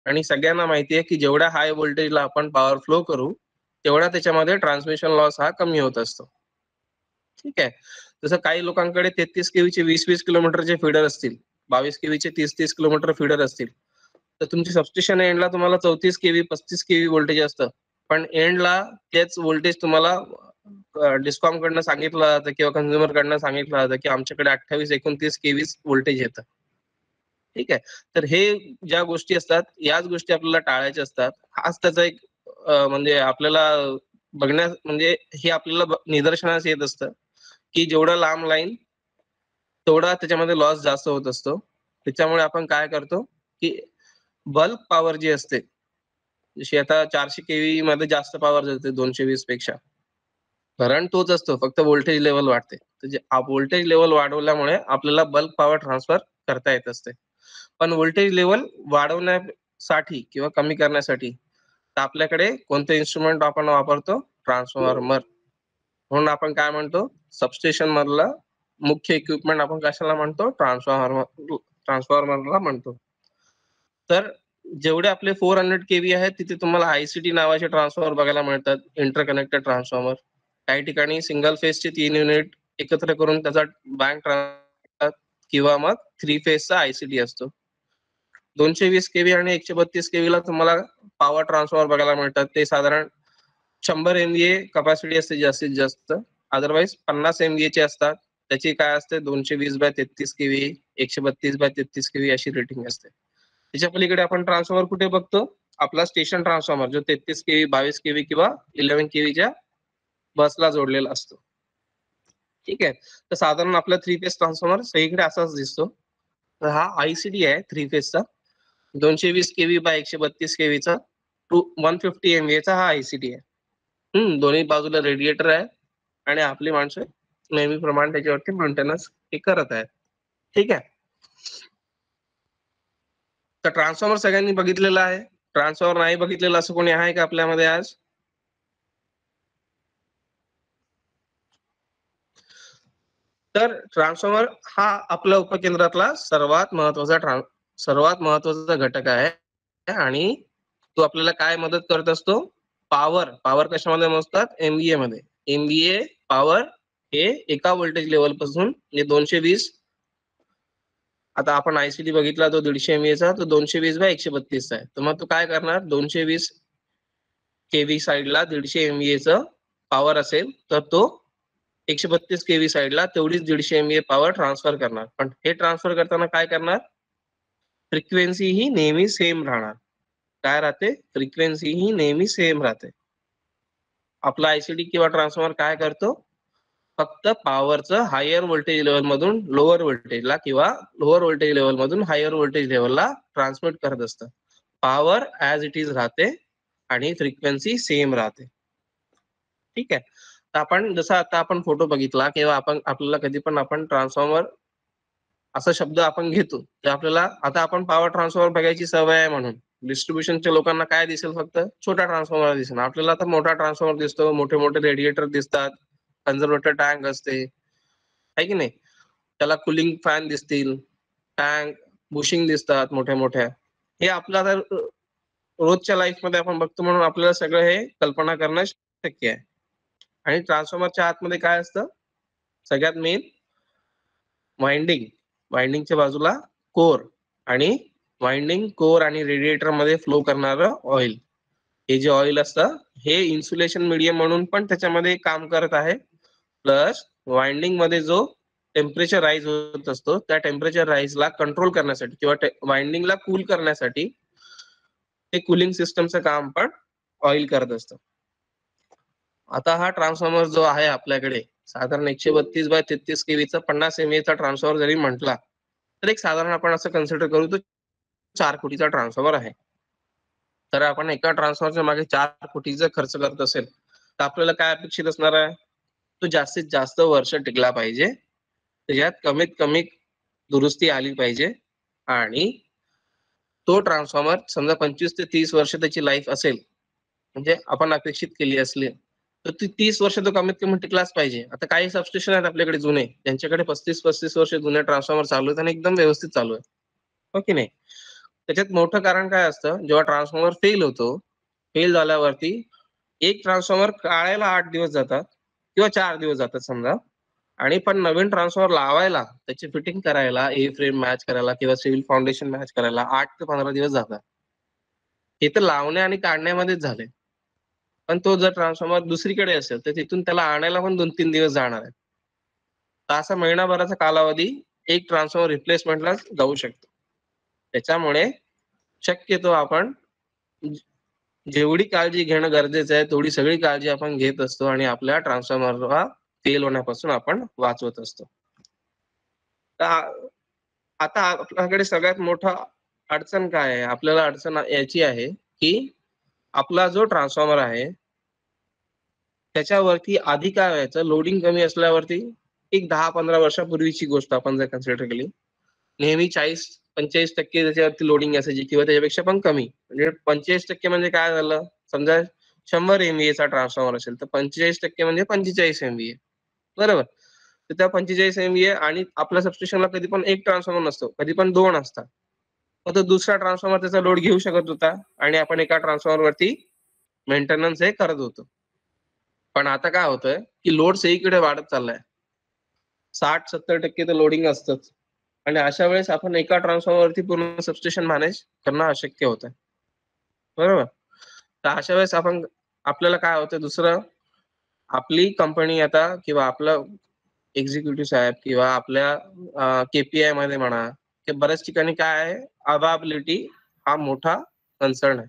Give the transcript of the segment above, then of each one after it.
आणि सगळ्यांना माहिती आहे की जेवढ्या हाय व्होल्टेजला आपण पॉवर फ्लो करू तेवढा त्याच्यामध्ये ट्रान्समिशन लॉस हा कमी होत असतो. ठीक आहे. जसं काही लोकांकडे 33 केवीचे 20-20 किलोमीटरचे फीडर असतील, 22 केवीचे 30-30 किलोमीटर फीडर असतील, तर तुमची सबस्टेशन एंडला तुम्हाला 34 केवी 35 केवी व्होल्टेज असतं. पण एंडला तेच व्होल्टेज तुम्हाला डिस्कॉम कडनं सांगितलं जातं किंवा कन्झ्युमर कडनं सांगितलं जातं की आमच्याकडे 28-29 केवी व्होल्टेज येतं. ठीक आहे. तर हे ज्या गोष्टी असतात याच गोष्टी आपल्याला टाळायच्या असतात. हाच त्याचा एक म्हणजे आपल्याला बघण्यास म्हणजे हे आपल्याला निदर्शनास येत असतं की जेवढं लांब लाईन तेवढा त्याच्यामध्ये लॉस जास्त होत असतो. त्याच्यामुळे आपण काय करतो की बल्क पॉवर जी असते, जशी आता 400 केव्ही मध्ये जास्त पॉवर जाते 220 पेक्षा. करंट तोच असतो, फक्त व्होल्टेज लेव्हल वाढते. तर जे व्होल्टेज लेव्हल वाढवल्यामुळे आपल्याला बल्क पॉवर ट्रान्सफर करता येत असते. पण व्होल्टेज लेव्हल वाढवण्यासाठी किंवा कमी करण्यासाठी तर आपल्याकडे कोणतं इन्स्ट्रुमेंट आपण वापरतो? ट्रान्सफॉर्मर. म्हणून आपण काय म्हणतो? सबस्टेशन मधलं मुख्य इक्विपमेंट आपण कशाला म्हणतो? ट्रान्सफॉर्मरला म्हणतो. तर जेवढे आपले 400 केव्ही आहेत तिथे तुम्हाला आयसीटी नावाचे ट्रान्सफॉर्मर बघायला मिळतात, इंटरकनेक्टेड ट्रान्सफॉर्मर. काही ठिकाणी सिंगल फेजचे 3 युनिट एकत्र करून त्याचा बँक किंवा मग 3 फेजचा आयसीटी असतो. 220 केव्ही आणि 132 केव्हीला तुम्हाला पॉवर ट्रान्सफॉर्मर बघायला मिळतात. ते साधारण 100 एमव्हीए कपॅसिटी असते जास्तीत जास्त. अदरवाईज 50 एमव्हीए असतात. त्याची काय असते 220/33 केव्ही, 132/33 केव्ही अशी रेटिंग असते. त्याच्या पलीकडे आपण ट्रान्सफॉर्मर कुठे बघतो? आपला स्टेशन ट्रान्सफॉर्मर जो 33 केव्ही, 22 केव्ही किंवा 11 केव्हीच्या बसला जोडलेला असतो. ठीक आहे. तर साधारण आपला 3 फेज ट्रान्सफॉर्मर सगळीकडे असाच दिसतो. तर हा आयसीडी आहे 3 फेजचा. 220 केव्ही बाय 132 केव्हीचा 150 एमव्हीएचा हा आयसीडी आहे. दोन्ही बाजूला रेडिएटर आहे आणि आपली माणसं नेहमीप्रमाणे त्याच्यावरती मेंटेनन्स हे करत आहेत. ठीक आहे. तर ट्रान्सफॉर्मर सगळ्यांनी बघितलेला आहे. ट्रान्सफॉर्मर नाही बघितलेलं असं कोणी आहे का आपल्यामध्ये आज? तर ट्रान्सफॉर्मर हा आपल्या उपकेंद्रातला सर्वात महत्वाचा घटक आहे आणि तो आपल्याला काय मदत करत असतो? पॉवर कशामध्ये मोजतात? एमव्हीए मध्ये. एमव्हीए पॉवर हे एका व्होल्टेज लेवल पासून 220. आता आपण आयसीडी बघितला तो 150 एमव्हीएचा, तो 220/132 आहे. तर मग तो काय करणार? 220 केव्ही साईडला 150 एमव्हीएचं पॉवर असेल तर तो 132 केव्ही साईडला तेवढीच 150 एमव्हीए पॉवर ट्रान्सफर करणार. पण हे ट्रान्सफर करताना काय करणार? फ्रिक्वेन्सी ही नेहमी सेम राहणार. काय राहते? फ्रिक्वेन्सी ही नेहमी सेम राहते. आपला आयसीडी किंवा ट्रान्सफॉर्मर काय करतो? फक्त पॉवरचं हायर व्होल्टेज लेवल मधून लोअर व्होल्टेजला किंवा लोअर व्होल्टेज लेवल मधून हायर व्होल्टेज लेवलला ट्रान्समिट करत असतं. पॉवर ऍज इट इज राहते आणि फ्रिक्वेन्सी सेम राहते. ठीक आहे. तर आपण जसं आता आपण फोटो बघितला किंवा आपल्याला कधी पण आपण ट्रान्सफॉर्मर असा शब्द आपण घेतो तर आपल्याला आता आपण पॉवर ट्रान्सफॉर्मर बघायची सवय आहे म्हणून डिस्ट्रीब्युशनच्या लोकांना काय दिसेल? फक्त छोटा ट्रान्सफॉर्मर दिसेल. आपल्याला आता मोठा ट्रान्सफॉर्मर दिसतो, मोठे मोठे रेडिएटर दिसतात, कन्झर्वेटर टँक असते, आहे की नाही? त्याला कुलिंग फॅन दिसतील, टँक बुशिंग दिसतात मोठ्या मोठ्या. हे आपलं आता रोजच्या लाईफ मध्ये आपण बघतो म्हणून आपल्याला सगळं हे कल्पना करणं शक्य आहे. आणि ट्रान्सफॉर्मरच्या आतमध्ये काय असतं? सगळ्यात मेन वाइंडिंगच्या बाजूला कोर आणि वाइंडिंग कोर आणि रेडिएटर मध्ये फ्लो करणारं ऑइल. हे जे ऑइल असतं हे इन्सुलेशन मीडियम म्हणून पण त्याच्यामध्ये काम करत आहे. प्लस वाइंडिंग मध्ये जो टेम्परेचर राईज होत असतो त्या टेम्परेचर राईजला कंट्रोल करण्यासाठी किंवा वाइंडिंगला कूल करण्यासाठी ते कूलिंग सिस्टमचं काम पण ऑइल करत असतं. आता हा ट्रान्सफॉर्मर जो आहे आपल्याकडे साधारण 132/33 केव्हीचा 50 एमव्हीएचा ट्रान्सफॉर्मर जरी म्हटला तर एक साधारण आपण असं कन्सिडर करू तो 4 कोटीचा ट्रान्सफॉर्मर आहे. तर आपण एका ट्रान्सफॉर्मरच्या मागे 4 कोटीचा खर्च करत असेल तर आपल्याला काय अपेक्षित असणार आहे? तो जास्तीत जास्त वर्ष टिकला पाहिजे, त्याच्यात कमीत कमी दुरुस्ती आली पाहिजे आणि तो ट्रान्सफॉर्मर समजा 25 ते 30 वर्ष त्याची लाईफ असेल म्हणजे आपण अपेक्षित केली असली तर ती 30 वर्ष तो कमीत कमी टिकलाच पाहिजे. आता काही सबस्टेशन आहेत आपल्याकडे जुने त्यांच्याकडे 35-35 वर्ष जुने ट्रान्सफॉर्मर चालू आहेत आणि एकदम व्यवस्थित चालू आहे, हो की नाही? त्याच्यात मोठं कारण काय असतं, जेव्हा ट्रान्सफॉर्मर फेल होतो, फेल झाल्यावरती एक ट्रान्सफॉर्मर काढायला 8 दिवस जातात किंवा 4 दिवस जातात समजा, आणि पण नवीन ट्रान्सफॉर्मर लावायला, त्याची फिटिंग करायला, ए फ्रेम मॅच करायला किंवा सिव्हिल फाउंडेशन मॅच करायला 8 ते 15 दिवस जातात. हे तर लावण्या आणि काढण्यामध्येच झाले. पण तो जर ट्रान्सफॉर्मर दुसरीकडे असेल, तर तिथून त्याला आणायला पण 2-3 दिवस जाणार आहे. तर असा महिनाभराचा कालावधी एक ट्रान्सफॉर्मर रिप्लेसमेंटला जाऊ शकतो. त्याच्यामुळे शक्यतो आपण जेवढी काळजी घेणं गरजेचं आहे, तेवढी सगळी काळजी आपण घेत असतो आणि आपल्या ट्रान्सफॉर्मरला फेल होण्यापासून आपण वाचवत असतो. तर आता आपल्याकडे सगळ्यात मोठा अडचण काय आहे? आपल्याला अडचण याची आहे, की आपला जो ट्रान्सफॉर्मर आहे, त्याच्यावरती आधी काय व्हायचं, लोडिंग कमी असल्यावरती एक 10-15 वर्षापूर्वीची गोष्ट आपण जर कन्सिडर केली, नेहमी 40-45% त्याच्यावरती लोडिंग असायची किंवा त्याच्यापेक्षा पण कमी. म्हणजे 45% म्हणजे काय झालं, समजा 100 एमव्हीएचा ट्रान्सफॉर्मर असेल, तर 45% म्हणजे 45 एमव्हीए. बरोबर. तर त्या 45 एमव्हीए आणि आपल्या सबस्टेशनला कधी पण एक ट्रान्सफॉर्मर नसतो, कधी पण 2 असतात. मग तो दुसरा ट्रान्सफॉर्मर त्याचा लोड घेऊ शकत होता आणि आपण एका ट्रान्सफॉर्मरवरती मेंटेनन्स हे करत होतो. पण आता काय होतंय, की लोड सगळीकडे वाढत चाललाय. 60-70% तर लोडिंग असतंच. आणि अशा वेळेस आपण एका ट्रान्सफॉर्मरवरती पूर्ण सबस्टेशन मॅनेज करणं अशक्य होतं. बरोबर? तर अशा वेळेस आपल्याला काय होतं, दुसरं आपली कंपनी आता किंवा आपलं एक्झिक्युटिव्ह साहेब किंवा आपल्या के मध्ये म्हणा, की बऱ्याच ठिकाणी काय आहे, अवेलेबिलिटी हा मोठा कन्सर्न आहे.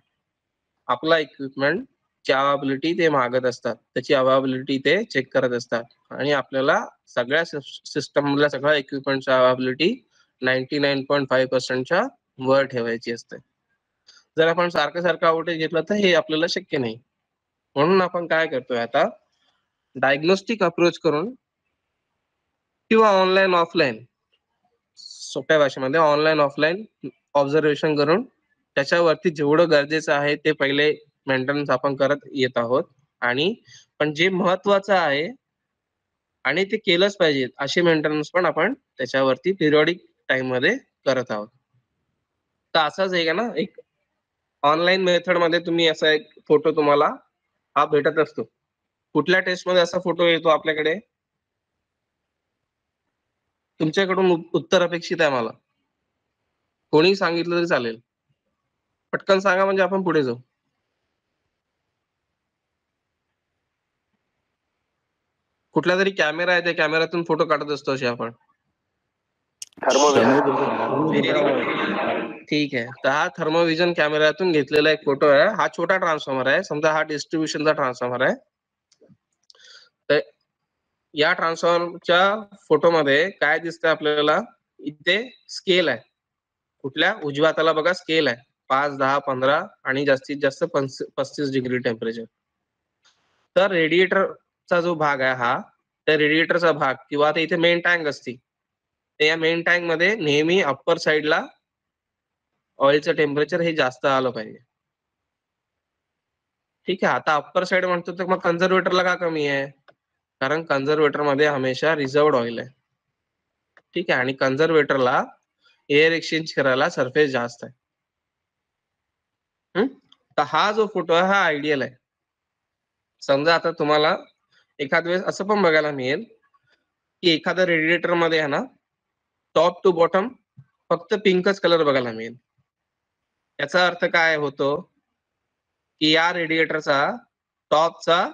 आपला इक्विपमेंटची अवेलेबिलिटी ते मागत असतात. त्याची अवेलेबिलिटी ते चेक करत असतात आणि आपल्याला सगळ्या सिस्टममधल्या सगळ्या इक्विपमेंटची अवेलेबिलिटी 99.5% वर ठेवायची असते. जर आपण सारखं आउटेज घेतलं तर हे आपल्याला शक्य नाही. म्हणून आपण काय करतोय आता, डायग्नोस्टिक अप्रोच करून किंवा ऑनलाईन ऑफलाईन, सोप्या भाषेमध्ये ऑनलाईन ऑफलाईन ऑब्झर्वेशन करून त्याच्यावरती जेवढं गरजेचं आहे ते पहिले मेंटेनन्स आपण करत येत आहोत. आणि पण जे महत्वाचं आहे आणि ते केलंच पाहिजे असे मेंटेनन्स पण आपण त्याच्यावरती पिरियॉडिक टाइम मध्ये करत आहोत. तर असंच आहे का ना, एक ऑनलाईन मेथड मध्ये तुम्ही असा एक फोटो तुम्हाला हा भेटत असतो. कुठल्या टेस्ट मध्ये असा फोटो येतो आपल्याकडे? तुमच्याकडून उत्तर अपेक्षित आहे मला. कोणी सांगितलं तरी चालेल. पटकन सांगा म्हणजे आपण पुढे जाऊ. कुठला तरी कॅमेरा आहे, त्या कॅमेऱ्यातून फोटो काढत असतो असे आपण. Very good. ठीक आहे. तर हा थर्मोव्हिजन कॅमेऱ्यातून घेतलेला एक फोटो आहे. हा छोटा ट्रान्सफॉर्मर आहे. समजा हा डिस्ट्रीब्युशनचा ट्रान्सफॉर्मर आहे. तर या ट्रान्सफॉर्मरच्या फोटोमध्ये काय दिसतंय आपल्याला, इथे स्केल आहे. कुठल्या? उजव्या हाताला बघा स्केल आहे. 5, 10, 15 आणि जास्तीत जास्त 35 डिग्री टेम्परेचर. तर रेडिएटरचा जो भाग आहे हा, त्या रेडिएटरचा भाग किंवा आता इथे मेन टँक असते. तर या मेन टँक मध्ये नेहमी अप्पर साइडला ऑइलचं टेम्परेचर हे जास्त आलं पाहिजे. ठीक आहे. आता अप्पर साइड म्हणतो तर मग कन्झर्वेटरला का कमी आहे? कारण कन्झर्वेटर मध्ये हमेशा रिझर्व्ड ऑइल आहे. ठीक आहे. आणि कन्झर्वेटरला एअर एक्सचेंज करायला सरफेस जास्त आहे. तर हा जो फोटो आहे हा आयडियल आहे. समजा आता तुम्हाला एखाद वेळेस असं पण बघायला मिळेल, की एखाद्या रेडिएटर मध्ये आहे ना, टॉप टू बॉटम फक्त पिंकच कलर बघायला मिळेल. याचा अर्थ काय होतो, की या रेडिएटरचा टॉपचा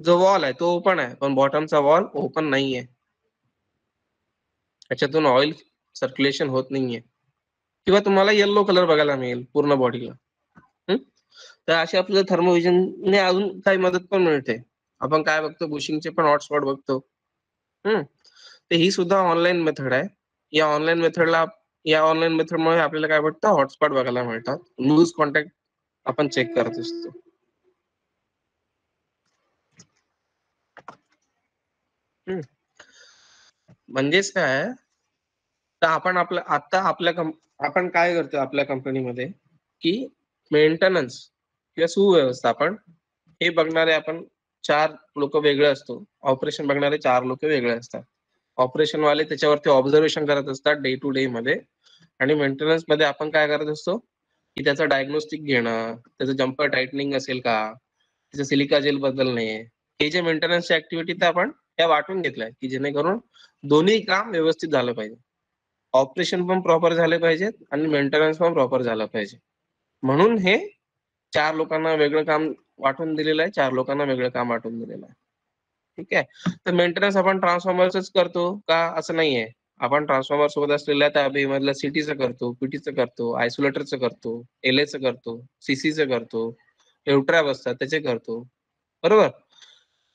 जो वॉल आहे तो ओपन आहे, पण बॉटमचा वॉल ओपन नाहीये. त्याच्यातून ऑइल सर्क्युलेशन होत नाहीये किंवा तुम्हाला येल्लो कलर बघायला मिळेल पूर्ण बॉडीला. तर असे आपल्याला थर्मोव्हिजनने अजून काही मदत पण मिळते. आपण काय बघतो, बुशिंगचे पण हॉटस्पॉट बघतो. तर ही सुद्धा ऑनलाईन मेथड आहे. या ऑनलाईन मेथडमुळे आपल्याला काय वाटतं, हॉटस्पॉट बघायला मिळतात. लूज कॉन्टॅक्ट आपण चेक करत असतो. म्हणजेच काय, तर आपण काय करतो आपल्या कंपनीमध्ये, की मेंटेनन्स किंवा सुव्यवस्थापन हे बघणारे आपण 4 लोक वेगळे असतो. ऑपरेशन बघणारे 4 लोक वेगळे असतात. ऑपरेशन वाले त्याच्यावरती ऑब्झर्वेशन करत असतात डे टू डे मध्ये, आणि मेंटेनन्स मध्ये आपण काय करत असतो की त्याचं डायग्नोस्टिक घेणं, त्याचं जम्पर टाइटनिंग असेल का, त्याचं सिलिका जेल बदलणे, हे जे मेंटेनन्सची ऍक्टिव्हिटी ते आपण त्या वाटून घेतल्या की जेणेकरून दोन्ही काम व्यवस्थित झालं पाहिजे. ऑपरेशन पण प्रॉपर झाले पाहिजेत आणि मेंटेनन्स पण प्रॉपर झालं पाहिजे. म्हणून हे 4 लोकांना वेगळं काम वाटून दिलेलं आहे, 4 लोकांना वेगळं काम वाटून दिलेलं आहे. ठीक आहे. तर मेंटेनन्स आपण ट्रान्सफॉर्मरच करतो का असं नाहीये. आपण ट्रान्सफॉर्मर सोबत असलेल्या त्या मधल्या सीटीचं करतो, पीटीचं करतो, आयसोलेटरचं करतो, एलएचं करतो, सीसीचं करतो, एवट्रॅप असतात त्याचे करतो. बरोबर?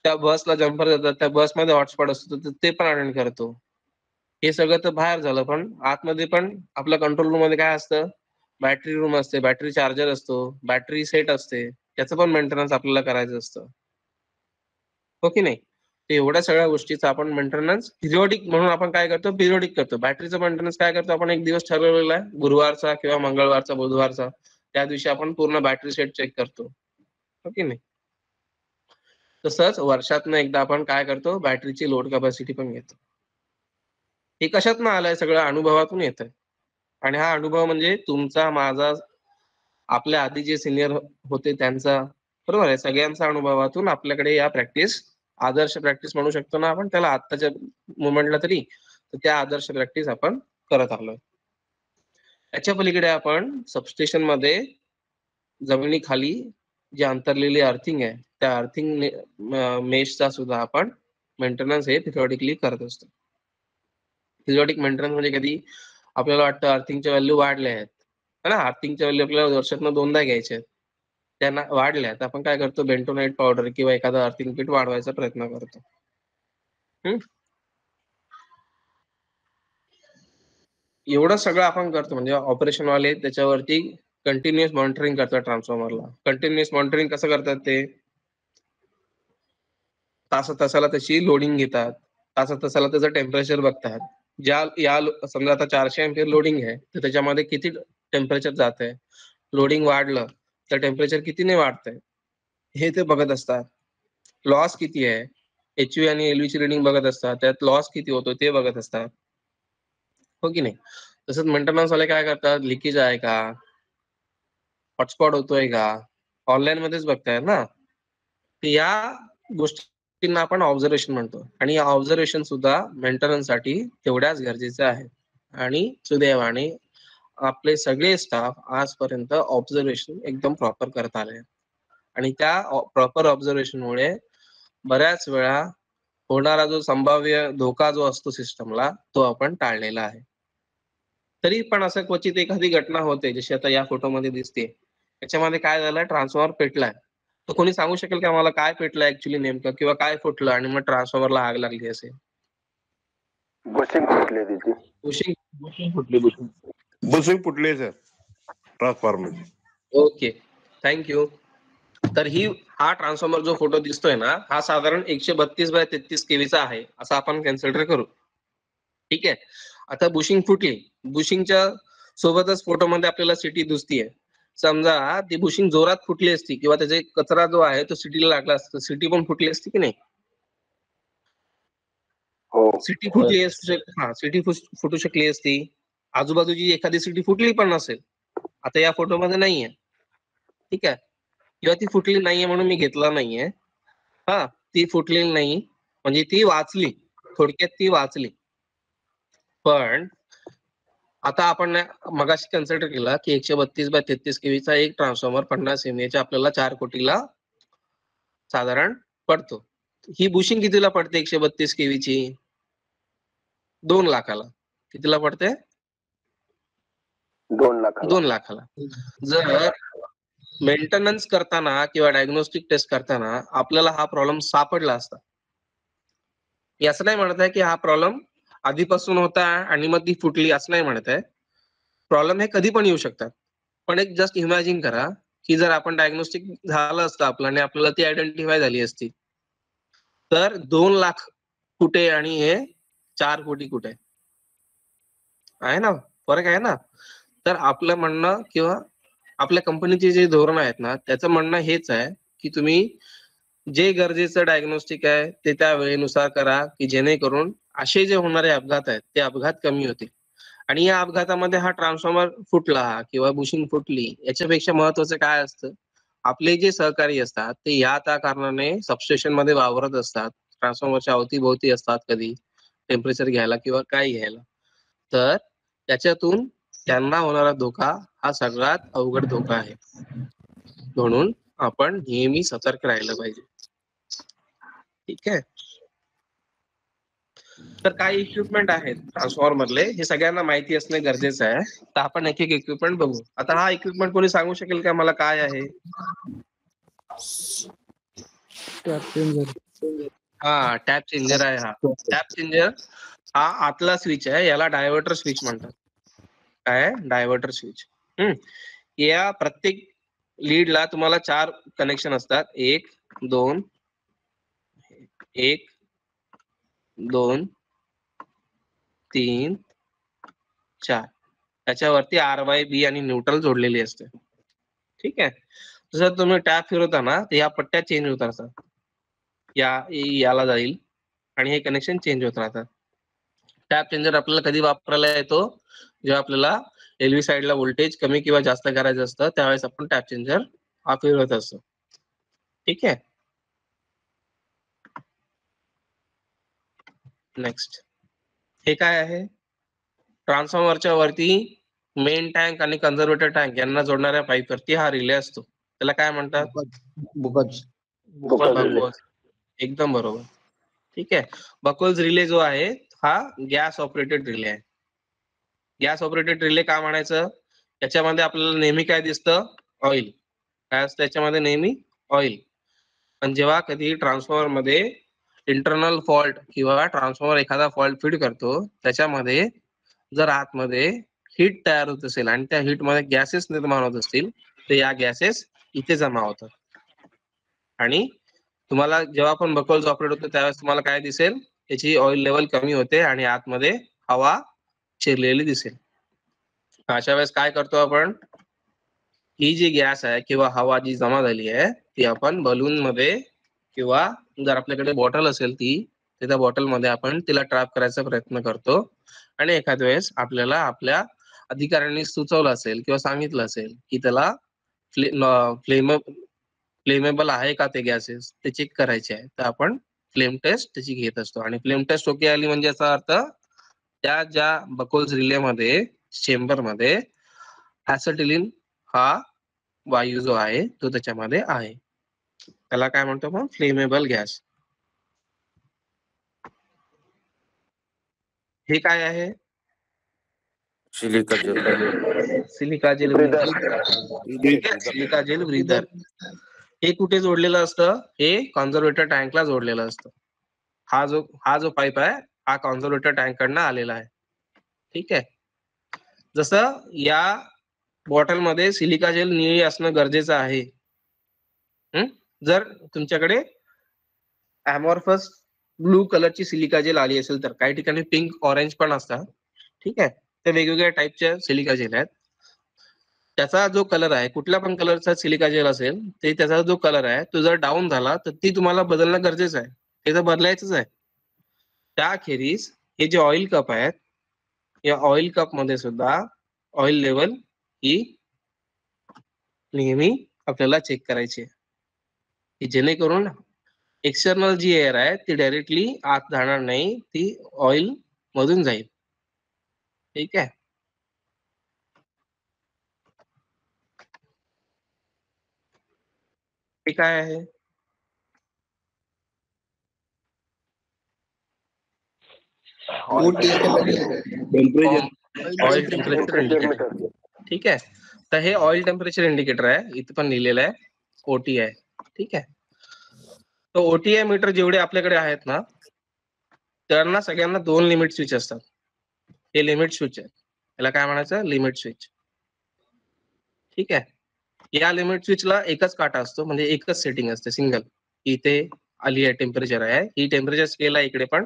त्या बसला जम्पर जातात, त्या बसमध्ये हॉटस्पॉट असतो तर ते पण अटेंड करतो. हे सगळं तर बाहेर झालं, पण आतमध्ये पण आपल्या कंट्रोल रूम मध्ये काय असतं? बॅटरी रूम असते, बॅटरी चार्जर असतो, बॅटरी सेट असते. त्याचं पण मेंटेनन्स आपल्याला करायचं असतं. हो की नाही? तर एवढ्या सगळ्या गोष्टीचा आपण मेंटेनन्स पिरियोडिक म्हणून आपण काय करतो? पिरियोडिक करतो. बॅटरीचं मेंटेनन्स काय करतो? आपण एक दिवस ठरवलेला आहे, गुरुवारचा किंवा मंगळवारचा, बुधवारचा. त्या दिवशी आपण पूर्ण बॅटरी सेट चेक करतो. हो की नाही? तसंच वर्षातनं एकदा आपण काय करतो? बॅटरीची लोड कॅपॅसिटी पण घेतो. हे कशातनं आलंय? सगळं अनुभवातून येतंय. आणि हा अनुभव म्हणजे तुमचा, माझा, आपल्या आधी जे सिनियर होते त्यांचा, बरोबर आहे. सगळ्यांचा अनुभवातून आपल्याकडे या प्रॅक्टिस, आदर्श प्रॅक्टिस म्हणू शकतो ना आपण त्याला आत्ताच्या मोमेंटला तरी, तर त्या आदर्श प्रॅक्टिस आपण करत आलोय. त्याच्या पलीकडे आपण सबस्टेशन मध्ये जमिनीखाली जी अंतरलेली अर्थिंग आहे, त्या अर्थिंग मेशचा सुद्धा आपण मेंटेनन्स हे पिरियॉडिकली करत असतो. पिरियॉडिक मेंटेनन्स म्हणजे कधी आपल्याला वाटतं अर्थिंगच्या व्हॅल्यू वाढल्या आहेत, है ना? अर्थिंगच्या व्हॅल्यू आपल्याला वर्षातनं 2दा घ्यायच्या आहेत. त्यांना वाढल्या तर आपण काय करतो? बेंटोनाइट पावडर किंवा एखादं अर्थिंग किट वाढवायचा प्रयत्न करतो. हं? एवढं सगळं आपण करतो म्हणजे ऑपरेशन वाले त्याच्यावरती कंटिन्युअस मॉनिटरिंग करतात ट्रान्सफॉर्मरला. कंटिन्युअस मॉनिटरिंग कसं करतात ते? तासाला त्याची लोडिंग घेतात. तासाला त्याचं टेम्परेचर बघतात. समजा आता 400 अँपिअर लोडिंग आहे, तर त्याच्यामध्ये किती टेम्परेचर जातंय? लोडिंग वाढलं तर टेम्परेचर कितीने वाढतंय? हे ते बघत असतात. लॉस किती आहे? एचव्ही आणि एलव्हीची रिडिंग बघत असतात. त्यात लॉस किती होतो ते बघत असतात. हो की नाही? तसंच मेंटेनन्स वाले काय करतात? लिकेज आहे का? हॉटस्पॉट होतोय का? ऑनलाईन मध्येच बघताय ना. तर या गोष्टींना आपण ऑब्झर्वेशन म्हणतो आणि या ऑब्झर्वेशन सुद्धा मेंटेनन्ससाठी तेवढ्याच गरजेचं आहे. आणि सुदैवाने आपले सगळे स्टाफ आजपर्यंत ऑब्झर्वेशन एकदम प्रॉपर करत आले आणि त्या प्रॉपर ऑब्झर्वेशनमुळे बऱ्याच वेळा होणारा जो संभाव्य धोका जो असतो सिस्टमला, तो आपण टाळलेला आहे. तरी पण असं क्वचित एखादी घटना होते, जशी आता या फोटोमध्ये दिसते. त्याच्यामध्ये काय झालं? ट्रान्सफॉर्मर पेटलाय. तर कोणी सांगू शकेल का मला काय पेटलं ऍक्च्युअली नेमकं किंवा काय फुटलं आणि मग ट्रान्सफॉर्मरला आग लागली असेल? बुशिंग फुटली तिची. बुशिंग फुटली, बुशिंग. बुशिंग फुटली सर ट्रान्सफॉर्मर. Okay, thank you. तर हा ट्रान्सफॉर्मर जो फोटो दिसतोय ना, हा साधारण 132/33 केवीचा आहे, असं आपण कन्सिडर करू. ठीक आहे. आता बुशिंग फुटली. बुशिंगच्या सोबतच फोटोमध्ये आपल्याला सिटी दिसतीये. समजा ती बुशिंग जोरात फुटली असती किंवा त्याचा कचरा जो आहे तो सिटीला लागला असता, सिटी पण फुटली असती की नाही? हो. सिटी फुटली सिटी फुटू शकली असती. आजूबाजूची एखादी सिटी फुटली पण नसेल. आता या फोटोमध्ये नाहीये. ठीक आहे. किंवा ती फुटली नाहीये म्हणून मी घेतला नाहीये. हा, ती फुटलेली नाही म्हणजे ती वाचली. थोडक्यात ती वाचली. पण आता आपण मगाशी कन्सिडर केला की 132/33 केवीचा एक ट्रान्सफॉर्मर 50 MVA आपल्याला 4 कोटीला साधारण पडतो. ही बुशिंग कितीला पडते 132 केवीची? 2 लाखाला. कितीला पडते? 2 लाखाला. 2 लाखाला. जर मेंटेनन्स करताना किंवा डायग्नोस्टिक टेस्ट करताना आपल्याला हा प्रॉब्लेम सापडला असता. मी असं नाही म्हणत आहे की हा प्रॉब्लेम आधीपासून होता आणि मग ती फुटली, असं नाही म्हणत आहे. प्रॉब्लेम हे कधी पण येऊ शकतात. पण एक जस्ट इमॅजिन करा की जर आपण डायग्नोस्टिक झालं असतं आपलं आणि आपल्याला ती आयडेंटिफाय झाली असती, तर 2 लाख कुठे आणि हे 4 कोटी कुठे? आहे ना, फरक आहे ना. तर आपलं म्हणणं किंवा आपल्या कंपनीचे जे धोरण आहेत ना, त्याचं म्हणणं हेच आहे की तुम्ही जे गरजेचं डायग्नोस्टिक आहे ते त्या वेळेनुसार करा, की जेणेकरून असे जे होणारे अपघात आहेत ते अपघात कमी होतील. आणि या अपघातामध्ये हा ट्रान्सफॉर्मर फुटला किंवा बुशिंग फुटली, याच्यापेक्षा महत्वाचं काय असतं, आपले जे सहकारी असतात ते या त्या कारणाने सबस्टेशन मध्ये वावरत असतात, ट्रान्सफॉर्मरच्या अवतीभोवती असतात, कधी टेम्परेचर घ्यायला किंवा काय घ्यायला. तर त्याच्यातून त्यांना होणारा धोका हा सगळ्यात अवघड धोका आहे. म्हणून आपण नेहमी सतर्क राहिलं पाहिजे. ठीक आहे. तर काही इक्विपमेंट आहेत ट्रान्सफॉर्मर मधले, हे सगळ्यांना माहिती असणे गरजेचं आहे. तर आपण एक एक इक्विपमेंट बघू. आता हा इक्विपमेंट कोणी सांगू शकेल का मला काय आहे? हा, टॅप चेंजर आहे. हा टॅप चेंजर हा आतला स्विच आहे, याला डायव्हर्टर स्विच म्हणतात. काय? Diverter switch. या प्रत्येक लीडला तुम्हाला 4 कनेक्शन असतात. 1 2 1 2 3 4. त्याच्यावरती RYB आणि न्यूट्रल जोडलेली असते. ठीक आहे. जर तुम्ही टॅप फिरवता ना, तर या पट्ट्या चेंज होत असतात. याला जाईल आणि हे कनेक्शन चेंज होत राहतात. टॅप चेंजर आपल्याला कधी वापरायला येतो, जेव्हा आपल्याला एलव्ही साईडला व्होल्टेज कमी किंवा जास्त करायचं असतं, त्यावेळेस आपण टॅप चेंजर हा फिरवत असतो. ठीक आहे. नेक्स्ट, हे काय आहे? ट्रान्सफॉर्मरच्या वरती मेन टँक आणि कन्झर्वेटर टँक यांना जोडणाऱ्या पाईप वरती हा रिले असतो. त्याला काय म्हणतात? बुकज. बकवास. एकदम बरोबर. ठीक आहे. बकल्स रिले जो आहे हा गॅस ऑपरेटेड रिले आहे. गॅस ऑपरेटेड रिले का म्हणायचं? त्याच्यामध्ये आपल्याला नेहमी काय दिसतं? ऑइल. काय असतं याच्यामध्ये? नेहमी ऑइल. पण जेव्हा कधी ट्रान्सफॉर्मर मध्ये इंटरनल फॉल्ट किंवा ट्रान्सफॉर्मर एखादा फॉल्ट फीड करतो, त्याच्यामध्ये जर आतमध्ये हीट तयार होत असेल आणि त्या हीट मध्ये गॅसेस निर्माण होत असतील, तर या गॅसेस इथे जमा होतात. आणि तुम्हाला जेव्हा आपण बकल्स ऑपरेट होतो त्यावेळेस तुम्हाला काय दिसेल? त्याची ऑइल लेवल कमी होते आणि आतमध्ये हवा शिरलेली दिसेल. अशा वेळेस काय करतो आपण? ही जी गॅस आहे किंवा हवा जी जमा झाली आहे, ती आपण बलून मध्ये किंवा जर आपल्याकडे बॉटल असेल ती, त्या बॉटल मध्ये आपण तिला ट्रॅप करायचा प्रयत्न करतो. आणि एखाद्या वेळेस आपल्याला आपल्या अधिकाऱ्यांनी सुचवलं असेल किंवा सांगितलं असेल की त्याला फ्लेमेबल आहे का ते गॅसेस, ते चेक करायचे आहे, तर आपण फ्लेम टेस्ट त्याची घेत असतो. आणि फ्लेम टेस्ट ओके आली म्हणजे याचा अर्थ त्या ज्या बकोल्स रिले मध्ये चेंबर मध्ये ऍसिटिलीन हा वायू जो आहे तो त्याच्यामध्ये आहे. त्याला काय म्हणतो मग? Flammable gas. हे काय आहे? Silica gel. Silica gel breather. ठीक आहे, सिलिका जेल ब्रीदर. हे कुठे जोडलेलं असतं? हे कॉन्झर्वेटर टँकला जोडलेलं असतं. हा जो पाईप आहे हा कॉन्झर्वेटर टँक कडनं आलेला आहे. ठीक आहे. जसं या बॉटल मध्ये सिलिका जेल निळी असणं गरजेचं आहे. जर तुमच्याकडे अमॉर्फस ब्लू कलरची सिलिका जेल आली असेल तर, काही ठिकाणी पिंक ऑरेंज पण असतात. ठीक आहे. ते वेगवेगळ्या टाईपच्या सिलिका जेल आहेत. त्याचा जो कलर आहे, कुठल्या पण कलरचा सिलिका जेल असेल, ते त्याचा जो कलर आहे तो जर डाऊन झाला तर ती तुम्हाला बदलणं गरजेचं आहे. ते तर बदलायचंच आहे. त्याखेरीज हे जे ऑइल कप आहेत, या ऑइल कप मध्ये सुद्धा ऑइल लेवल ही नेहमी आपल्याला चेक करायची आहे, की जेणेकरून एक्सटर्नल जी एअर आहे ती डायरेक्टली आत जाणार नाही, ती ऑइल मधून जाईल. ठीक आहे. हे काय आहे? टेम्परेचर. Oil temperature indicator. ठीक आहे. तर हे ऑइल टेम्परेचर इंडिकेटर आहे. इथे पण लिहिलेलं आहे OTI. ठीक आहे. तर OTI मीटर जेवढे आपल्याकडे आहेत ना, त्यांना सगळ्यांना 2 लिमिट स्विच असतात. हे लिमिट स्विच आहे. याला काय म्हणायचं? Limit switch. ठीक आहे. या लिमिट स्विचला एकच काटा असतो, म्हणजे एकच सेटिंग असते, सिंगल. इथे आली आहे टेम्परेचर आहे, ही टेम्परेचर स्केल आहे इकडे पण,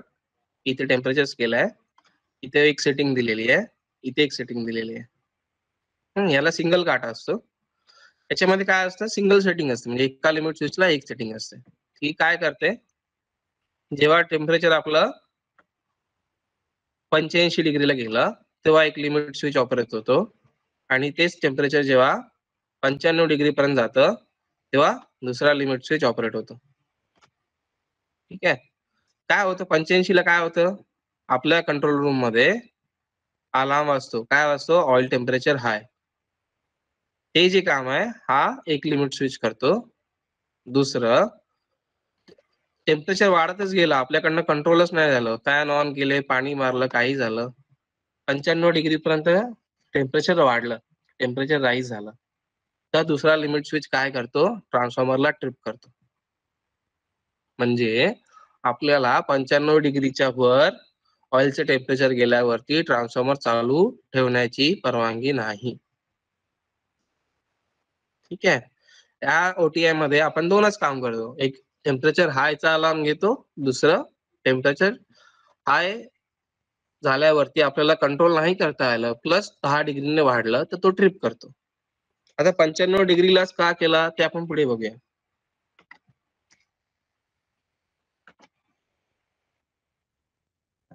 इथे टेम्परेचर स्केल आहे, इथे एक सेटिंग दिलेली आहे, इथे एक सेटिंग दिलेली आहे. याला सिंगल काटा असतो. याच्यामध्ये काय असतं? सिंगल सेटिंग असते, म्हणजे एका लिमिट स्विचला एक सेटिंग असते. ती काय करते? जेव्हा टेम्परेचर आपलं 85 डिग्रीला गेलं, तेव्हा एक लिमिट स्विच ऑपरेट होतो आणि तेच टेम्परेचर जेव्हा 95 डिग्री पर्यंत जातं तेव्हा दुसरा लिमिट स्विच ऑपरेट होतो. ठीक आहे. काय होतं 85 ला काय होतं आपल्या कंट्रोल रूम मध्ये अलार्म असतो. काय असतो ऑइल टेम्परेचर हाय. हे जे काम आहे हा एक लिमिट स्विच करतो. दुसरं टेम्परेचर वाढतच गेलं आपल्याकडनं कंट्रोलच नाही झालं. फॅन ऑन केले पाणी मारलं काही झालं 95 डिग्री पर्यंत टेम्परेचर वाढलं टेम्परेचर राईज झालं तर दुसरा लिमिट स्विच काय करतो ट्रान्सफॉर्मरला ट्रिप करतो. म्हणजे आपल्याला 95 डिग्रीच्या वर ऑइलचं टेम्परेचर गेल्यावरती ट्रान्सफॉर्मर चालू ठेवण्याची परवानगी नाही. ठीक आहे. या ओटीआय मध्ये आपण दोनच काम करतो. एक टेम्परेचर हायचा अलार्म घेतो. दुसरं टेम्परेचर हाय झाल्यावरती आपल्याला कंट्रोल नाही करता आलं प्लस 10 डिग्रीने वाढलं तर तो ट्रिप करतो. आता 95 डिग्रीलाच का केला ते आपण पुढे बघूया.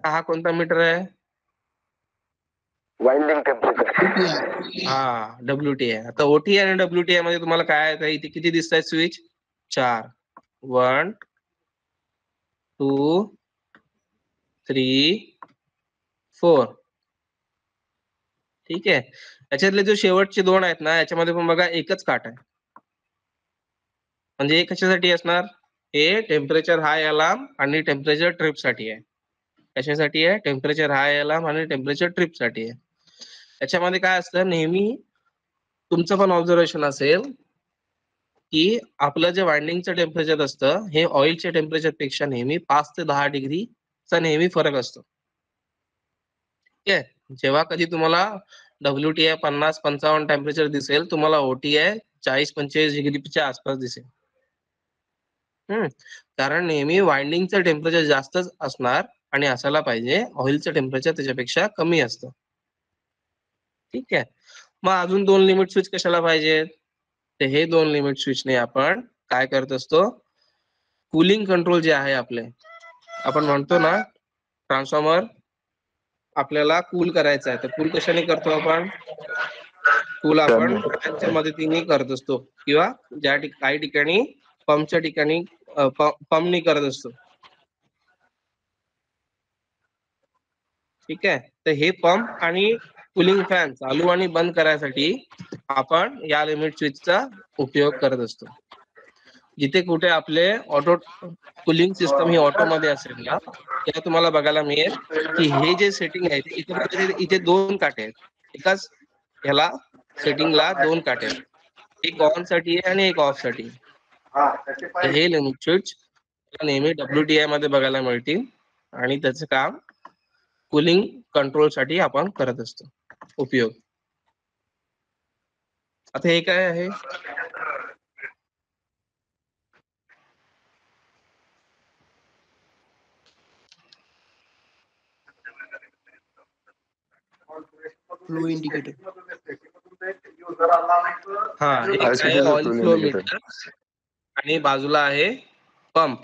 हा कोणता मीटर आहे वाइंडिंग टेम्परेचर. हा WTI. आता OTI आणि WTI मध्ये तुम्हाला काय आहे इथे किती दिसत आहेत स्विच 4 1 2 3 4. ठीक आहे. याच्यातले जो शेवटचे दोन आहेत ना याच्यामध्ये पण बघा एकच काट आहे. म्हणजे हे कशासाठी असणार हे टेम्परेचर हाय अलार्म आणि टेम्परेचर ट्रिप साठी आहे. कशासाठी आहे टेम्परेचर हाय अलार्म आणि टेम्परेचर ट्रिप साठी आहे. याच्यामध्ये काय असतं नेहमी तुमचं पण ऑब्झर्वेशन असेल की आपलं जे वाइंडिंगचं टेम्परेचर असतं हे ऑइलच्या टेम्परेचर पेक्षा नेहमी 5 ते 10 डिग्रीचा नेहमी फरक असतो. ठीक आहे. जेव्हा कधी तुम्हाला WTI 50-55 टेम्परेचर दिसेल तुम्हाला OTI 40-45 डिग्रीच्या आसपास दिसेल. कारण नेहमी वाइंडिंगचं टेम्परेचर जास्तच असणार आणि असायला पाहिजे ऑइलचं टेम्परेचर त्याच्यापेक्षा कमी असतं. ठीक आहे. मग अजून 2 लिमिट स्विच कशाला पाहिजेत तर हे 2 लिमिट स्विचने आपण काय करत असतो कूलिंग कंट्रोल जे आहे आपले आपण म्हणतो ना ट्रान्सफॉर्मर आपल्याला कूल करायचं आहे तर कूल कशाने करतो आपण कूल आपण फॅनच्या मदतीने करत असतो किंवा काही ठिकाणी पंपच्या ठिकाणी पंपनी करत असतो. ठीक आहे. तर हे पंप आणि कूलिंग फॅन चालू आणि बंद करायसाठी आपण या लिमिट स्विचचा उपयोग करत असतो. जिथे कुठे आपले ऑटो कूलिंग सिस्टम ही ऑटो मध्ये असेल ना तेव्हा तुम्हाला बघायला मिळेल की हे जे सेटिंग आहे इथे 2 काटे आहेत. एकाच ह्याला सेटिंगला 2 काटे आहेत. एक ऑन साठी आहे आणि एक ऑफ साठी. हे लिमिट स्विच नेहमी WTI मध्ये बघायला मिळतील आणि त्याचं काम कूलिंग कंट्रोल साठी आपण करत असतो उपयोग. आता हे काय आहे फ्लो इंडिकेटर. हा एक आहे ऑइल फ्लो मीटर आणि बाजूला आहे पंप.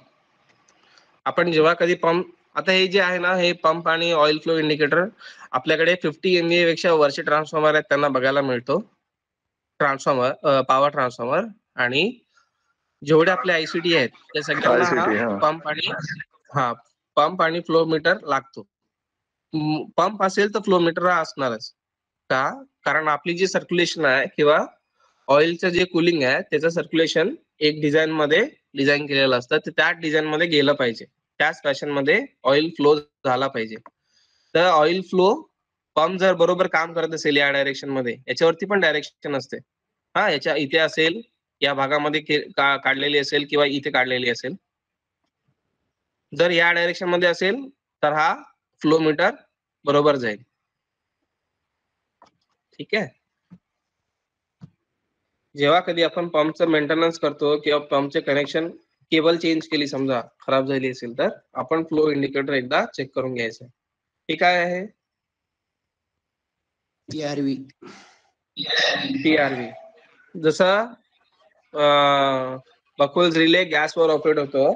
आपण जेव्हा कधी पंप आता हे जे आहे ना हे पंप आणि ऑइल फ्लो इंडिकेटर आपल्याकडे 50 MVA पेक्षा वरचे ट्रान्सफॉर्मर आहेत त्यांना बघायला मिळतो. ट्रान्सफॉर्मर पॉवर ट्रान्सफॉर्मर आणि जेवढे आपले ICT आहेत त्या सगळ्यांना हा पंप आणि फ्लो मीटर लागतो. पंप असेल तर फ्लो मीटर हा असणारच. का कारण आपली जी सर्क्युलेशन आहे किंवा ऑइलचं जे कूलिंग आहे त्याचं सर्क्युलेशन एक डिझाईन केलेलं असतं तर त्या डिझाईन मध्ये गेलं पाहिजे. त्याच फॅशन मध्ये ऑइल फ्लो झाला पाहिजे. तर ऑइल फ्लो पंप जर बरोबर काम करत असेल या डायरेक्शन मध्ये याच्यावरती पण डायरेक्शन असते. हा याच्या इथे असेल या भागामध्ये काढलेली असेल किंवा इथे काढलेली असेल. जर या डायरेक्शन मध्ये असेल तर हा फ्लो मीटर बरोबर जाईल. ठीक आहे. जेव्हा कधी आपण पंपचं मेंटेनन्स करतो किंवा पंपचे कनेक्शन केबल चेंज केली समजा खराब झाली असेल तर आपण फ्लो इंडिकेटर एकदा चेक करून घ्यायचं. हे काय आहे TRV. जसं बकुल्स रिले गॅसवर ऑपरेट होतो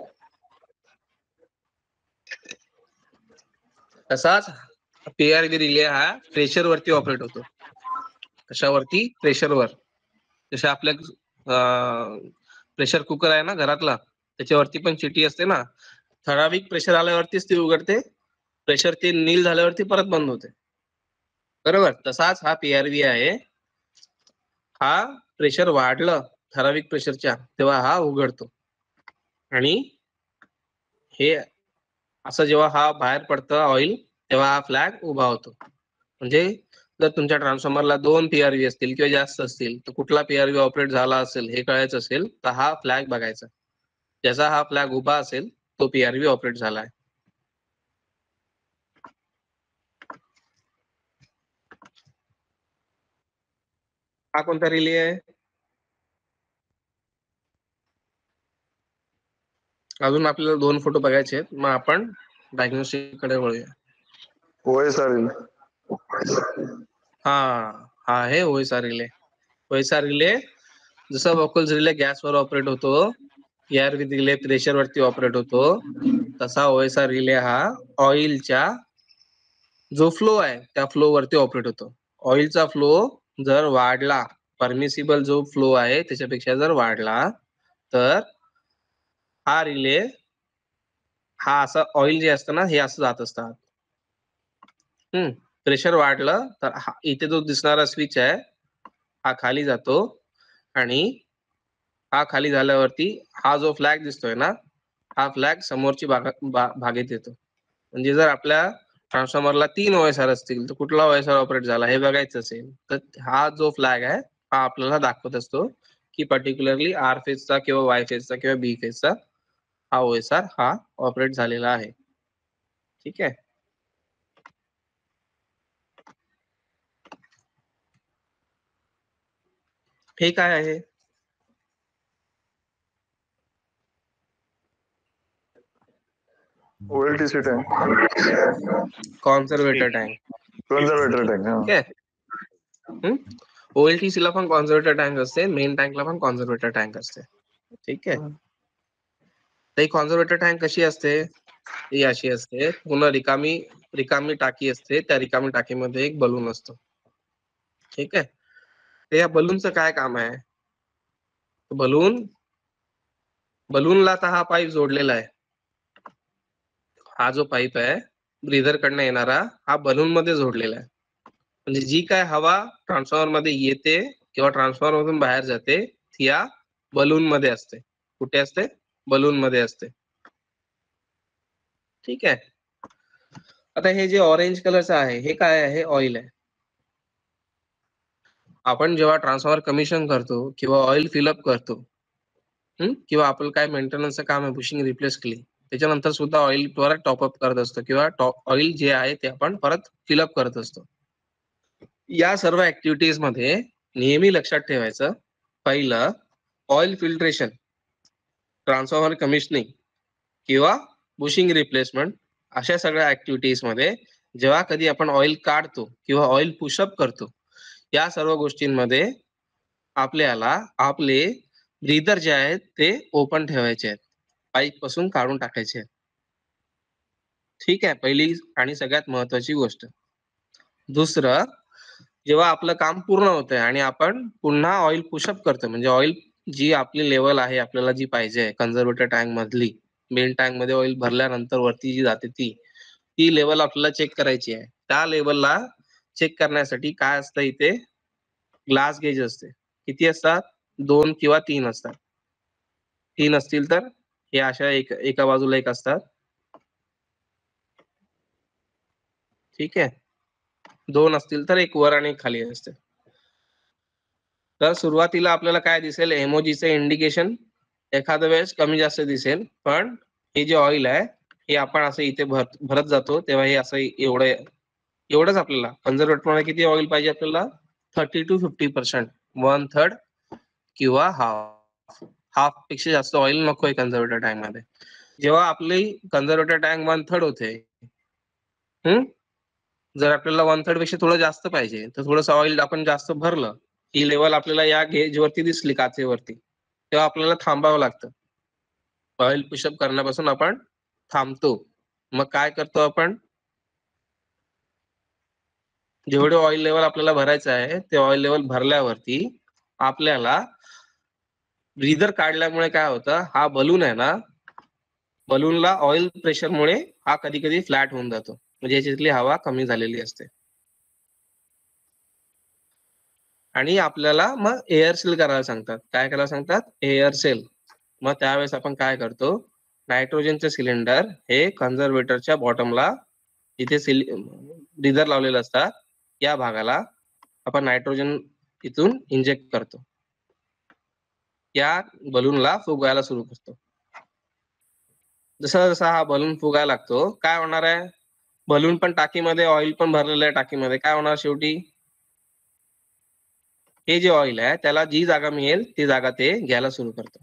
तसाच पीआरव्ही रिले हा प्रेशर वरती ऑपरेट होतो. कशावरती? प्रेशरवर. जसे आपल्या प्रेशर कुकर आहे ना घरातला, त्याच्यावरती पण चिटी असते ना, ठराविक प्रेशर आल्यावरतीच ती उघडते, प्रेशर ते नील झाल्यावरती परत बंद होते. बरोबर? तसाच हा पीआरव्ही आहे. हा प्रेशर वाढलं ठराविक प्रेशरच्या तेव्हा हा उघडतो, आणि हे असं जेव्हा हा बाहेर पडतं ऑइल तेव्हा हा फ्लॅग उभा होतो. म्हणजे जर तुमच्या ट्रान्सफॉर्मरला 2 पीआरव्ही असतील किंवा जास्त असतील, तर कुठला पीआरव्ही ऑपरेट झाला असेल हे कळायचं असेल तर हा फ्लॅग बघायचा. ज्याचा हा फ्लॅग उभा असेल तो पीआरव्ही ऑपरेट झाला आहे. हा कोणता रिले आहे? अजून आपल्याला 2 फोटो बघायचे आहेत, मग आपण डायग्नोस्टिक कडे वळूया. OSR हा हा आहे ओएसआर रिले. ओएसआर रिले जसं वोकल्स रिले गॅसवर ऑपरेट होतो, पीआरव्ही रिले प्रेशर वरती ऑपरेट होतो, तसा ओएसआर रिले हा ऑइलच्या जो फ्लो आहे त्या फ्लो वरती ऑपरेट होतो. ऑइलचा फ्लो जर वाढला, परमिसिबल जो फ्लो आहे त्याच्यापेक्षा जर वाढला, तर हा रिले हा असं ऑइल जे असतं ना हे असं जात असतात. प्रेशर वाढलं तर इथे जो दिसणारा स्विच आहे हा खाली जातो, आणि हा खाली झाल्यावरती हा जो फ्लॅग दिसतोय ना, हा फ्लॅग समोरची भागेत येतो. म्हणजे जर आपल्या ट्रान्सफॉर्मरला 3 OSR असतील तर कुठला OSR ऑपरेट झाला हे बघायचं असेल तर हा जो फ्लॅग आहे हा आपल्याला दाखवत असतो की पर्टिक्युलरली आर फेजचा किंवा वाय फेजचा किंवा बी फेजचा हा OSR हा ऑपरेट झालेला आहे. ठीक आहे. हे काय आहे? OLTC tank, conservator tank. Conservator tank. ठीक आहे. OLTC ला पण कॉन्झर्वेटर टँक असते, मेन टँकला पण कॉन्झर्वेटर टँक असते. ठीक आहे. तर ही कॉन्झर्वेटर टँक कशी असते? ही अशी असते, पूर्ण रिकामी टाकी असते, त्या रिकामी टाकीमध्ये एक बलून असतो. ठीक आहे. तर या बलूनचं काय काम आहे? बलूनला तर हा पाईप जोडलेला आहे. हा जो पाईप आहे ब्रीदर कडनं येणारा हा बलून मध्ये जोडलेला आहे. म्हणजे जी काय हवा ट्रान्सफॉर्मर मध्ये येते किंवा ट्रान्सफॉर्मर मधून बाहेर जाते ती या बलून मध्ये असते. कुठे असते? बलून मध्ये असते. ठीक आहे. आता हे जे ऑरेंज कलरचं आहे हे काय आहे? ऑइल आहे. आपण जेव्हा ट्रान्सफॉर्मर कमिशन करतो किंवा ऑइल फिलअप करतो, किंवा आपलं काय मेंटेनन्सचं काम आहे, बुशिंग रिप्लेस केली, त्याच्यानंतर सुद्धा ऑइल परत टॉपअप करत असतो किंवा ऑइल जे आहे ते आपण परत फिलअप करत असतो. या सर्व ऍक्टिव्हिटीज मध्ये नेहमी लक्षात ठेवायचं, पहिलं ऑइल फिल्ट्रेशन, ट्रान्सफॉर्मर कमिशनिंग किंवा बुशिंग रिप्लेसमेंट, अशा सगळ्या ऍक्टिव्हिटीज मध्ये जेव्हा कधी आपण ऑइल काढतो किंवा ऑइल पुशअप करतो, या सर्व गोष्टींमध्ये आपल्याला आपले ब्रीदर जे आहेत ते ओपन ठेवायचे आहेत, पाईप पासून काढून टाकायचे आहेत. ठीक आहे. पहिली आणि सगळ्यात महत्वाची गोष्ट. दुसरं, जेव्हा आपलं काम पूर्ण होतंय आणि आपण पुन्हा ऑइल पुशअप करतो, म्हणजे ऑइल जी आपली लेवल आहे आपल्याला जी पाहिजे कन्झर्वेटर टँक मधली, मेन टँक मध्ये ऑइल भरल्यानंतर वरती जी जाते ती लेवल आपल्याला चेक करायची आहे. त्या लेवलला चेक करण्यासाठी काय असतं, इथे ग्लास गेज असते. किती असतात? 2 किंवा 3 असतात. 3 असतील तर हे अशा एका बाजूला एक असतात. ठीक आहे. 2 असतील तर एक वर आणि एक खाली असते. तर सुरुवातीला आपल्याला काय दिसेल? एमओजीचं इंडिकेशन एखाद्या वेळेस कमी जास्त दिसेल, पण हे जे ऑइल आहे हे आपण असं इथे भरत जातो तेव्हा हे असं एवढंच आपल्याला कन्झर्वेटर मध्ये किती ऑइल पाहिजे आपल्याला? 30 to 50%, 1/3 किंवा हाफ पेक्षा जास्त ऑइल नकोय कन्झर्वेटर टँक मध्ये. जेव्हा आपली कन्झर्वेटर टँक 1/3 होते, जर आपल्याला 1/3 पेक्षा थोडं जास्त पाहिजे तर थोडंसं ऑइल आपण जास्त भरलं, ही लेवल आपल्याला या गेज वरती दिसली काचेवरती, तेव्हा आपल्याला थांबावं लागतं. ऑइल पुशअप करण्यापासून आपण थांबतो. मग काय करतो आपण? जेवढे ऑइल लेवल आपल्याला भरायचं आहे ते ऑइल लेवल भरल्यावरती आपल्याला ब्रीदर काढल्यामुळे काय होतं, हा बलून आहे ना, बलूनला ऑइल प्रेशरमुळे हा कधी कधी फ्लॅट होऊन जातो, म्हणजे याच्यातली हवा कमी झालेली असते. आणि आपल्याला मग एअर सेल करायला सांगतात. काय करायला सांगतात? Air cell. मग त्यावेळेस आपण काय करतो, नायट्रोजनचे सिलेंडर हे कन्झर्वेटरच्या बॉटमला इथे ब्रीदर लावलेलं असतात, या भागाला आपण नायट्रोजन इथून इंजेक्ट करतो, या बलूनला फुगवायला सुरू करतो. जसा जसा हा बलून फुगायला लागतो, काय होणार आहे, बलून पण टाकीमध्ये, ऑइल पण भरलेलं आहे टाकीमध्ये, काय होणार शेवटी, हे जे ऑइल आहे त्याला जी जागा मिळेल ती जागा ते घ्यायला सुरू करतो.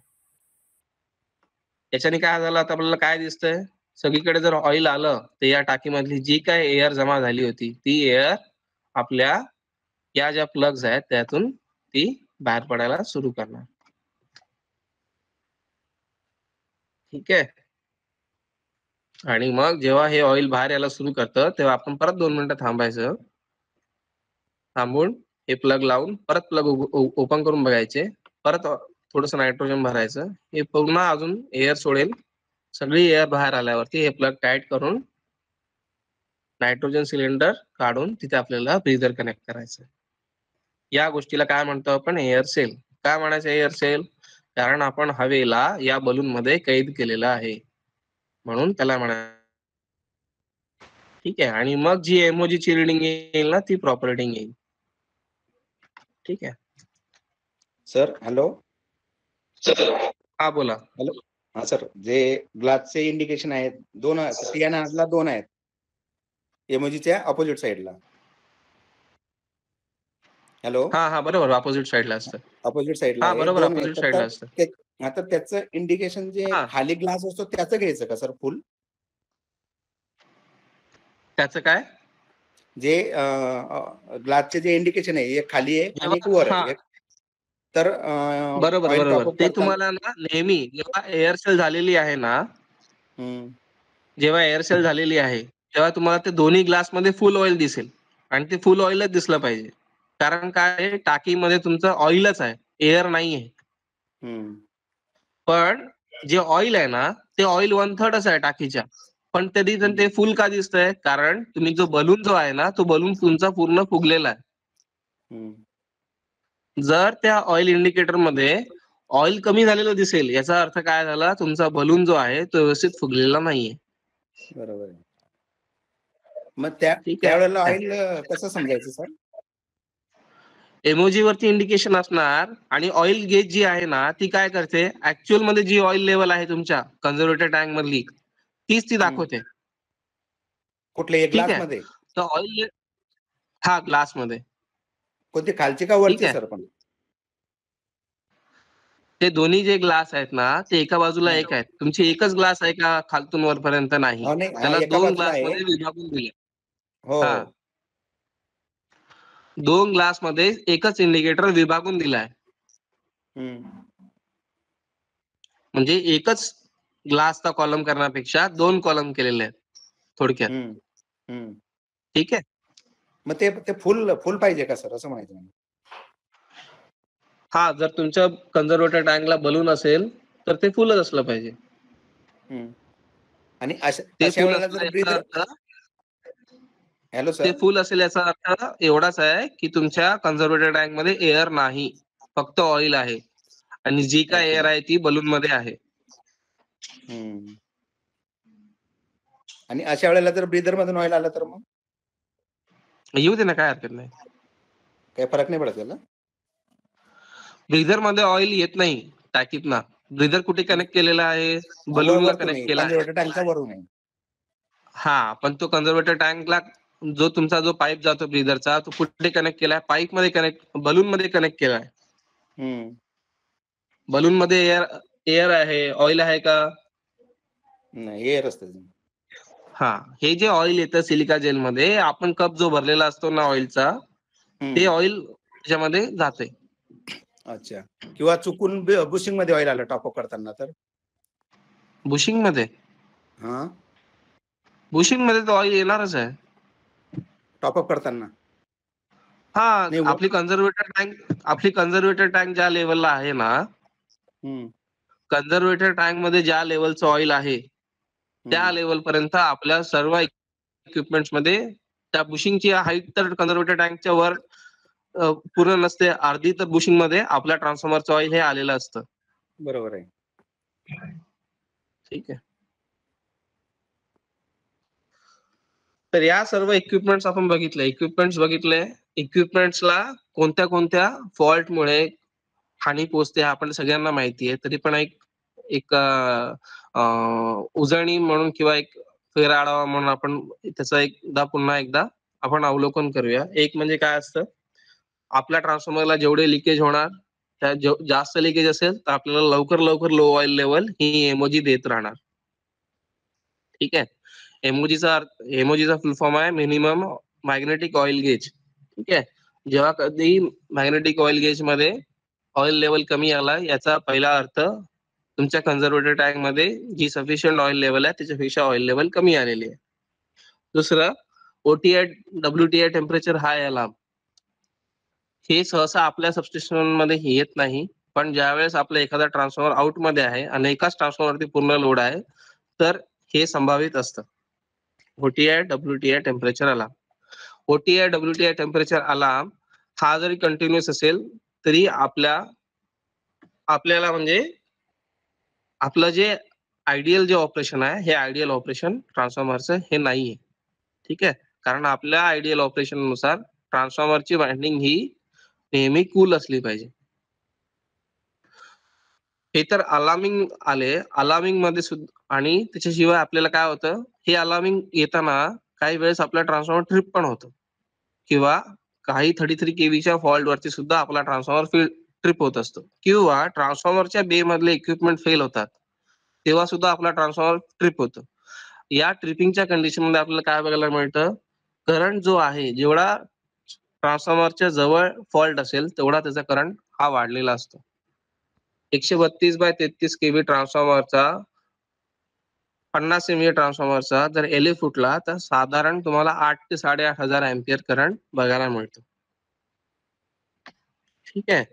याच्याने काय झालं, आता आपल्याला काय दिसतंय, सगळीकडे जर ऑइल आलं तर या टाकीमधली जी काय एअर जमा झाली होती ती एअर आपल्या या ज्या प्लग्स आहेत त्यातून ती बाहेर पडायला सुरू करणार. ठीक आहे. आणि मग जेव्हा हे ऑइल बाहेर यायला सुरू करतं तेव्हा आपण परत 2 मिनिटं थांबायचं. थांबून हे प्लग लावून परत प्लग ओपन करून बघायचे. परत थोडंसं नायट्रोजन भरायचं. हे पुन्हा अजून एअर सोडेल. सगळी एअर बाहेर आल्यावरती हे प्लग टाईट करून नायट्रोजन सिलेंडर काढून तिथे आपल्याला ब्रीदर कनेक्ट करायचं. या गोष्टीला काय म्हणतो आपण, एअर सेल. काय म्हणायचं एअर सेल? कारण आपण हवेला या बलून मध्ये कैद केलेलं आहे, म्हणून त्याला म्हणा. ठीक आहे. आणि मग जी एमओजी ची रिडिंग येईल ना, ती प्रॉपर रिडिंग येईल. ठीक आहे. Sir hello. हा बोला. हॅलो. हा सर, जे ग्लासचे इंडिकेशन आहेत दोन, टीएनआरला 2 आहेत, एमओजीच्या अपोजिट साइडला. हॅलो. हा हा बरोबर, अपोजिट साइडला असतं. अपोजिट साइडला हा आहे, बरोबर, 2 अपोजिट आहेत. साइडला असतं. आता त्याचं इंडिकेशन जे हा, खाली ग्लास असतो त्याचं घ्यायचं का सर फुल? त्याचं काय? जे ग्लासचे जे इंडिकेशन आहे, एक खाली आहे आणि एक जेव्हा वर हा आहे. तर बरोबर ऑइल बरोबर, टॉपअप ते करताना. तुम्हाला ना नेहमी जेव्हा एअरसेल झालेली आहे ना, हम्म. जेव्हा एअरसेल झालेली आहे तेव्हा तुम्हाला ते दोन्ही ग्लास मध्ये फुल ऑइल दिसेल. आणि ते फुल ऑइलच दिसलं पाहिजे. कारण काय, टाकीमध्ये तुमचं ऑइलच आहे, एअर नाही आहे. हम्म. पण जे ऑइल आहे ना, ते ऑइल 1/3च आहे टाकीच्या. पण तरी पण ते फुल का दिसतंय? कारण तुम्ही जो बलून जो आहे ना, तो बलून तुमचा पूर्ण फुगलेला आहे. हम्म. जर त्या ऑइल इंडिकेटर मध्ये ऑइल कमी झालेलं दिसेल, याचा अर्थ काय झाला, तुमचा बलून जो आहे तो व्यवस्थित फुगलेला नाहीये. बरोबर आहे. मग त्यावेळेला ठीक ऑइल आहे. कसं समजायचं सर? एमओजी वरती इंडिकेशन असणार. आणि ऑइल गेज जी आहे ना, ती काय करते, ऍक्च्युअल मध्ये जी ऑइल लेवल आहे तुमच्या कन्झर्वेटर टँक मधली, तीच ती दाखवते. कुठल्या ठीक ग्लास आहे. मध्ये? तर ऑइल, हा ग्लास मध्ये. कोणती, खालची का ठीक वरची आहे. सर? पण ते दोन्ही जे ग्लास आहेत ना, ते एका बाजूला एक आहेत. तुमची एकच ग्लास आहे का खालतून वरपर्यंत? नाही, नाही, त्याला एका 2 बाजूला ग्लास आहे. मध्ये विभागून दिले. हो हा, 2 ग्लास मध्ये एकच इंडिकेटर विभागून दिलाय. हम्म. म्हणजे एकच ग्लासचा कॉलम करण्यापेक्षा 2 कॉलम केलेले आहेत थोडक्यात. हम्म. हम्म. ठीक आहे. मग ते फुल फुल पाहिजे का सर, असं म्हणायचं मला? हा, जर तुमच्या कन्झर्वेटर टँकला बलून असेल तर ते फुलच असलं पाहिजे. हम्म. आणि अशा ते अशा फुल वेळेला असलं जर याचा ब्रीदर. अर्थ, हॅलो ते सर. फुल असेल याचा अर्थ एवढाच आहे की तुमच्या कन्झर्वेटर टँक मध्ये एअर नाही, फक्त ऑइल आहे. आणि जी काय ओके. एअर आहे ती बलून मध्ये आहे. हम्म. आणि अशा वेळेला जर ब्रीदर मधून ऑइल आलं तर मग येऊ दे ना, काय हरकत नाही. काही फरक नाही पडत त्याला? ब्रीदर मध्ये ऑइल येत नाही टाकीत ना. ब्रीदर कुठे कनेक्ट केलेला आहे? बलूनला वरतून कनेक्ट आहे, केला आहे. कन्व्हर्टर टँकच्या वरून आहे. हा, पण तो कन्झर्वेटर टँकला जो तुमचा जो पाईप जातो ब्रीदरचा, तो कुठे कनेक्ट केलाय? पाईप मध्ये कनेक्ट, बलून मध्ये कनेक्ट केलाय. हम्म. बलून मध्ये एअर, एअर आहे, ऑइल आहे का? नाही, एअर असतं. हा, हे जे ऑइल येतं सिलिका जेल मध्ये, आपण कप जो भरलेला असतो ना ऑइलचा, ते ऑइल त्याच्यामध्ये जाते. अच्छा. किंवा चुकून बुशिंग मध्ये ऑइल आलं टॉपअप करताना तर? बुशिंग मध्ये? हा, बुशिंग मध्ये तर ऑइल येणारच आहे. टॉपअप करताना. हा नाही आपली कन्झर्वेटर टँक ज्या लेवलला आहे ना, हम्म, कन्झर्वेटर टँक मध्ये ज्या लेवलचं ऑइल आहे त्या हम्म. लेवल पर्यंत आपल्या सर्व इक्विपमेंट्स मध्ये त्या बुशिंगची हाईट तर कन्झर्वेटर टँकच्या वर पूर्ण नसते, अर्धी तर बुशिंग मध्ये आपल्या ट्रान्सफॉर्मरचं ऑइल हे आलेलं असतं. बरोबर आहे. ठीक आहे. तर या सर्व इक्विपमेंट्स आपण बघितले, इक्विपमेंट्सला कोणत्या कोणत्या फॉल्टमुळे हानी पोचते आपण सगळ्यांना माहिती आहे. तरी पण एक एक उजळणी म्हणून किंवा एक फेरआढावा म्हणून आपण त्याचा पुन्हा एकदा आपण अवलोकन करूया. एक म्हणजे काय असतं, आपल्या ट्रान्सफॉर्मरला जेवढे लिकेज होणार त्या जास्त लिकेज असेल तर आपल्याला लवकर लवकर लो ऑइल लेवल ही एमओजी देत राहणार. ठीक आहे. एमओजीचा फुल फॉर्म आहे मिनिमम मॅग्नेटिक ऑइल गेज. ठीक आहे. जेव्हा कधी मॅग्नेटिक ऑइल गेज मध्ये ऑइल लेवल कमी आला याचा पहिला अर्थ तुमच्या कन्झर्वेटर टँक मध्ये जी सफिशियंट ऑइल लेवल आहे त्याच्यापेक्षा ऑइल लेवल कमी आलेली आहे. दुसरं, ओटीआय डब्ल्यूटीआय टेम्परेचर हाय अलार्म. हे सहसा आपल्या सबस्टेशन मध्ये येत नाही, पण ज्यावेळेस आपला एखादा ट्रान्सफॉर्मर आउट मध्ये आहे आणि एकाच ट्रान्सफॉर्मरवरती पूर्ण लोड आहे तर हे संभावित असतं. ओटीआय डब्ल्यूटीआय टेम्परेचर अलार्म. ओटीआय डब्ल्यूटीआय टेम्परेचर अलार्म हा जरी कंटिन्युअस असेल तरी आपल्याला म्हणजे आपलं जे आयडियल जे ऑपरेशन आहे हे आयडियल ऑपरेशन ट्रान्सफॉर्मरचं हे नाहीये. ठीक आहे. कारण आपल्या आयडियल ऑपरेशन नुसार ट्रान्सफॉर्मरची वाइंडिंग ही नेहमी कूल असली पाहिजे. हे तर अलार्मिंग आले. अलार्मिंग मध्ये सुद्धा आणि त्याच्याशिवाय आपल्याला काय होतं, हे अलार्मिंग येताना काही वेळेस आपला ट्रान्सफॉर्मर ट्रिप पण होतो किंवा काही 33 केव्हीच्या फॉल्ट वरती सुद्धा आपला ट्रान्सफॉर्मर ट्रिप होत असतो किंवा ट्रान्सफॉर्मरच्या बे मधले इक्विपमेंट फेल होतात तेव्हा सुद्धा आपला ट्रान्सफॉर्मर ट्रिप होतो. या ट्रिपिंगच्या कंडिशन मध्ये आपल्याला काय बघायला मिळतं, करंट जो आहे जेवढा ट्रान्सफॉर्मरच्या जवळ फॉल्ट असेल तेवढा त्याचा करंट हा वाढलेला असतो. 132/33 केव्ही ट्रान्सफॉर्मरचा 50 एमव्हीए ट्रान्सफॉर्मरचा जर एलए फुटला तर साधारण तुम्हाला 8 ते 8,500 अँपिअर करंट बघायला मिळतो. ठीक आहे.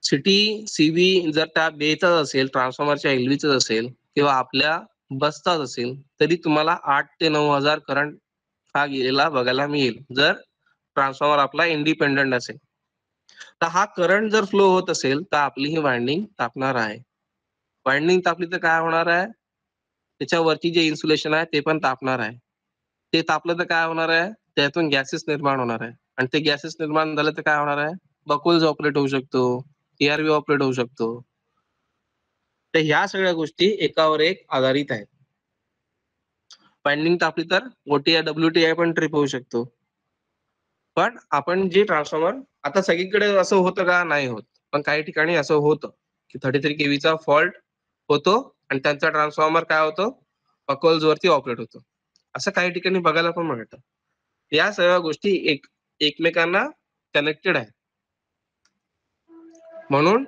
सिटी सीबी जर त्या बेचाच असेल, ट्रान्सफॉर्मरच्या एलव्हीच असेल किंवा आपल्या बसचाच असेल तरी तुम्हाला 8 ते 9,000 करंट हा गेलेला बघायला मिळेल जर ट्रान्सफॉर्मर आपला इंडिपेंडंट असेल. तर हा करंट जर फ्लो होत असेल तर आपली ही वाइंडिंग तापणार आहे. वाइंडिंग तापली तर काय होणार आहे, त्याच्यावरती जे इन्सुलेशन आहे ते पण तापणार आहे. ते तापलं तर काय होणार आहे, त्यातून गॅसेस निर्माण होणार आहे आणि ते गॅसेस निर्माण झाले तर काय होणार आहे, बकुल्स ऑपरेट होऊ शकतो, टीआरबी ऑपरेट होऊ शकतो. तर ह्या सगळ्या गोष्टी एकावर एक आधारित आहेत. वाइंडिंग तापली तर ओटीआय डब्ल्यूटीआय पण ट्रिप होऊ शकतो. पण आपण जे ट्रान्सफॉर्मर आता सगळीकडे असं होतं का, नाही होत, पण काही ठिकाणी असं होतं की 33 केव्हीचा फॉल्ट होतो आणि त्यांचा ट्रान्सफॉर्मर काय होतो, बकल्स वरती ऑपरेट होतो. असं काही ठिकाणी बघायला पण मिळतं. या सगळ्या गोष्टी एकमेकांना कनेक्टेड आहेत. म्हणून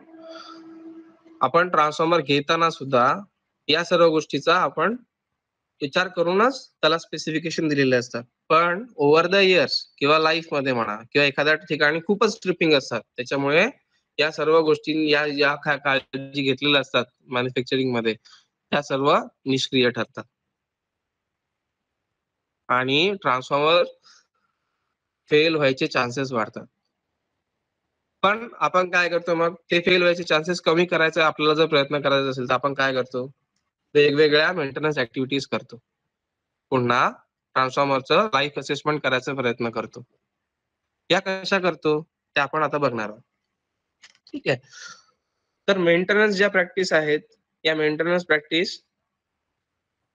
आपण ट्रान्सफॉर्मर घेताना सुद्धा या सर्व गोष्टीचा आपण विचार करूनच त्याला स्पेसिफिकेशन दिलेले असतात. पण ओव्हर द इयर्स किंवा लाईफ मध्ये म्हणा किंवा एखाद्या ठिकाणी खूपच ट्रिपिंग असतात, त्याच्यामुळे या सर्व गोष्टी या काळजी घेतलेल्या असतात मॅन्युफॅक्चरिंग मध्ये, त्या सर्व निष्क्रिय ठरतात आणि ट्रान्सफॉर्मर फेल व्हायचे चान्सेस वाढतात. पण आपण काय करतो मग, ते फेल व्हायचे चान्सेस कमी करायचा आपल्याला जर प्रयत्न करायचा असेल तर आपण काय करतो, वेगवेगळ्या मेंटेनन्स ऍक्टिव्हिटीज करतो. पुन्हा ट्रान्सफॉर्मरचं लाईफ असेसमेंट करायचा प्रयत्न करतो. या कशा करतो ते आपण आता बघणार आहोत. ठीक आहे. तर मेंटेनन्स ज्या प्रॅक्टिस आहेत, या मेंटेनन्स प्रॅक्टिस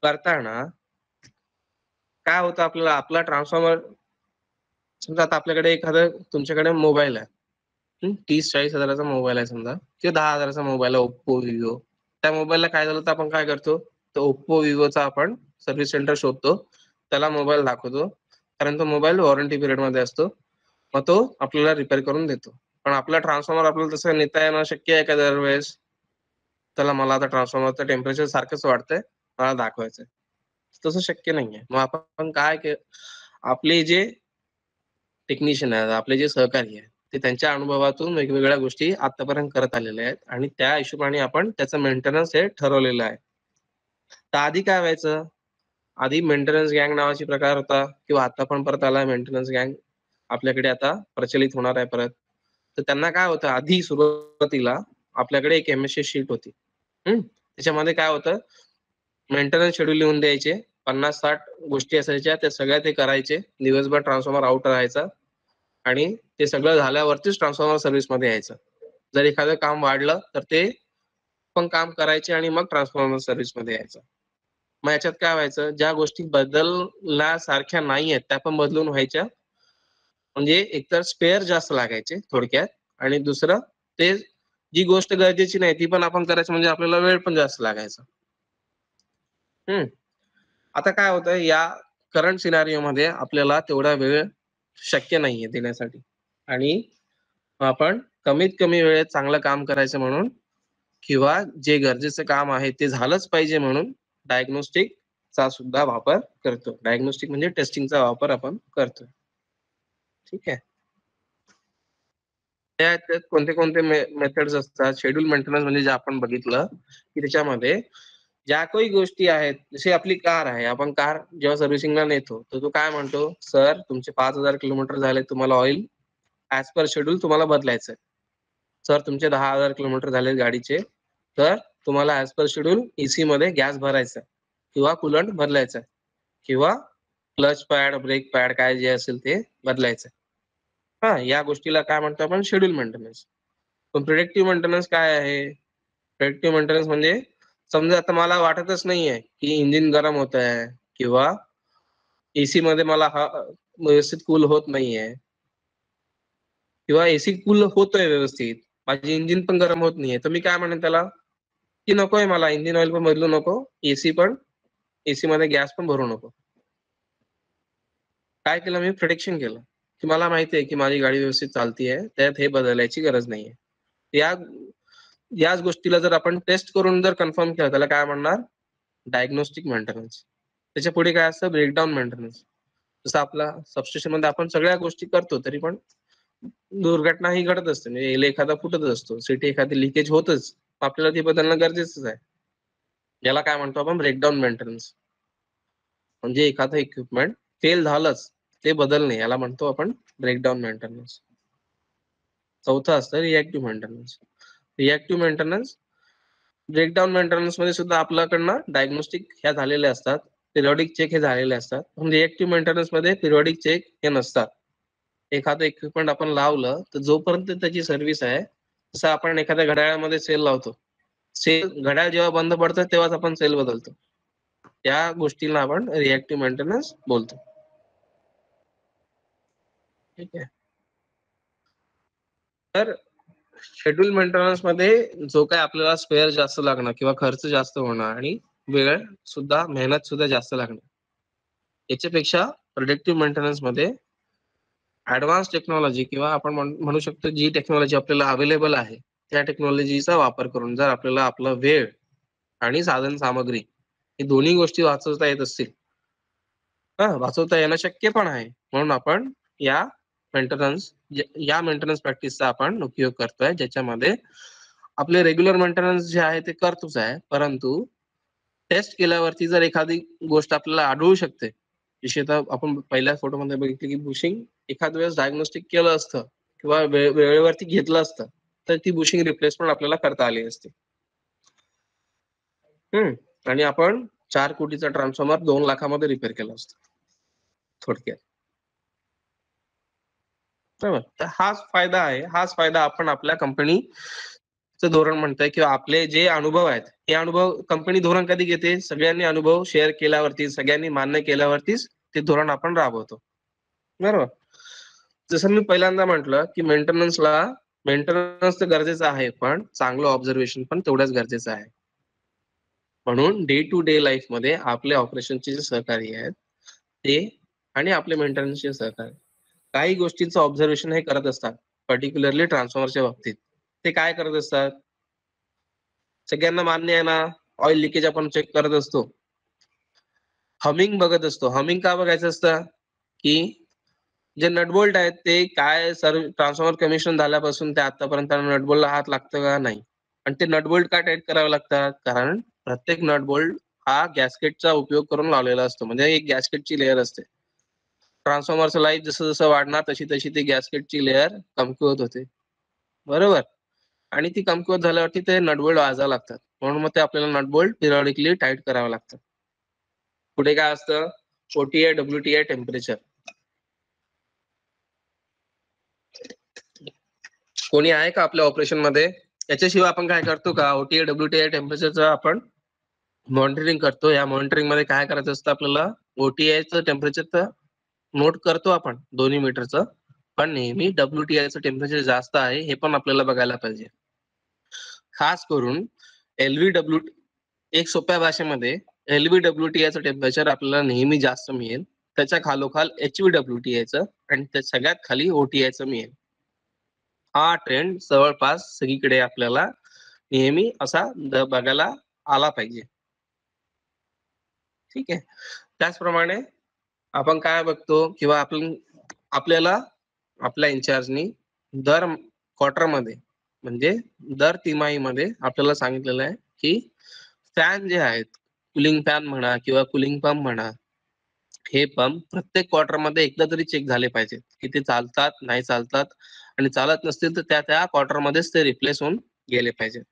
करताना काय होतं, आपल्याला आपला ट्रान्सफॉर्मर समजा आता आपल्याकडे तुमच्याकडे मोबाईल आहे, 30-40 हजाराचा मोबाईल आहे समजा किंवा 10,000चा मोबाईल आहे, ओप्पो विवो. त्या मोबाईलला काय झालं तर आपण काय करतो, तर ओप्पो विवोचा आपण सर्व्हिस सेंटर शोधतो, त्याला मोबाईल दाखवतो, कारण तो मोबाईल वॉरंटी पिरियड मध्ये असतो, मग तो आपल्याला रिपेअर करून देतो. पण आपला ट्रान्सफॉर्मर आपल्याला तसं नेता येणं शक्य आहे का दरवेळेस, त्याला मला आता ट्रान्सफॉर्मरचं टेम्परेचर सारखंच वाढतंय, मला दाखवायचंय, तसं शक्य नाहीये. मग आपण काय आपले जे टेक्निशियन आहेत, आपले जे सहकारी आहेत, ते त्यांच्या अनुभवातून वेगवेगळ्या गोष्टी आतापर्यंत करत आलेले आहेत आणि त्या हिशोबाने आपण त्याचं मेंटेनन्स हे ठरवलेलं आहे. तर आधी काय व्हायचं? आधी मेंटेनन्स गँग नावाची प्रकार होता किंवा आता पण परत आला मेंटेनन्स गँग आपल्याकडे आता प्रचलित होणार आहे परत. तर त्यांना काय होतं आधी सुरुवातीला आपल्याकडे एक एम-एस-सी शीट होती. त्याच्यामध्ये काय होतं मेंटेनन्स शेड्यूल लिहून द्यायचे. 50-60 गोष्टी असायच्या त्या सगळ्या ते करायचे. दिवसभर ट्रान्सफॉर्मर आउट राहायचा आणि ते सगळं झाल्यावरतीच ट्रान्सफॉर्मर सर्व्हिसमध्ये यायचं. जर एखादं काम वाढलं तर ते पण काम करायचे आणि मग ट्रान्सफॉर्मर सर्व्हिसमध्ये यायचं. मग याच्यात काय व्हायचं ज्या गोष्टी बदलण्यासारख्या नाही आहेत त्या पण बदलून व्हायच्या. म्हणजे एकतर स्पेअर जास्त लागायचे थोडक्यात आणि दुसरं ते जी गोष्ट गरजेची नाही ती पण आपण करायचं म्हणजे आपल्याला वेळ पण जास्त लागायचा. आता काय होतं या करंट सिनारिओमध्ये आपल्याला तेवढा वेळ शक्य नाहीये देण्यासाठी आणि आपण कमीत कमी वेळेत चांगलं काम करायचं म्हणून किंवा जे गरजेचं काम आहे ते झालंच पाहिजे म्हणून डायग्नोस्टिकचा सुद्धा वापर करतो. डायग्नोस्टिक म्हणजे टेस्टिंगचा वापर आपण करतो. ठीक आहे. त्यात कोणते कोणते मेथड्स असतात शेड्यूल मेंटेनन्स म्हणजे जे आपण बघितलं की त्याच्यामध्ये ज्या काही गोष्टी आहेत जशी आपली कार आहे आपण कार जेव्हा सर्व्हिसिंगला नेतो तर तो काय म्हणतो सर तुमचे 5,000 किलोमीटर झाले तुम्हाला ऑइल ऍज पर शेड्यूल तुम्हाला बदलायचं आहे. सर तुमचे 10,000 किलोमीटर झाले गाडीचे तर तुम्हाला ऍज पर शेड्यूल एसी मध्ये गॅस भरायचा आहे किंवा कुलंट बदलायचं आहे किंवा क्लच पॅड ब्रेक पॅड काय जे असेल ते बदलायचं आहे. हा या गोष्टीला काय म्हणतो आपण शेड्यूल मेंटेनन्स. पण प्रिडिक्टिव्ह मेंटेनन्स काय आहे? प्रिडिक्टिव्ह मेंटेनन्स म्हणजे समजा आता मला वाटतच नाहीये की इंजिन गरम होत आहे किंवा एसी मध्ये मला व्यवस्थित कूल होत नाहीये किंवा एसी कूल होतोय व्यवस्थित माझी इंजिन पण गरम होत नाहीये तर मी काय म्हणेन त्याला की नकोय मला इंजिन ऑइल पण बदलू नको एसी मध्ये गॅस पण भरू नको. काय केलं मी प्रिडिक्शन केलं की मला माहिती आहे की माझी गाडी व्यवस्थित चालतीये त्यात हे बदलायची गरज नाहीये. या याच गोष्टीला जर आपण टेस्ट करून जर कन्फर्म केलं त्याला काय म्हणणार डायग्नोस्टिक मेंटेनन्स. त्याच्या पुढे काय असतं ब्रेकडाऊन मेंटेनन्स. जसं आपला सबस्टेशन मध्ये आपण सगळ्या गोष्टी करतो तरी पण दुर्घटना ही घडत असते म्हणजे एल एखादा फुटत असतो सिटी एखादी लिकेज होतच आपल्याला ते बदलणं गरजेचंच आहे. याला काय म्हणतो आपण ब्रेकडाऊन मेंटेनन्स. म्हणजे एखादं इक्विपमेंट फेल झालंच ते बदलणे याला म्हणतो आपण ब्रेकडाऊन मेंटेनन्स. चौथं असतं reactive maintenance. Reactive maintenance breakdown maintenance मध्ये सुद्धा आपल्याकडनं डायग्नोस्टिक ह्या झालेल्या असतात पिरियॉडिक चेक हे झालेले असतात पण रिएक्टिव्ह मेंटेनन्स मध्ये पिरियॉडिक चेक हे नसतात. एखादं इक्विपमेंट आपण लावलं तर जोपर्यंत त्याची सर्व्हिस आहे जसं आपण एखाद्या घड्याळामध्ये सेल लावतो सेल घड्याळ जेव्हा बंद पडतं तेव्हाच आपण सेल बदलतो. त्या गोष्टीला आपण रिएक्टिव्ह मेंटेनन्स बोलतो. ठीक आहे. तर शेड्यूल मेंटेनन्स मध्ये जो काय आपल्याला स्पेअर जास्त लागणं किंवा खर्च जास्त होणं आणि वेळ सुद्धा मेहनत सुद्धा जास्त लागणं याच्यापेक्षा प्रिडिक्टिव्ह मेंटेनन्स मध्ये ऍडव्हान्स टेक्नॉलॉजी किंवा आपण म्हणू शकतो जी टेक्नॉलॉजी आपल्याला अवेलेबल आहे त्या टेक्नॉलॉजीचा वापर करून जर आपल्याला आपला वेळ आणि साधन सामग्री हे दोन्ही गोष्टी वाचवता येत असतील वाचवता येणं शक्य पण आहे म्हणून आपण या मेंटेनन्स प्रॅक्टिसचा आपण उपयोग करतोय ज्याच्यामध्ये आपले रेग्युलर मेंटेनन्स जे आहे ते करतोच आहे परंतु टेस्ट केल्यावरती जर एखादी गोष्ट आपल्याला आढळू शकते विशेषतः आपण पहिल्या फोटोमध्ये बघितलं की बुशिंग एखाद वेळेस डायग्नोस्टिक केलं असतं किंवा वेळेवरती घेतलं असतं तर ती बुशिंग रिप्लेसमेंट आपल्याला करता आली असते. आणि आपण 4 कोटीचा ट्रान्सफॉर्मर 2 लाखामध्ये रिपेअर केला असतो थोडक्यात. बरोबर तर हाच फायदा आपण आपल्या कंपनीचं धोरण म्हणतोय किंवा आपले जे अनुभव आहेत हे अनुभव कंपनी धोरण कधी घेते सगळ्यांनी अनुभव शेअर केल्यावरती सगळ्यांनी मान्य केल्यावरतीच ते धोरण आपण राबवतो. बरोबर. जसं मी पहिल्यांदा म्हटलं की मेंटेनन्स तर गरजेचं आहे पण चांगलं ऑब्झर्वेशन पण तेवढंच गरजेचं आहे. म्हणून डे टू डे लाईफ मध्ये आपले ऑपरेशनचे जे सहकारी आहेत ते आणि आपले मेंटेनन्सचे सहकारी काही गोष्टींचं ऑब्झर्वेशन हे करत असतात पर्टिक्युलरली ट्रान्सफॉर्मरच्या बाबतीत. ते काय करत असतात सगळ्यांना मान्य आहे ना ऑइल लिकेज आपण चेक करत असतो हमिंग बघत असतो. हमिंग का बघायचं असतं की जे नटबोल्ट आहेत ते काय सर ट्रान्सफॉर्मर कमिशन झाल्यापासून ते आतापर्यंत नटबोल्टला हात लागतं का नाही. आणि ते नटबोल्ट का टाईट करावे लागतात, कारण प्रत्येक नटबोल्ट हा गॅस्केटचा उपयोग करून लावलेला असतो. म्हणजे एक गॅस्केटची लेअर असते. ट्रान्सफॉर्मरचं लाईफ जसं जसं वाढणार तशी तशी ती गॅस्केटची लेअर कमकुवत होते, बरोबर. आणि ती कमकुवत झाल्यावरती ते नटबोल्ट वाजायला लागतात. म्हणून मग ते आपल्याला नटबोल्ट पिरियॉडिकली टाईट करावं लागतं. पुढे काय असतं, OTI WTI टेम्परेचर. कोणी आहे का आपल्या ऑपरेशन मध्ये? याच्याशिवाय आपण काय करतो का, OTI WTI टेम्परेचरचं आपण मॉनिटरिंग करतो. या मॉनिटरिंग मध्ये काय करायचं असतं आपल्याला, OTIचं टेम्परेचर नोट करतो आपण 2 मीटरचं, पण नेहमी WTIचं टेम्परेचर जास्त आहे हे पण आपल्याला बघायला पाहिजे. खास करून LVW, एक सोप्या भाषेमध्ये LVWTIचं टेम्परेचर आपल्याला नेहमी जास्त मिळेल. त्याच्या खालोखाल HVWTIचं आणि त्या सगळ्यात खाली OTIचं मिळेल. हा ट्रेंड जवळपास सगळीकडे आपल्याला नेहमी असा बघायला आला पाहिजे. ठीक आहे. त्याचप्रमाणे आपण काय बघतो किंवा आपल्याला आपल्या इन्चार्जनी दर क्वार्टरमध्ये म्हणजे दर तिमाहीमध्ये आपल्याला सांगितलेलं आहे की फॅन जे आहेत, कुलिंग फॅन म्हणा किंवा कुलिंग पंप म्हणा, हे पंप प्रत्येक क्वार्टरमध्ये एकदा तरी चेक झाले पाहिजेत की ते चालतात, नाही चालतात, आणि चालत नसतील तर त्या त्या क्वार्टरमध्येच ते रिप्लेस होऊन गेले पाहिजेत.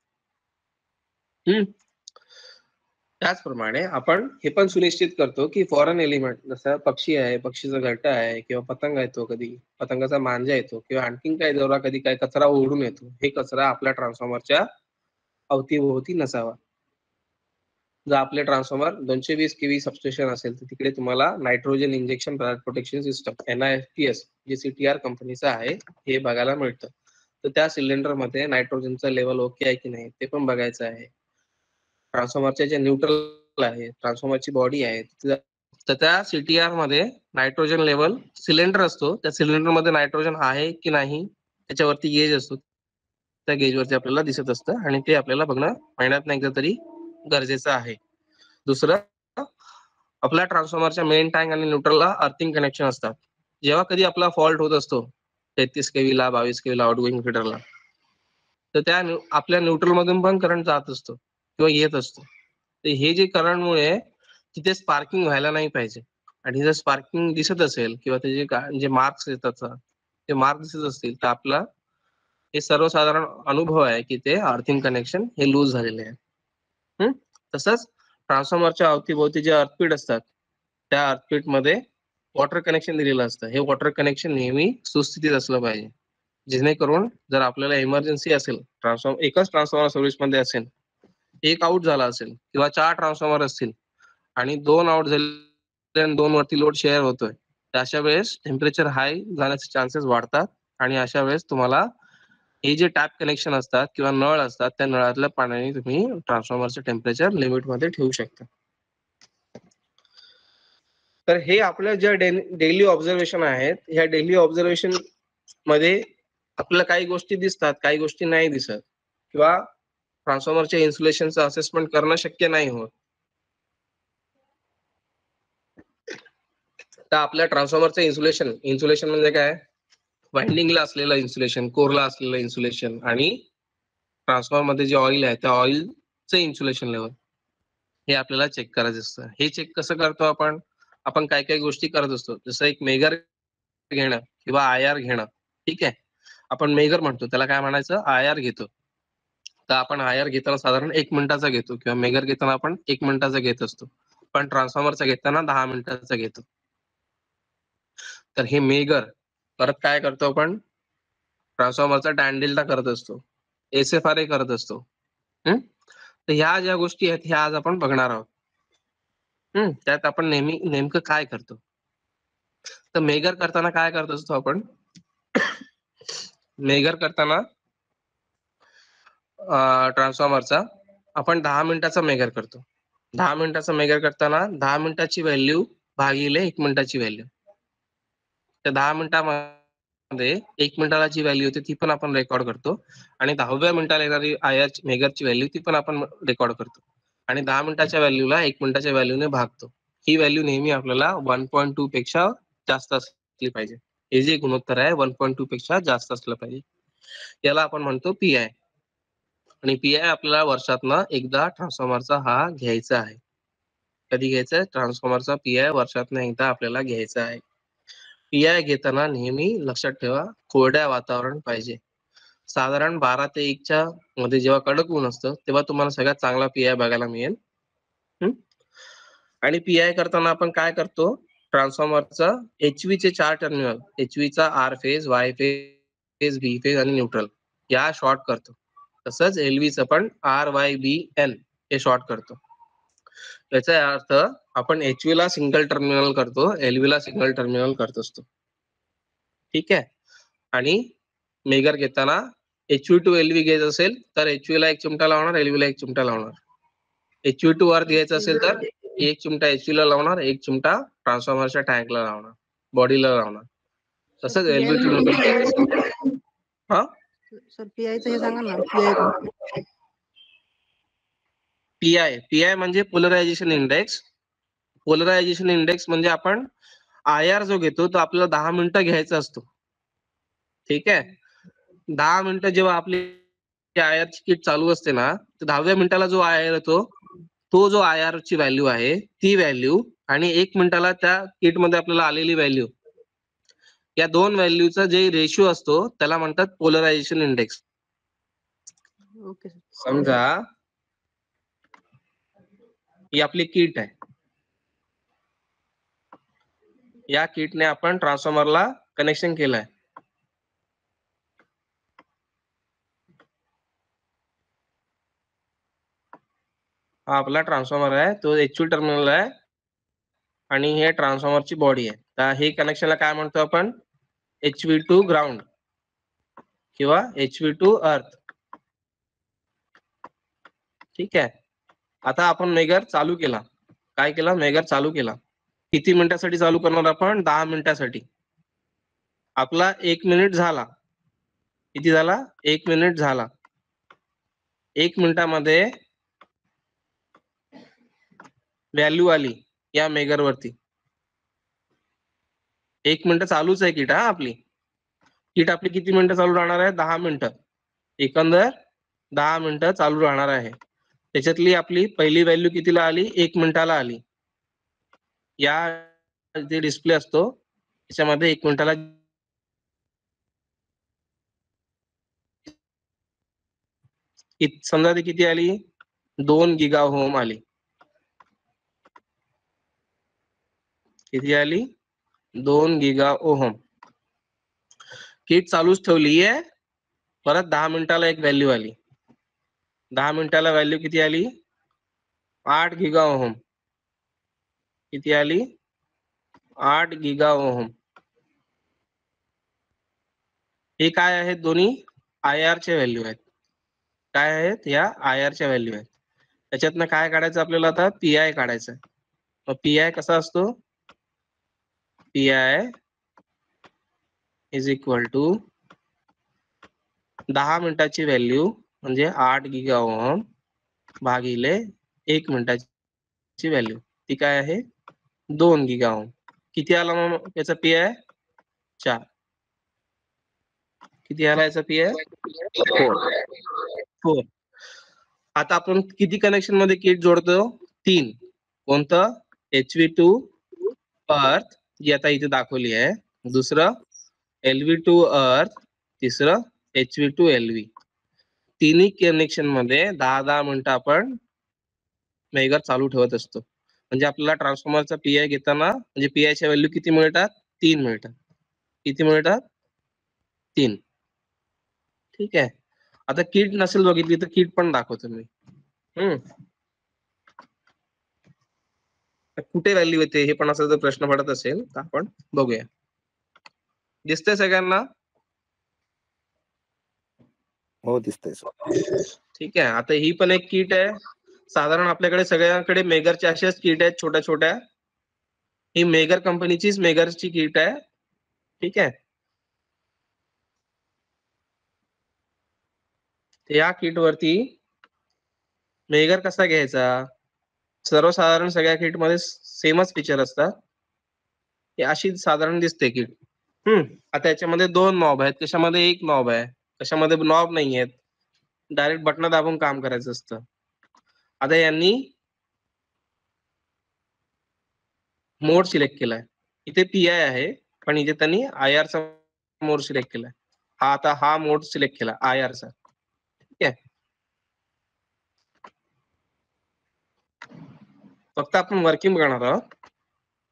त्याचप्रमाणे आपण हे पण सुनिश्चित करतो की फॉरेन एलिमेंट जसं पक्षी आहे, पक्षीचा घरटा आहे किंवा पतंग येतो, कधी पतंगाचा मांजा येतो किंवा आणखीन काही दोरा, कधी काय कचरा ओढून येतो, हे कचरा आपल्या ट्रान्सफॉर्मरच्या अवतीभोवती नसावा. जर आपले ट्रान्सफॉर्मर 220 kV सबस्टेशन असेल तर तिकडे तुम्हाला nitrogen injection protection system NIFTS जे CTR कंपनीचं आहे हे बघायला मिळतं. तर त्या सिलेंडर मध्ये नायट्रोजनचा लेवल ओके आहे की नाही ते पण बघायचं आहे. ट्रान्सफॉर्मरचे जे न्यूट्रल आहे, ट्रान्सफॉर्मरची बॉडी आहे, तर त्या CTR मध्ये नायट्रोजन लेवल सिलेंडर असतो, त्या सिलेंडर मध्ये नायट्रोजन आहे की नाही त्याच्यावरती गेज असतो, त्या गेजवरती आपल्याला दिसत असतं आणि ते आपल्याला बघणं महिन्यात एकदा तरी गरजेचं आहे. दुसरं, आपल्या ट्रान्सफॉर्मरच्या मेन टँक आणि न्यूट्रलला अर्थिंग कनेक्शन असतात. जेव्हा कधी आपला फॉल्ट होत असतो 33 kV ला, 22 kV ला आउटगोईंग फीडरला, तर त्या आपल्या न्यूट्रल मधून पण करंट जात असतो किंवा येत असतो. तर हे जे करंटमुळे तिथे स्पार्किंग व्हायला नाही पाहिजे. आणि जर स्पार्किंग दिसत असेल किंवा त्याचे जे मार्क्स येतात ते मार्क्स दिसत असतील तर आपला हे सर्वसाधारण अनुभव आहे की ते अर्थिंग कनेक्शन हे लूज झालेले आहे. तसंच ट्रान्सफॉर्मरच्या अवतीभोवती जे अर्थपीठ असतात त्या अर्थपीठ मध्ये वॉटर कनेक्शन दिलेलं असतं. हे वॉटर कनेक्शन नेहमी सुस्थितीत असलं पाहिजे, जेणेकरून जर आपल्याला इमर्जन्सी असेल, एकच ट्रान्सफॉर्मर सर्व्हिस मध्ये असेल, एक आउट झाला असेल किंवा 4 ट्रान्सफॉर्मर असतील आणि 2 आउट झाले आणि 2 वरती लोड शेअर होतोय, तर अशा वेळेस टेम्परेचर हाय जाण्याचे चान्सेस वाढतात. आणि अशा वेळेस तुम्हाला हे जे टॅप कनेक्शन असतात किंवा नळ असतात त्या नळातल्या पाण्याने तुम्ही ट्रान्सफॉर्मरचं टेम्परेचर लिमिट मध्ये ठेवू शकता. तर हे आपल्या ज्या डेली ऑब्झर्वेशन आहेत, ह्या डेली ऑब्झर्वेशन मध्ये आपल्याला काही गोष्टी दिसतात, काही गोष्टी नाही दिसत, किंवा ट्रान्सफॉर्मरच्या इन्सुलेशनचं असेसमेंट करणं शक्य नाही होत. तर आपल्या ट्रान्सफॉर्मरचं इन्सुलेशन म्हणजे काय, वाइंडिंगला असलेलं इन्सुलेशन, कोरला असलेलं इन्सुलेशन आणि ट्रान्सफॉर्मर मध्ये जे ऑइल आहे त्या ऑइलचं इन्सुलेशन लेवल हे आपल्याला चेक करायचं असतं. हे चेक कसं करतो आपण काय काय गोष्टी करत असतो, जसं एक मेगर घेणं किंवा IR घेणं. ठीक आहे, आपण मेगर म्हणतो, त्याला काय म्हणायचं, IR घेतो. तर आपण IR घेताना साधारण 1 मिनिटाचा घेतो किंवा मेगर घेताना आपण 1 मिनिटाचा घेत असतो, पण ट्रान्सफॉर्मरचा घेताना 10 मिनिटाचा घेतो. तर हे मेगर परत काय करतो, आपण ट्रान्सफॉर्मरचा टॅन डेल्टा करत असतो, SFRA करत असतो. तर ह्या ज्या गोष्टी आहेत ह्या आज आपण बघणार आहोत. त्यात आपण नेमकं काय करतो. तर मेगर करताना काय करत असतो आपण, मेगर करताना ट्रान्सफॉर्मरचा आपण 10 मिनिटाचा मेगर करतो. 10 मिनिटाचा मेगर करताना 10 मिनिटाची व्हॅल्यू भागिले 1 मिनिटाची व्हॅल्यू, त्या 10 मिनिटामध्ये 1 मिनिटाला जी व्हॅल्यू होती ती पण आपण रेकॉर्ड करतो आणि 10व्या मिनिटाला येणारी IR मेगरची व्हॅल्यू ती पण आपण रेकॉर्ड करतो आणि 10 मिनिटाच्या व्हॅल्यूला 1 मिनिटाच्या व्हॅल्यूने भागतो. ही व्हॅल्यू नेहमी आपल्याला 1.2 पेक्षा जास्त असली पाहिजे. हे जे गुणोत्तर आहे 1.2 पेक्षा जास्त असलं पाहिजे. याला आपण म्हणतो पीआय. आणि पीआय आपल्याला वर्षातनं एकदा ट्रान्सफॉर्मरचा हा घ्यायचा आहे. कधी घ्यायचा आहे? ट्रान्सफॉर्मरचा पीआय वर्षातनं एकदा आपल्याला घ्यायचा आहे. पीआय घेताना नेहमी लक्षात ठेवा कोरड्या वातावरण पाहिजे. साधारण 12 ते 1च्या मध्ये जेव्हा कडक ऊन असतं तेव्हा तुम्हाला सगळ्यात चांगला पीआय बघायला मिळेल. आणि पीआय करताना आपण काय करतो? ट्रान्सफॉर्मरचा एचव्ही चे 4 टर्मिनल, एचव्हीचा R phase, Y phase, B phase आणि न्यूट्रल या शॉर्ट करतो. तसंच एलव्हीचं पण आर, वाय, बी, एन हे शॉर्ट करतो. याचा अर्थ आपण एचव्ही ला सिंगल टर्मिनल करतो, एलव्ही ला सिंगल टर्मिनल करत असतो. ठीक आहे. आणि मेगर घेताना एचव्ही टू एलव्ही घ्यायचं असेल तर एचव्ही ला 1 चिमटा लावणार, एलव्ही ला 1 चिमटा लावणार. एचव्ही टू अर्थ घ्यायचं असेल तर 1 चिमटा एचव्ही ला लावणार, 1 चिमटा ट्रान्सफॉर्मरच्या टँकला लावणार, बॉडीला लावणार. तसंच एलव्ही टू हा सर पीआयचं हे सांगा ना, पीआय पीआय म्हणजे पोलरायझेशन इंडेक्स. पोलरायझेशन इंडेक्स म्हणजे आपण आयआर जो घेतो तो आपल्याला 10 मिनिटं घ्यायचा असतो. ठीक आहे. 10 मिनिटं जेव्हा आपली आयआर ची किट चालू असते ना, तर 10व्या मिनिटाला जो आयआर येतो तो जो आयआर ची व्हॅल्यू आहे ती व्हॅल्यू आणि 1 मिनिटाला त्या किट मध्ये आपल्याला आलेली व्हॅल्यू, या दोन व्हॅल्यूचा जे रेशिओ असतो त्याला म्हणतात पोलरायझेशन इंडेक्स. Okay sir. समजा ही आपली किट आहे. या किटने आपण ट्रान्सफॉर्मरला कनेक्शन केलंय. हा आपला ट्रान्सफॉर्मर आहे, तो एचव्ही टर्मिनल आहे आणि हे ट्रान्सफॉर्मरची बॉडी आहे. तर हे कनेक्शनला काय म्हणतो आपण? एचव्ही टू ग्राउंड किंवा एचव्ही टू अर्थ. ठीक आहे. आता आपण मेगर चालू केला. काय केला? मेगर चालू केला. किती मिनिटासाठी चालू करणार आपण? 10 मिनिटासाठी. आपला 1 मिनिट झाला. किती झाला? 1 मिनिट झाला. 1 मिनिटामध्ये व्हॅल्यू आली या मेगर वरती. 1 मिनिट चालूच आहे किट. हा आपली किट आपली किती मिनिटं चालू राहणार आहे? 10 मिनिटं. एकंदर 10 मिनिटं चालू राहणार आहे. त्याच्यातली आपली पहिली व्हॅल्यू कितीला आली? 1 मिनिटाला आली. या जे डिस्प्ले असतो त्याच्यामध्ये 1 मिनिटाला समजा ती किती आली? 2 गिगा ओहम आली. किती आली? 2 गिगा ओहम. किट चालूच ठेवली आहे. परत 10 मिनिटाला एक व्हॅल्यू आली. 10 मिनिटाला व्हॅल्यू किती आली? 8 गिगा ओहम. किती आली? 8 गिगा ओहम. हे काय आहेत? दोन्ही आयआर चे व्हॅल्यू आहेत. काय आहेत? या आयआर च्या व्हॅल्यू आहेत. त्याच्यातनं काय काढायचं आपल्याला? आता पीआय काढायचं. मग पीआय कसा असतो? पीआय इज इक्वल टू 10 मिनिटाची व्हॅल्यू म्हणजे 8 गिगा ओहम भागिले 1 मिनिटाची व्हॅल्यू. ती काय आहे? 2 गिगा ओहम. किती आला मग याचा पीआय? 4. किती आला याचा पीआय? 4. आता आपण किती कनेक्शन मध्ये किट जोडतो? 3. कोणतं? एचव्ही टू अर्थ जी आता इथे दाखवली आहे. दुसरं एलव्ही टू अर्थ. तिसरं एचव्ही टू एलव्ही. तिन्ही कनेक्शन मध्ये 10-10 मिनिटं आपण मेगर चालू ठेवत असतो. म्हणजे आपल्याला ट्रान्सफॉर्मरचा पीआय घेताना म्हणजे पीआयच्या व्हॅल्यू किती मिळतात? 3 मिळतात. किती मिळतात? 3. ठीक आहे. आता किट नसेल बघितली तर किट पण दाखवतो मी. कुठे व्हॅल्यू येते हे पण असा जर प्रश्न पडत असेल तर आपण बघूया. दिसतंय सगळ्यांना? हो दिसतंय सर. ठीक आहे. आता ही पण एक किट आहे. साधारण आपल्याकडे सगळ्यांकडे मेगरच्या अशाच किट आहेत छोट्या छोट्या. ही मेगर कंपनीचीच मेगरची किट आहे. ठीक आहे. या किट वरती मेगर कसा घ्यायचा? सर्वसाधारण सगळ्या किट मध्ये सेमच फीचर असतात. ही अशी साधारण दिसते किट. आता याच्यामध्ये 2 नॉब आहेत, कशामध्ये 1 नॉब आहे, कशामध्ये नॉब नाही आहेत. डायरेक्ट बटन दाबून काम करायचं असतं. आता यांनी मोड सिलेक्ट केलाय. इथे पीआय आहे, पण इथे त्यांनी IR चा मोड सिलेक्ट केलाय. हा मोड सिलेक्ट केला IR चा. ठीक आहे. फक्त आपण वर्किंग बघणार आहोत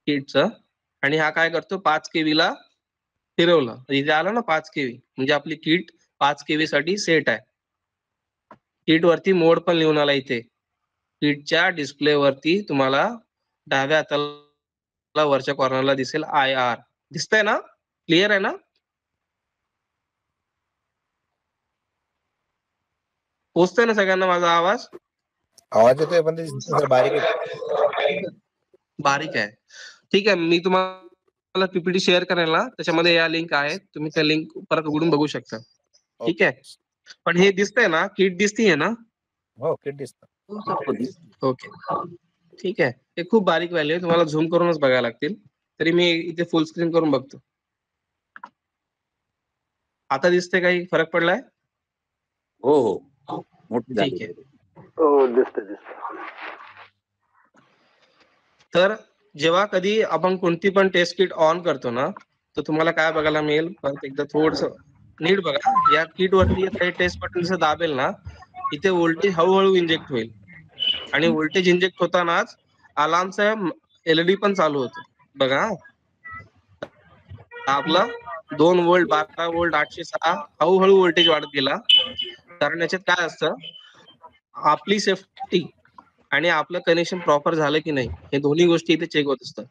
किटचं, आणि हा काय करतो 5 kV ला फिरवलं. इथे आलं ना 5 kV, म्हणजे आपली किट 5 kV साठी सेट आहे. किट वरती मोड पण लिहून आला इथे. किटच्या डिस्प्ले वरती तुम्हाला डाव्या हाताला वरच्या कॉर्नरला दिसेल IR. दिसतंय ना? क्लिअर आहे ना? पोचतोय ना सगळ्यांना माझा आवाज? आवाज येतोय पण ते जरा बारीक आहे. बारीक आहे. ठीक आहे, मी तुम्हाला PPT शेअर करेल ना, त्याच्यामध्ये या लिंक आहेत. तुम्ही त्या लिंक परत उघडून बघू शकता. ठीक आहे. पण हे दिसतंय ना, किट दिसतीये ना? हो, किट दिसतं. हो सर. ओके. ठीक आहे. हे खूप बारीक व्हॅल्यू आहे. तुम्हाला झूम करूनच बघायला लागतील. तरी मी इथे फुल स्क्रीन करून बघतो. आता दिसतंय काही फरक पडलाय? हो, हो. मोठी झाली. ठीक आहे. हो दिसतं. तर जेव्हा कधी आपण कोणती पण टेस्ट किट ऑन करतो ना, तर तुम्हाला काय बघायला मिळेल, परत एकदा थोडंसं नीट बघा. या किट वरती हे टेस्ट बटन जसं दाबेल ना, इथे व्होल्टेज हळूहळू इंजेक्ट होईल. आणि व्होल्टेज इंजेक्ट होतानाच अलार्मचा LED पण चालू होतो. बघा हां. आपला 2 व्होल्ट, 12 व्होल्ट, 806 हळूहळू व्होल्टेज वाढत गेला. कारण याच्यात काय असतं, आपली सेफ्टी आणि आपलं कनेक्शन प्रॉपर झालं की नाही, हे दोन्ही गोष्टी इथे चेक होत असतात.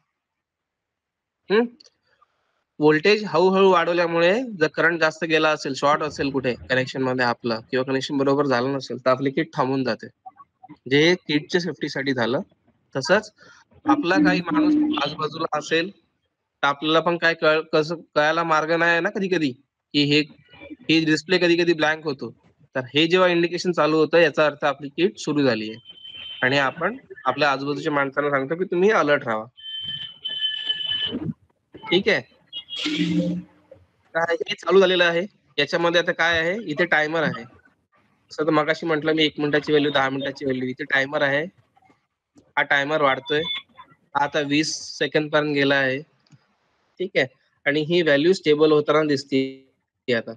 व्होल्टेज हळूहळू वाढवल्यामुळे जर करंट जास्त गेला असेल, शॉर्ट असेल कुठे कनेक्शन मध्ये आपलं, किंवा कनेक्शन बरोबर झालं नसेल, तर आपली किट थांबून जाते. जे किटच्या सेफ्टीसाठी झालं. तसंच आपला काही माणूस आजूबाजूला असेल, तर आपल्याला पण काय कसं कळायला मार्ग नाही आहे ना कधी-कधी, की हे डिस्प्ले कधी-कधी ब्लँक होतो. तर हे जेव्हा इंडिकेशन चालू होतं, याचा अर्थ आपली किट सुरू झाली आहे. आणि आपण आपल्या आजूबाजूच्या माणसांना सांगतो, की तुम्ही अलर्ट राहावा. ठीक आहे. तर हे चालू झालेलं आहे. याच्यामध्ये आता काय आहे, इथे टायमर आहे. जसं तर मगाशी म्हटलं मी 1 मिनिटाची व्हॅल्यू, 10 मिनिटाची व्हॅल्यू, इथे टायमर आहे. हा टायमर वाढतोय. हा आता 20 सेकंद पर्यंत गेला आहे. ठीक आहे. आणि ही व्हॅल्यू स्टेबल होताना दिसते आता.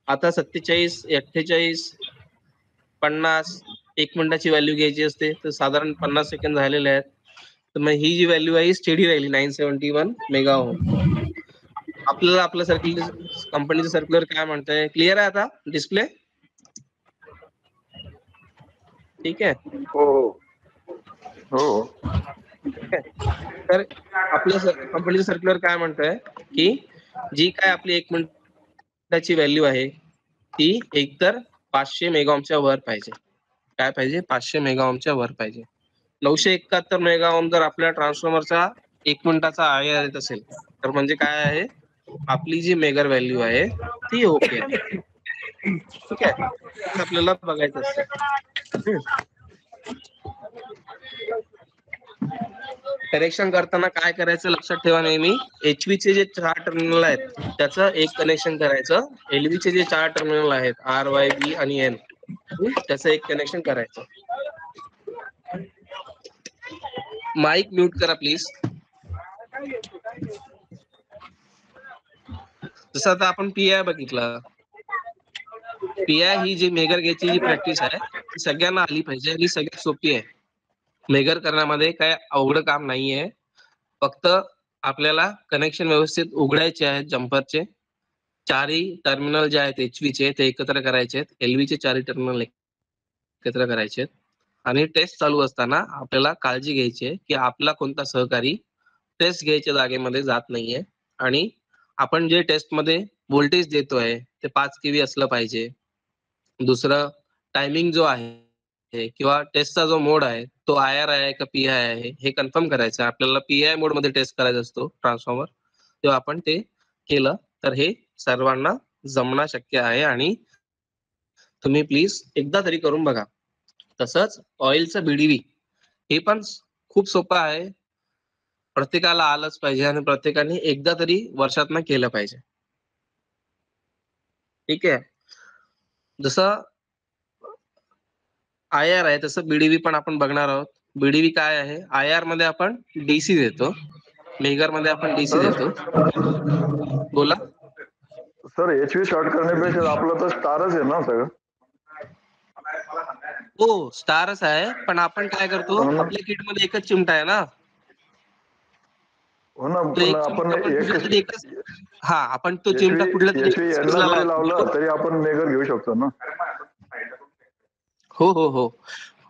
आता 47, 48, 50, 1 मिनिटाची व्हॅल्यू घ्यायची असते, तर साधारण 50 सेकंद झालेले आहेत. तर मग ही जी व्हॅल्यू आहे स्टेडी राहिली 971 मेगा ओहम. आपल्याला आपलं कंपनीचं सर्क्युलर काय म्हणतंय, क्लिअर आहे आता डिस्प्ले? ठीक आहे. हो. ठीक आहे. तर आपलं कंपनीचं सर्क्युलर काय म्हणतंय, की जी काय आपली 1 मिनिटाची व्हॅल्यू आहे, ती एकतर 500 मेगा ओहमच्या वर पाहिजे. काय पाहिजे? 500 मेगा ओहमच्या वर पाहिजे. 971 मेगा ओहम जर आपल्या ट्रान्सफॉर्मरचा 1 मिनिटाचा IR येत असेल, तर म्हणजे काय आहे, आपली जी मेगर व्हॅल्यू आहे ती ओके आहे. ठीक आहे. हेच आपल्याला बघायचं असतं. कनेक्शन करताना काय करायचं लक्षात ठेवा नेहमी, HV चे जे 4 टर्मिनल आहेत, त्याचं एक कनेक्शन करायचं. LV चे जे 4 टर्मिनल आहेत, R, Y, B आणि N, त्याचं एक कनेक्शन करायचं. माईक म्यूट करा प्लीज. जसं आता आपण PI बघितलं. PI ही जी मेगर घ्यायची जी प्रॅक्टिस आहे, ती सगळ्यांना आली पाहिजे आणि सगळ्यात सोपी आहे. मेगर करण्यामध्ये काय अवघड काम नाहीये. फक्त आपल्याला कनेक्शन व्यवस्थित उघडायचे आहेत जम्परचे. 4ही टर्मिनल जे आहेत HVचे ते एकत्र करायचे आहेत. LVचे 4ही टर्मिनल एकत्र करायचे आहेत. आणि टेस्ट चालू असताना आपल्याला काळजी घ्यायची आहे, की आपला कोणता सहकारी टेस्ट घ्यायच्या जागेमध्ये जात नाहीये. आणि आपण जे टेस्टमध्ये व्होल्टेज देतोय ते 5 kV असलं पाहिजे. दुसरं टायमिंग जो आहे किंवा टेस्टचा जो मोड आहे तो IR आहे का PI आहे हे कन्फर्म करायचं आहे. आपल्याला PI मोड मध्ये टेस्ट करायचा असतो ट्रान्सफॉर्मर. तेव्हा आपण ते केलं तर हे सर्वांना जमणं शक्य आहे. आणि तुम्ही प्लीज एकदा तरी करून बघा. तसंच ऑइलचं BDV हे पण खूप सोपं आहे. प्रत्येकाला आलंच पाहिजे आणि प्रत्येकाने एकदा तरी वर्षातनं केलं पाहिजे. ठीक आहे. जसं IR आहे तसं BDV पण आपण बघणार आहोत. BDV काय आहे? IR मध्ये आपण DC देतो. मेगर मध्ये आपण DC सर देतो. बोला. सर HV शॉर्ट करण्यापेक्षा आपलं तर स्टारच आहे ना सगळं. हो, स्टारच आहे. पण आपण काय करतो? हो ना. आपल्या किट मध्ये एकच चिमटा आहे ना. हो ना, तो पण एक आपण चिमटा आपण एक कुठल्या तरी एकच आपण तो चिमटा HV कुठल्या तरी HV एकाच यांना फेजला जरी लावतो. लावलं तरी आपण मेगर घेऊ शकतो ना. हो हो हो.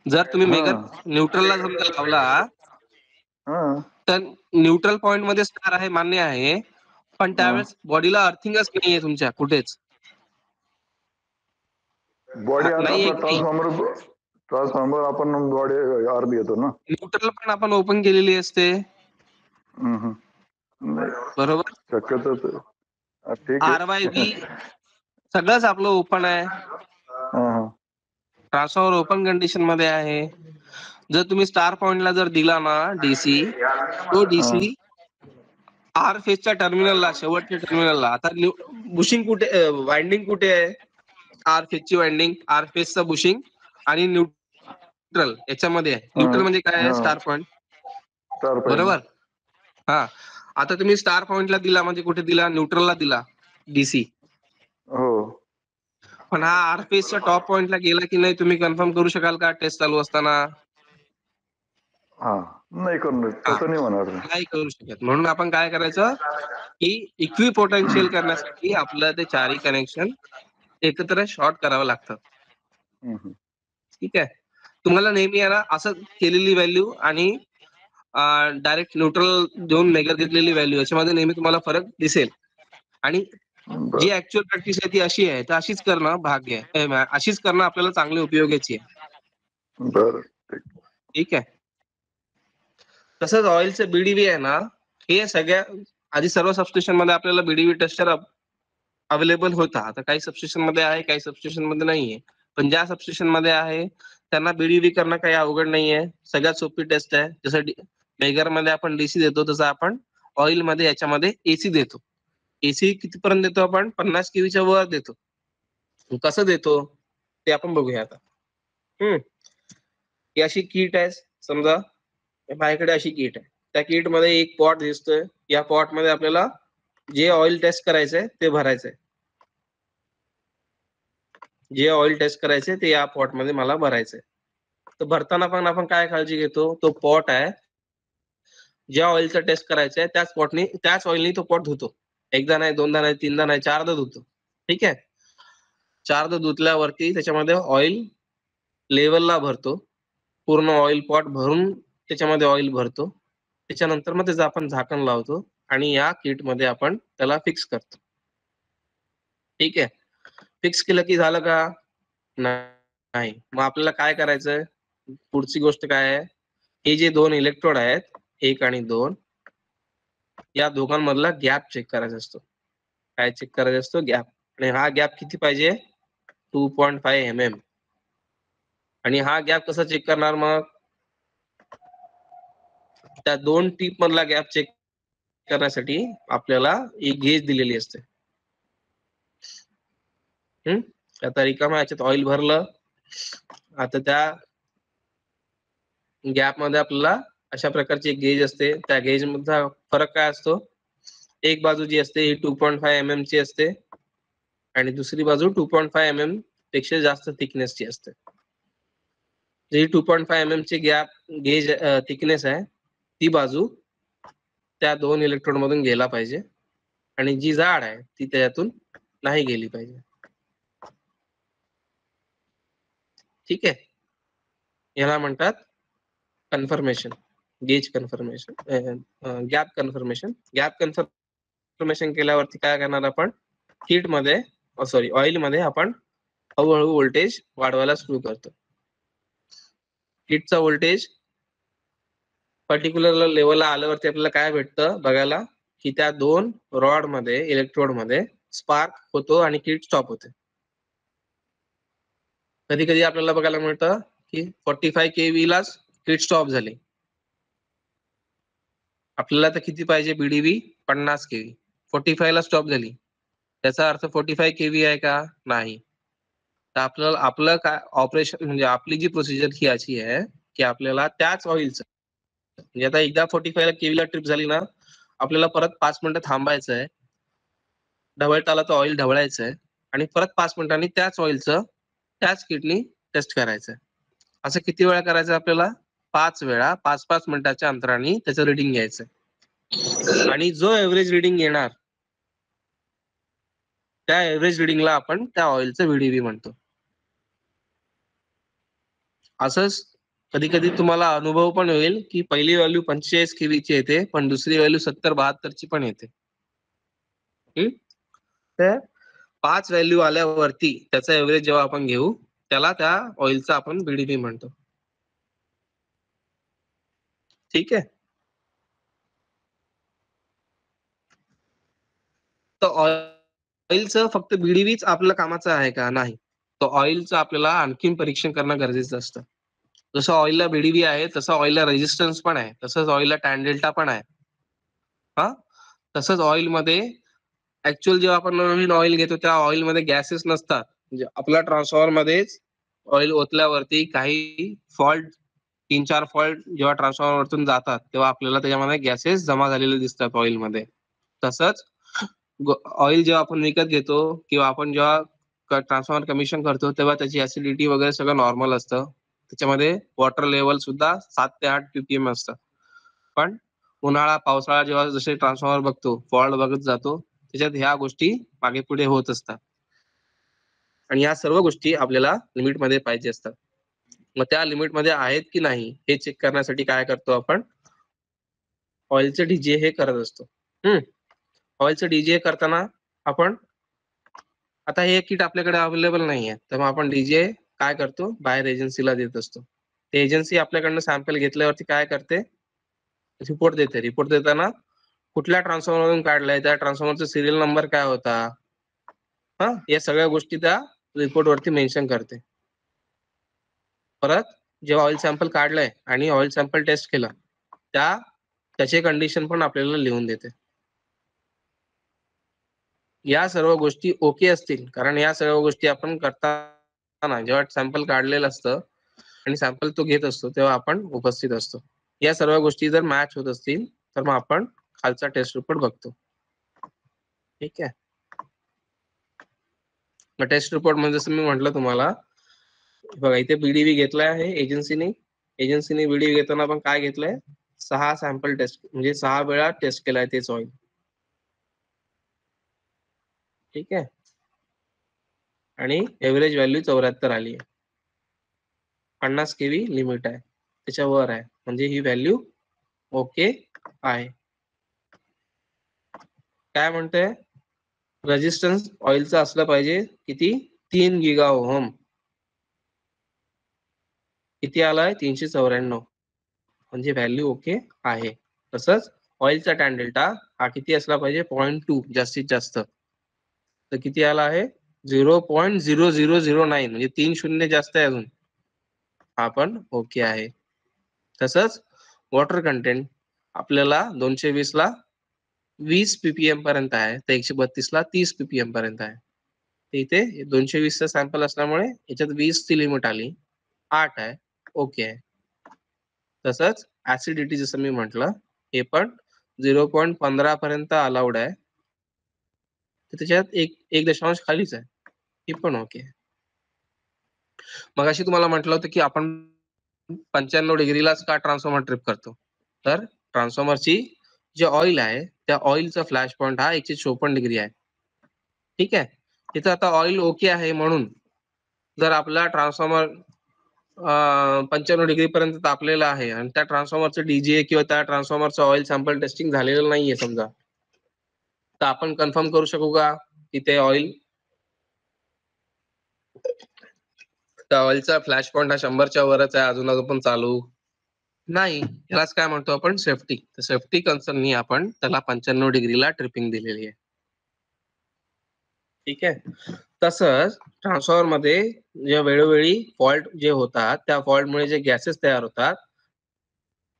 जर तुम्ही हा मेगर न्यूट्रलला समजा लावला हा तर न्यूट्रल पॉइंट मध्ये स्टार आहे, मान्य आहे. पण हा. त्यावेळेस बॉडीला अर्थिंगच नाहीये तुमच्या कुठेच. बॉडी आता नाहीये आपला की नाही. ट्रान्सफॉर्मर आपण बॉडी अर्थ घेतो ना. न्यूट्रल पण आपण ओपन केलेली असते. हम्म. नाही, बरोबर. शक्यतो ठीक आहे. RYV सगळंच आपलं ओपन आहे. हा. ट्रान्सफॉर्मर ओपन कंडिशन मध्ये आहे. जर तुम्ही स्टार पॉइंटला जर दिला ना DC, तो हा. DC आर फेजच्या टर्मिनलला, शेवटच्या टर्मिनलला. आता बुशिंग कुठे, वाइंडिंग कुठे आहे? आर फेजची वाइंडिंग, आर फेजचा बुशिंग आणि न्यूट्रल याच्यामध्ये आहे. हा. न्यूट्रल म्हणजे काय आहे? हा. Star point. Star point. बरोबर. हा. आता तुम्ही स्टार पॉइंटला दिला म्हणजे कुठे दिला? न्यूट्रलला दिला DC. हो. पण हा आर फेजच्या टॉप पॉइंटला गेला की नाही तुम्ही कन्फर्म करू शकाल का टेस्ट चालू असताना? हा, नाही करू हा, तसं नाही म्हणणार. नाही करू शकत. म्हणून आपण काय करायचं की इक्वी पोटेन्शियल करण्यासाठी आपलं ते चारही कनेक्शन एकत्र शॉर्ट करावं लागतं. ठीक आहे. तुम्हाला नेहमी आहे ना असं केलेली व्हॅल्यू आणि डायरेक्ट न्यूट्रल देऊन मेगर घेतलेली व्हॅल्यू याच्यामध्ये नेहमी तुम्हाला फरक दिसेल. आणि जी ऍक्च्युअल प्रॅक्टिस आहे ती अशी आहे, तर अशीच करणं भाग्य आहे. अशीच करणं आपल्याला चांगली उपयोगाची आहे. बरं. ठीक आहे. तसंच ऑइलचं BDV आहे ना, हे सगळ्या आधी सर्व सबस्टेशन मध्ये आपल्याला BDV टेस्टर अवेलेबल होता. आता काही सबस्टेशन मध्ये आहे, काही सबस्टेशन मध्ये नाहीये. पण ज्या सबस्टेशन मध्ये आहे त्यांना BDV करणं काही अवघड नाहीये. सगळ्यात सोपी टेस्ट आहे. जसं मेगर मध्ये आपण DC देतो तसं आपण ऑइल मध्ये याच्यामध्ये AC देतो. AC कितीपर्यंत देतो आपण? 50 kV वर देतो. कसं देतो ते आपण बघूया आता. ही अशी किट आहे समजा. माझ्याकडे अशी किट आहे. त्या किट मध्ये एक पॉट दिसतोय. या पॉट मध्ये आपल्याला जे ऑइल टेस्ट करायचंय ते भरायचंय. जे ऑइल टेस्ट करायचंय ते या पॉट मध्ये मला भरायचंय. तर भरताना पण आपण काय काळजी घेतो? तो पॉट आहे, ज्या ऑइलचा टेस्ट करायचंय त्याच ऑइलनी तो पॉट धुतो. एकदा नाही, दोनदा नाही, तीनदा नाही, चारदा धुतो. ठीक आहे. चारदा धुतल्यावरती त्याच्यामध्ये ऑइल लेवलला भरतो. पूर्ण ऑइल पॉट भरून त्याच्यामध्ये ऑइल भरतो. त्याच्यानंतर मग त्याचं आपण झाकण लावतो आणि या किट मध्ये आपण त्याला फिक्स करतो. ठीक आहे. फिक्स केलं की झालं का? नाही. मग आपल्याला काय करायचंय? पुढची गोष्ट काय आहे? हे जे दोन इलेक्ट्रोड आहेत, 1 आणि 2, या दोघांमधला गॅप चेक करायचा असतो. काय चेक करायचा असतो? गॅप. आणि हा गॅप किती पाहिजे? 2.5 mm. आणि हा गॅप कसा चेक करणार मग? त्या दोन टीप मधला गॅप चेक करण्यासाठी आपल्याला एक गेज दिलेली असते. आता रिकामा याच्यात ऑइल भरलं. आता त्या गॅप मध्ये आपल्याला अशा प्रकारची एक गेज असते. त्या गेज मधला फरक काय असतो? एक बाजू जी असते ही 2.5 mm ची असते आणि दुसरी बाजू 2.5 mm पेक्षा जास्त थिकनेसची असते. जी 2.5 mm ची गेज थिकनेस आहे ती बाजू त्या दोन इलेक्ट्रोड मधून गेला पाहिजे आणि जी जाड आहे ती त्याच्यातून नाही गेली पाहिजे. ठीक आहे. याला म्हणतात confirmation, gauge confirmation, gap confirmation. Gap confirmation केल्यावरती काय करणार आपण? किट मध्ये ऑइल मध्ये आपण हळूहळू व्होल्टेज वाढवायला सुरू करतो. किटचा व्होल्टेज पर्टिक्युलर लेवलला आल्यावरती आपल्याला काय भेटतं बघायला? की त्या दोन रॉड मध्ये, इलेक्ट्रोड मध्ये स्पार्क होतो आणि किट स्टॉप होते. कधी कधी आपल्याला बघायला मिळतं की 45 kV लाच किट स्टॉप झाली. आपल्याला तर किती पाहिजे बीडीबी 50 केव्ही. 45 ला स्टॉप झाली. त्याचा अर्थ 45 केव्ही आहे का? नाही. तर आपल्याला आपलं काय ऑपरेशन म्हणजे आपली जी प्रोसिजर ही अशी आहे की आपल्याला त्याच ऑइलचं म्हणजे आता एकदा 45 ला केव्हीला ट्रिप झाली ना, आपल्याला परत 5 मिनिटं थांबायचं आहे. ढवळताला तो ऑइल ढवळायचं आहे आणि परत 5 मिनिटांनी त्याच ऑइलचं त्याच किटनी टेस्ट करायचं आहे. असं किती वेळा करायचं आपल्याला? 5 वेळा 5-5 मिनिटाच्या अंतराने त्याचं रिडिंग घ्यायचं आणि जो एव्हरेज रिडिंग येणार त्या एव्हरेज रिडिंगला आपण त्या ऑइलचं व्हीडीबी म्हणतो. असंच कधी कधी तुम्हाला अनुभव पण होईल की पहिली व्हॅल्यू 45 केव्हीची येते पण दुसरी व्हॅल्यू 70-72 ची पण येते. तर 5 व्हॅल्यू आल्यावरती त्याचा एव्हरेज जेव्हा आपण घेऊ त्याला त्या ऑइलचा आपण बीडीबी म्हणतो. ठीक आहे. तर ऑइलचं फक्त बीडीबीच आपल्या कामाचं आहे का? नाही. तर ऑइलचं आपल्याला आणखीन परीक्षण करणं गरजेचं असतं. जसं ऑइलला बीडीबी आहे तसं ऑइलला रेजिस्टन्स पण आहे, तसंच ऑइलला टॅन डेल्टा पण आहे. हा तसंच ऑइलमध्ये ऍक्च्युअल जेव्हा आपण नवीन ऑइल घेतो त्या ऑइलमध्ये गॅसेस नसतात. म्हणजे आपल्या ट्रान्सफॉर्मर मध्येच ऑइल ओतल्यावरती काही फॉल्ट 3-4 फॉल्ट जेव्हा ट्रान्सफॉर्मरवरतून जातात तेव्हा आपल्याला त्याच्यामध्ये गॅसेस जमा झालेले दिसतात ऑइलमध्ये. तसंच ऑइल जेव्हा आपण विकत घेतो किंवा आपण जेव्हा ट्रान्सफॉर्मर कमिशन करतो तेव्हा त्याची ऍसिडिटी वगैरे सगळं नॉर्मल असतं. त्याच्यामध्ये वॉटर लेवल सुद्धा 7 ते 8 पीपीएम असतं. पण उन्हाळा पावसाळा जेव्हा जसे ट्रान्सफॉर्मर बघतो फॉल्ट बघत जातो त्याच्यात ह्या गोष्टी मागे पुढे होत असतात आणि या सर्व गोष्टी आपल्याला लिमिटमध्ये पाहिजे असतात. मग त्या लिमिटमध्ये आहेत की नाही हे चेक करण्यासाठी काय करतो आपण? ऑइलचं डीजीए हे करत असतो. ऑइलचं डीजीए करताना आपण आता हे किट आपल्याकडे अवेलेबल नाहीये तर मग आपण डीजीए काय करतो? बाहेर एजन्सीला देत असतो. ते एजन्सी आपल्याकडनं सॅम्पल घेतल्यावरती काय करते? रिपोर्ट देते. रिपोर्ट देताना कुठल्या ट्रान्सफॉर्मरमधून काढलाय, त्या ट्रान्सफॉर्मरचा सिरियल नंबर काय होता, या सगळ्या गोष्टी त्या रिपोर्ट वरती मेन्शन करते. परत जेव्हा ऑइल सॅम्पल काढलंय आणि ऑइल सॅम्पल टेस्ट केलं त्याचे कंडिशन पण आपल्याला लिहून देते. या सर्व गोष्टी ओके असतील कारण या सर्व गोष्टी आपण करताना जेव्हा सॅम्पल काढलेलं असतं आणि सॅम्पल तो घेत असतो तेव्हा आपण उपस्थित असतो. या सर्व गोष्टी जर मॅच होत असतील तर मग आपण खालचा टेस्ट रिपोर्ट बघतो. ठीक आहे. मग टेस्ट रिपोर्ट म्हणजे जसं मी म्हटलं तुम्हाला बघा इथे बीडीबी घेतलाय आहे एजन्सीने बीडीबी घेताना आपण काय घेतलंय? 6 सॅम्पल टेस्ट म्हणजे 6 वेळा टेस्ट केलाय तेच ऑइल. ठीक आहे. आणि एव्हरेज व्हॅल्यू 74 आली आहे. 50 केव्ही लिमिट आहे त्याच्यावर आहे म्हणजे ही व्हॅल्यू ओके आहे. काय म्हणते? रेजिस्टन्स ऑइलचा असलं पाहिजे किती? 3 गिगा ओहम. किती आलाय? 394 म्हणजे व्हॅल्यू ओके आहे. तसंच ऑइलचा टॅन डेल्टा हा किती असला पाहिजे? 0.2 जास्तीत जास्त. तर किती आला आहे? 0.0009 म्हणजे 3 शून्य जास्त आहे अजून. हा पण ओके आहे. तसंच वॉटर कंटेंट आपल्याला 220 ला 20 पीपीएम पर्यंत आहे तर 132 ला 30 पीपीएम पर्यंत आहे. इथे 220 चा सॅम्पल असल्यामुळे याच्यात 20 ची लिमिट आली. 8 आहे. ओके आहे. तसंच ऍसिडिटी जसं मी म्हटलं हे पण 0.15 पर्यंत अलाउड आहे. तर त्याच्यात 1 खालीच आहे. हे पण ओके आहे. मगाशी तुम्हाला म्हटलं होतं की आपण 95 डिग्रीलाच का ट्रान्सफॉर्मर ट्रिप करतो? तर ट्रान्सफॉर्मरची जे ऑइल आहे त्या ऑइलचा फ्लॅश पॉइंट हा 154 डिग्री आहे. ठीक आहे. तिथं आता ऑइल ओके आहे म्हणून जर आपला ट्रान्सफॉर्मर 95 डिग्री पर्यंत तापलेला आहे आणि त्या ट्रान्सफॉर्मरचं डीजीए किंवा त्या ट्रान्सफॉर्मरचं ऑइल सॅम्पल टेस्टिंग झालेलं नाहीये समजा तर आपण कन्फर्म करू शकू का की ते ऑइल त्या ऑइलचा फ्लॅश पॉइंट हा 100च्या वरच आहे अजून पण चालू नाही. यालाच काय म्हणतो आपण? सेफ्टी. तर सेफ्टी कन्सर्ननी आपण त्याला 95 डिग्रीला ट्रिपिंग दिलेली आहे. ठीक आहे. तसंच ट्रान्सफॉर्मर मध्ये जे वेळोवेळी फॉल्ट जे होतात त्या फॉल्टमुळे जे गॅसेस तयार होतात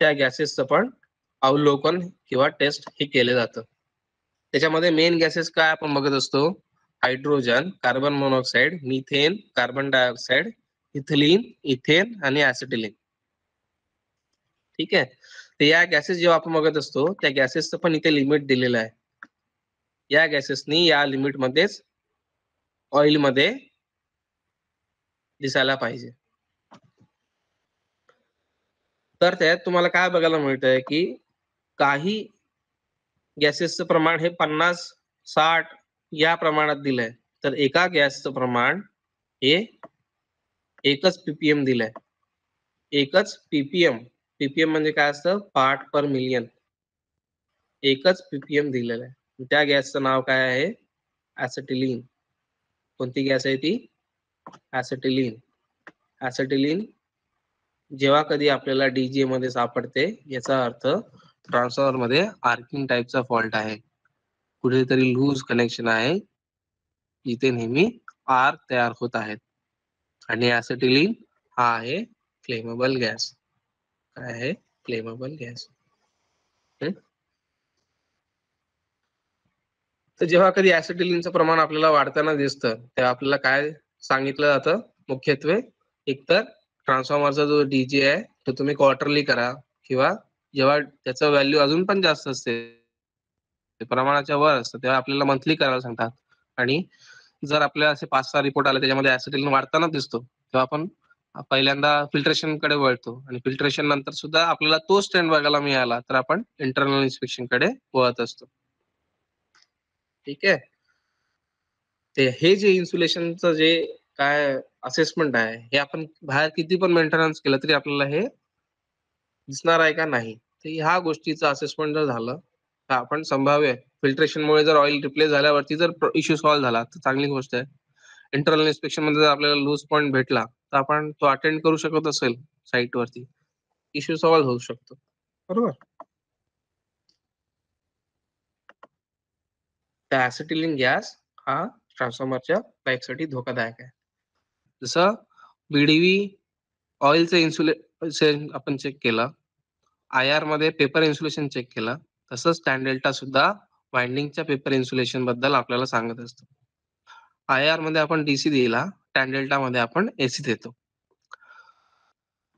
त्या गॅसेसचं पण अवलोकन किंवा टेस्ट हे केले जातं. त्याच्यामध्ये मेन गॅसेस काय आपण बघत असतो, hydrogen, carbon monoxide, methane, carbon dioxide, ethylene, ethane आणि ऍसिटिलीन. ठीक आहे. तर या गॅसेस जेव्हा आपण बघत असतो त्या गॅसेसचं पण इथे लिमिट दिलेलं आहे. या गॅसेसनी या लिमिट मध्येच ऑइल मध्ये दिसायला पाहिजे. तर त्यात तुम्हाला काय बघायला मिळतंय की काही गॅसेसचं प्रमाण हे 50-60 या प्रमाणात दिलंय, तर एका गॅसचं प्रमाण हे 1च ppm दिलंय. 1च ppm. ppm म्हणजे काय असतं, पार्ट पर मिलियन. 1च ppm दिलेलं आहे. त्या गॅसचं नाव काय आहे, ऍसिटिलीन. कोणती गॅस आहे ती, ऍसिटिलीन. ऍसिटिलीन जेव्हा कधी आपल्याला डीजीए मध्ये सापडते याचा अर्थ ट्रान्सफॉर्मर मध्ये आर्किंग टाईपचा फॉल्ट आहे, कुठेतरी लूज कनेक्शन आहे, इथे नेहमी आर्क तयार होत आहेत. आणि ऍसिटिलीन हा आहे फ्लेमेबल गॅस. काय आहे, फ्लेमेबल गॅस. तर जेव्हा कधी ऍसिटिलीनचं प्रमाण आपल्याला वाढताना दिसतं तेव्हा आपल्याला काय सांगितलं जातं, मुख्यत्वे एकतर ट्रान्सफॉर्मरचा जो डीजी आहे तो तुम्ही क्वार्टरली करा, किंवा जेव्हा त्याचं व्हॅल्यू अजून पण जास्त असते, प्रमाणाच्या वर असतं, तेव्हा आपल्याला मंथली करायला सांगतात. आणि जर आपल्याला असे 5-6 रिपोर्ट आले त्याच्यामध्ये ऍसिटिलीन वाढताना दिसतो तेव्हा आपण पहिल्यांदा फिल्ट्रेशन कडे वळतो, आणि फिल्ट्रेशन नंतर सुद्धा आपल्याला तोच ट्रेंड बघायला मिळाला तर आपण इंटरनल इन्स्पेक्शन कडे वळत असतो. ठीक आहे. ते हे जे इन्सुलेशनचं जे काय असेसमेंट आहे हे आपण बाहेर किती पण मेंटेनन्स केलं तरी आपल्याला हे दिसणार आहे का, नाही. तर ह्या गोष्टीचं असेसमेंट जर झालं तर आपण संभाव्य फिल्ट्रेशनमुळे जर ऑइल रिप्लेस झाल्यावरती जर इश्यू सॉल्व्ह झाला तर चांगली गोष्ट आहे. इंटरनल इन्स्पेक्शन मध्ये जर आपल्याला लूज पॉईंट भेटला तर आपण तो अटेंड करू शकत असेल साईट वरती, इश्यू सॉल्व्ह होऊ शकतो. बरोबर. तर ऍसिटिलीन गॅस हा ट्रान्सफॉर्मरच्या लाईफसाठी धोकादायक आहे. जसं बीडीव्ही ऑइलचं इन्सुलेशन आपण चेक केलं, IR मध्ये पेपर इन्सुलेशन चेक केलं, तसंच टॅन डेल्टा सुद्धा वाइंडिंगच्या पेपर इन्सुलेशन बद्दल आपल्याला सांगत असतो. IR मध्ये आपण डीसी दिला, टॅन डेल्टा मध्ये आपण एसी देतो.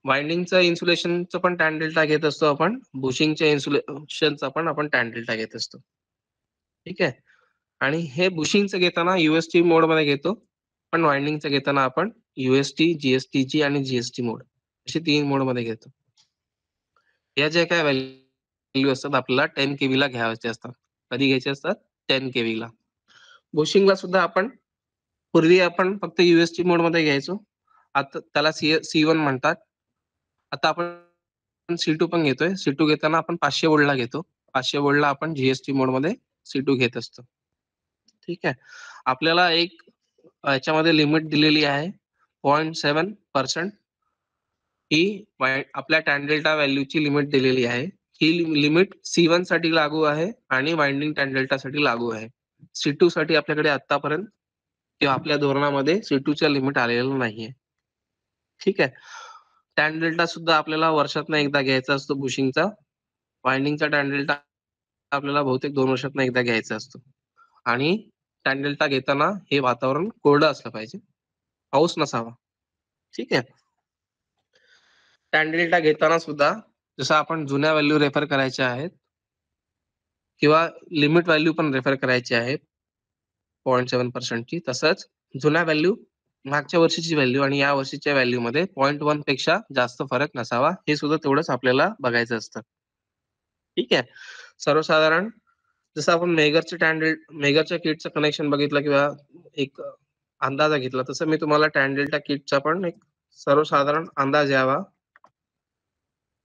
वाइंडिंगचं इन्सुलेशनचं पण टॅन डेल्टा घेत असतो आपण, बुशिंगच्या इन्सुलेशनचा पण आपण टॅन डेल्टा घेत असतो. ठीक आहे. आणि हे बुशिंगचं घेताना युएसटी मोड मध्ये घेतो, पण वाइंडिंगचं घेताना आपण युएसटी, जीएसटीजी आणि जीएसटी मोड असे 3 मोड मध्ये घेतो. या ज्या काय व्हॅल्यू असतात आपल्याला 10 kV ला घ्यायचे असतात. कधी घ्यायचे असतात, 10 kV ला. बुशिंगला सुद्धा आपण पूर्वी आपण फक्त युएसटी मोड मध्ये घ्यायचो, आता त्याला C1 म्हणतात. आता आपण C2 पण घेतोय. C2 घेताना आपण 500 वोल्टला घेतो. 500 वोल्टला आपण जीएसटी मोड मध्ये C2 घेत असतो. ठीक आहे. आपल्याला एक याच्यामध्ये लिमिट दिलेली आहे 0.7%. ही आपल्या टॅन डेल्टा व्हॅल्यूची लिमिट दिलेली आहे. ही लिमिट C1 साठी लागू आहे आणि वाइंडिंग टॅन डेल्टा साठी लागू आहे. C2 साठी आपल्याकडे आतापर्यंत किंवा आपल्या धोरणामध्ये C2 च्या लिमिट आलेलं नाहीये. ठीक आहे. टॅन डेल्टा सुद्धा आपल्याला वर्षातनं एकदा घ्यायचा असतो बुशिंगचा. वाइंडिंगचा टॅन डेल्टा आपल्याला बहुतेक 2 वर्षातनं एकदा घ्यायचा असतो. आणि टॅन डेल्टा घेताना हे वातावरण कोरडं असलं पाहिजे, पाऊस नसावा. ठीक आहे. टॅन डेल्टा घेताना सुद्धा जसं आपण जुन्या व्हॅल्यू रेफर करायच्या आहेत किंवा लिमिट व्हॅल्यू पण रेफर करायची आहे 0.7% ची, तसंच जुन्या व्हॅल्यू, मागच्या वर्षीची व्हॅल्यू आणि या वर्षीच्या व्हॅल्यू मध्ये 0.1 पेक्षा जास्त फरक नसावा, हे सुद्धा तेवढंच आपल्याला बघायचं असतं. ठीक आहे. सर्वसाधारण जसं आपण मेगरच्या किटचं कनेक्शन बघितलं किंवा एक अंदाजा घेतला, तसं मी तुम्हाला टॅन डेल्टा किटचा पण एक सर्वसाधारण अंदाज यावा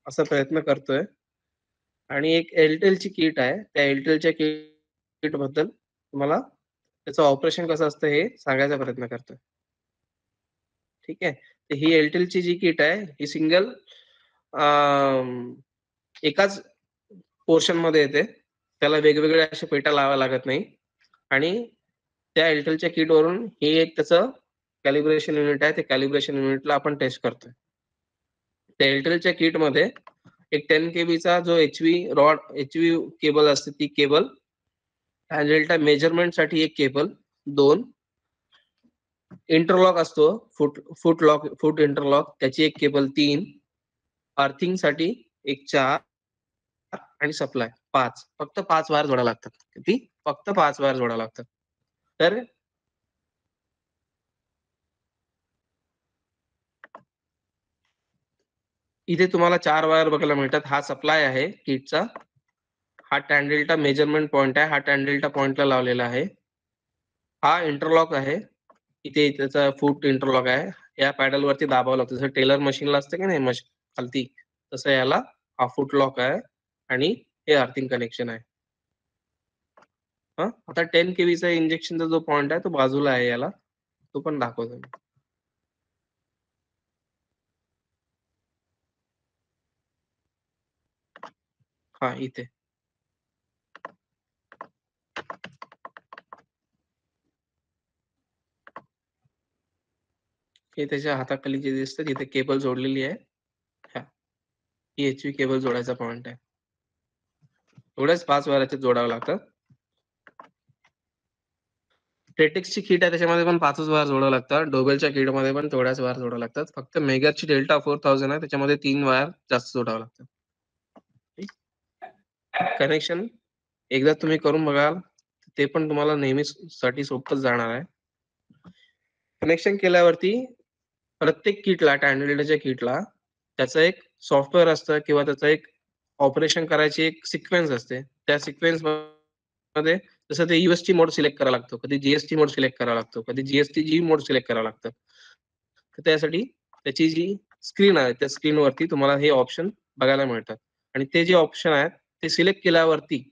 असा प्रयत्न करतोय. आणि एक एअरटेलची किट आहे, त्या एअरटेलच्या किट बद्दल तुम्हाला त्याचं ऑपरेशन कसं असतं हे सांगायचा प्रयत्न करतोय. ठीक आहे. तर ही एअरटेलची जी किट आहे ही सिंगल एकाच पोर्शन मध्ये येते, त्याला वेगवेगळे असे पेटा लावावे लागत नाही. आणि त्या एअरटेलच्या किट वरून हे एक त्याचं कॅलिब्रेशन युनिट आहे, ते कॅलिब्रेशन युनिटला आपण टेस्ट करतोय. त्या एअरटेलच्या किट मध्ये एक 10 केबीचा जो एचव्ही केबल असते ती केबल, डेल्टा मेजरमेंट साठी एक केबल, 2 इंटरलॉक असतो फूट इंटरलॉक त्याची एक केबल, 3 अर्थिंग साठी एक 4 आणि सप्लाय 5. फक्त 5 वायर जोडा लागतात. किती? फक्त 5 वायर जोडा लागतात. तर इथे तुम्हाला 4 वायर बघायला मिळतात. हा सप्लाय आहे किटचा. हा टॅन डेल्टा मेजरमेंट पॉइंट आहे. हा टॅन डेल्टा पॉइंटला लावलेला आहे. हा इंटरलॉक आहे. इथे त्याचा फूट इंटरलॉक आहे. या पॅडल वरती दाबावं लागतं. जसं टेलर मशीनला असतं की नाही खालती, तसं याला हा फूट लॉक आहे आणि हे अर्थिंग कनेक्शन आहे. आता 10 केवीचा इंजेक्शनचा जो पॉइंट आहे तो बाजूला आहे याला. तो पण दाखवतो मी. हा इथे. हे त्याच्या हाताखाली जे दिसतं तिथे केबल जोडलेली आहे. ही एचव्ही केबल जोडायचा पॉइंट आहे. एवढ्याच 5 वायराचे जोडावं लागतं. टेटेक्सची किट आहे त्याच्यामध्ये पण 5च वायर जोडावं लागतात. डोबेलच्या किटमध्ये पण तेवढ्याच वायर जोडावं लागतात. फक्त मेगाची डेल्टा 4000 आहे त्याच्यामध्ये 3 वायर जास्त जोडावं लागतात. कनेक्शन एकदा तुम्ही करून बघाल ते पण तुम्हाला नेहमीसाठी सोपंच जाणार आहे. कनेक्शन केल्यावरती प्रत्येक किटला, टॅन किटला त्याचं एक सॉफ्टवेअर असतं किंवा त्याचं एक ऑपरेशन करायची एक सिक्वेन्स असते. त्या सिक्वेन्स मध्ये जसं ते यूएसटी मोड सिलेक्ट करावा लागतो, कधी जीएसटी मोड सिलेक्ट करावा लागतो, कधी जीएसटी मोड सिलेक्ट करावं लागतं. तर त्यासाठी त्याची जी स्क्रीन आहे त्या स्क्रीनवरती तुम्हाला हे ऑप्शन बघायला मिळतात आणि ते जे ऑप्शन आहेत ते सिलेक्ट केल्यावरती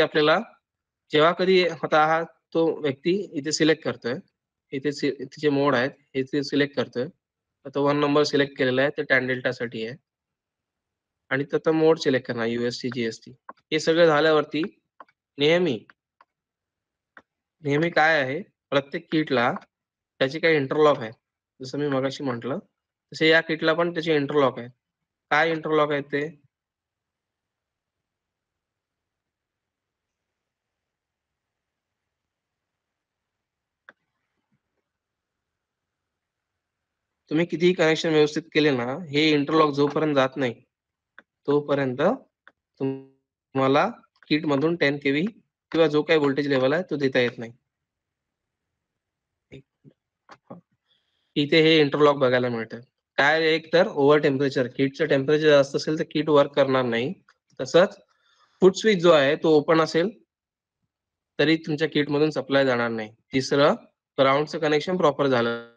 आपल्याला जेव्हा कधी आता हा तो व्यक्ती इथे सिलेक्ट करतोय, इथे तिचे मोड आहेत हे ते सिलेक्ट करतोय. आता 1 नंबर सिलेक्ट केलेला आहे ते टॅन डेल्टासाठी आहे आणि त्याचा मोड सिलेक्ट करणार यूएसटी जीएसटी. हे सगळं झाल्यावरती नेहमी काय आहे, प्रत्येक किटला त्याची काही इंटरलॉक आहे. जसं मी मगाशी म्हटलं तसे या किटला पण त्याचे इंटरलॉक आहे. काय इंटरलॉक आहेत ते? तुम्ही कितीही कनेक्शन व्यवस्थित केले ना, हे इंटरलॉक जोपर्यंत जात नाही तोपर्यंत तुम्हाला किट मधून 10 केव्ही किंवा जो काही व्होल्टेज लेवल आहे तो देता येत नाही. इथे हे इंटरलॉक बघायला मिळतं. काय एक तर ओव्हर टेम्परेचर, किटचं टेम्परेचर जास्त असेल तर किट वर्क करणार नाही. तसंच फूट स्विच जो आहे तो ओपन असेल तरी तुमच्या किट मधून सप्लाय जाणार नाही. तिसरं, ग्राउंडचं कनेक्शन प्रॉपर झालं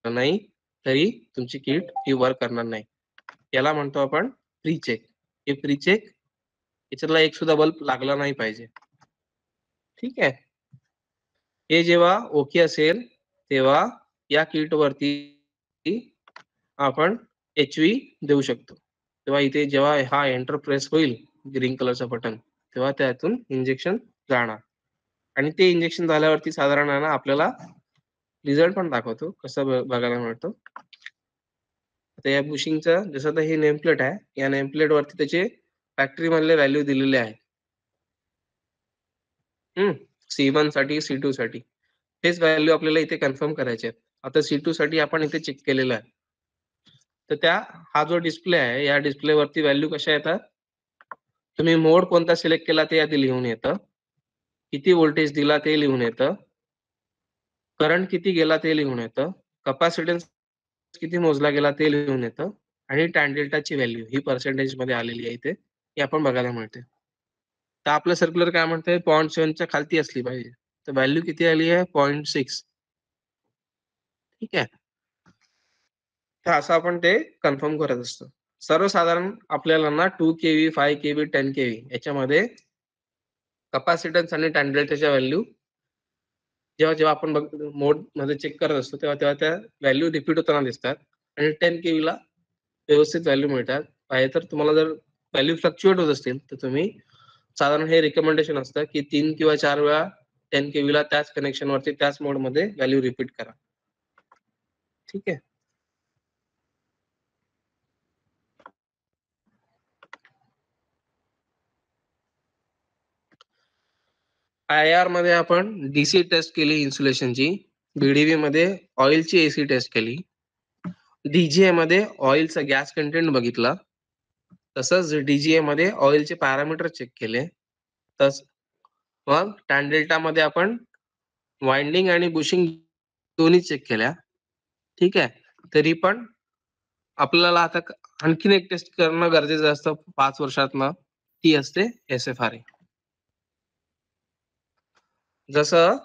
नाही तरी तुमची किट ही वर्क करणार नाही. याला म्हणतो आपण प्री चेक. हे प्री चेक याच्यातला एक सुद्धा बल्ब लागला नाही पाहिजे. ठीक आहे. हे जेव्हा ओके असेल तेव्हा या किट वरती आपण एचव्ही देऊ शकतो. तेव्हा इथे जेव्हा हा एंटर प्रेस होईल ग्रीन कलरचं बटन तेव्हा त्यातून इंजेक्शन जाणार आणि ते इंजेक्शन झाल्यावरती साधारण आहे ना आपल्याला रिझल्ट पण दाखवतो कसं बघायला मिळतो. आता या बुशिंगचं जसं आता हे नेमप्लेट आहे, या नेमप्लेट वरती त्याचे फॅक्टरी मधले व्हॅल्यू दिलेले आहे. C1 साठी, C2 साठी तेच व्हॅल्यू आपल्याला इथे कन्फर्म करायचे आहेत. आता C2 साठी आपण इथे चेक केलेलं आहे. तर हा जो डिस्प्ले आहे या डिस्प्ले वरती व्हॅल्यू कशा येतात? तुम्ही मोड कोणता सिलेक्ट केला ते आधी लिहून येतं. किती व्होल्टेज दिला ते लिहून येतं. करंट किती गेला ते लिहून येतं. कॅपॅसिटन्स किती मोजला गेला ते लिहून येतं आणि टॅन डेल्टाची व्हॅल्यू ही पर्सेंटेज मध्ये आलेली आहे इथे. हे आपण बघायला मिळते. तर आपलं सर्क्युलर काय म्हणतंय 0.7च्या खालती असली पाहिजे. तर व्हॅल्यू किती आली आहे 0.6. ठीक आहे. तर असं आपण ते कन्फर्म करत असतो. सर्वसाधारण आपल्याला ना 2 केव्ही, 5 केव्ही, 10 केव्ही याच्यामध्ये कॅपॅसिटन्स आणि टॅन डेल्टाच्या व्हॅल्यू जेव्हा आपण मोड मध्ये चेक करत असतो तेव्हा त्या व्हॅल्यू रिपीट होताना दिसतात आणि 10 केव्हीला व्यवस्थित व्हॅल्यू मिळतात. पाहिजे तर तुम्हाला जर व्हॅल्यू फ्लक्च्युएट होत असतील तर तुम्ही साधारण हे रिकमेंडेशन असतं की 3 किंवा 4 वेळा 10 केव्हीला त्याच कनेक्शन वरती त्याच मोड मध्ये व्हॅल्यू रिपीट करा. ठीक आहे. IR मध्ये आपण DC टेस्ट केली इन्सुलेशनची, BDV मध्ये ऑइलची AC टेस्ट केली, DGA मध्ये ऑइलचा गॅस कंटेंट बघितला, तसंच DGA मध्ये ऑइलचे पॅरामीटर चेक केले. तस मग टॅन डेल्टा मध्ये आपण वाइंडिंग आणि बुशिंग दोन्ही चेक केल्या. ठीक आहे. तरी पण आपल्याला आता आणखीन एक टेस्ट करणं गरजेचं असतं 5 वर्षातनं, ती असते SFRA. जसं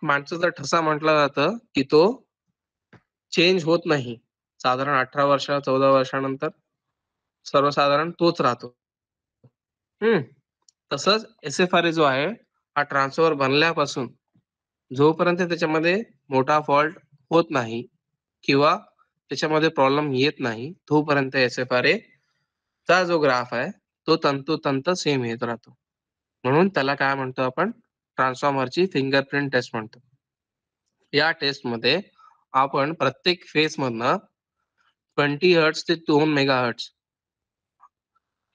माणसाचा ठसा म्हटलं जातं की तो चेंज होत नाही. साधारण 18 वर्ष 14 वर्षानंतर सर्वसाधारण तोच राहतो. तसंच SFRA जो आहे हा ट्रान्सफॉर्मर बनल्यापासून जोपर्यंत त्याच्यामध्ये मोठा फॉल्ट होत नाही किंवा त्याच्यामध्ये प्रॉब्लेम येत नाही, तोपर्यंत SFRA चा जो ग्राफ आहे तो तंतोतंत सेम येत राहतो. म्हणून त्याला काय म्हणतो आपण, ट्रान्सफॉर्मरची फिंगरप्रिंट टेस्ट म्हणतो. या टेस्टमध्ये आपण प्रत्येक फेज मधनं 20 हर्ट्ज ते 2 मेगाहर्ट्ज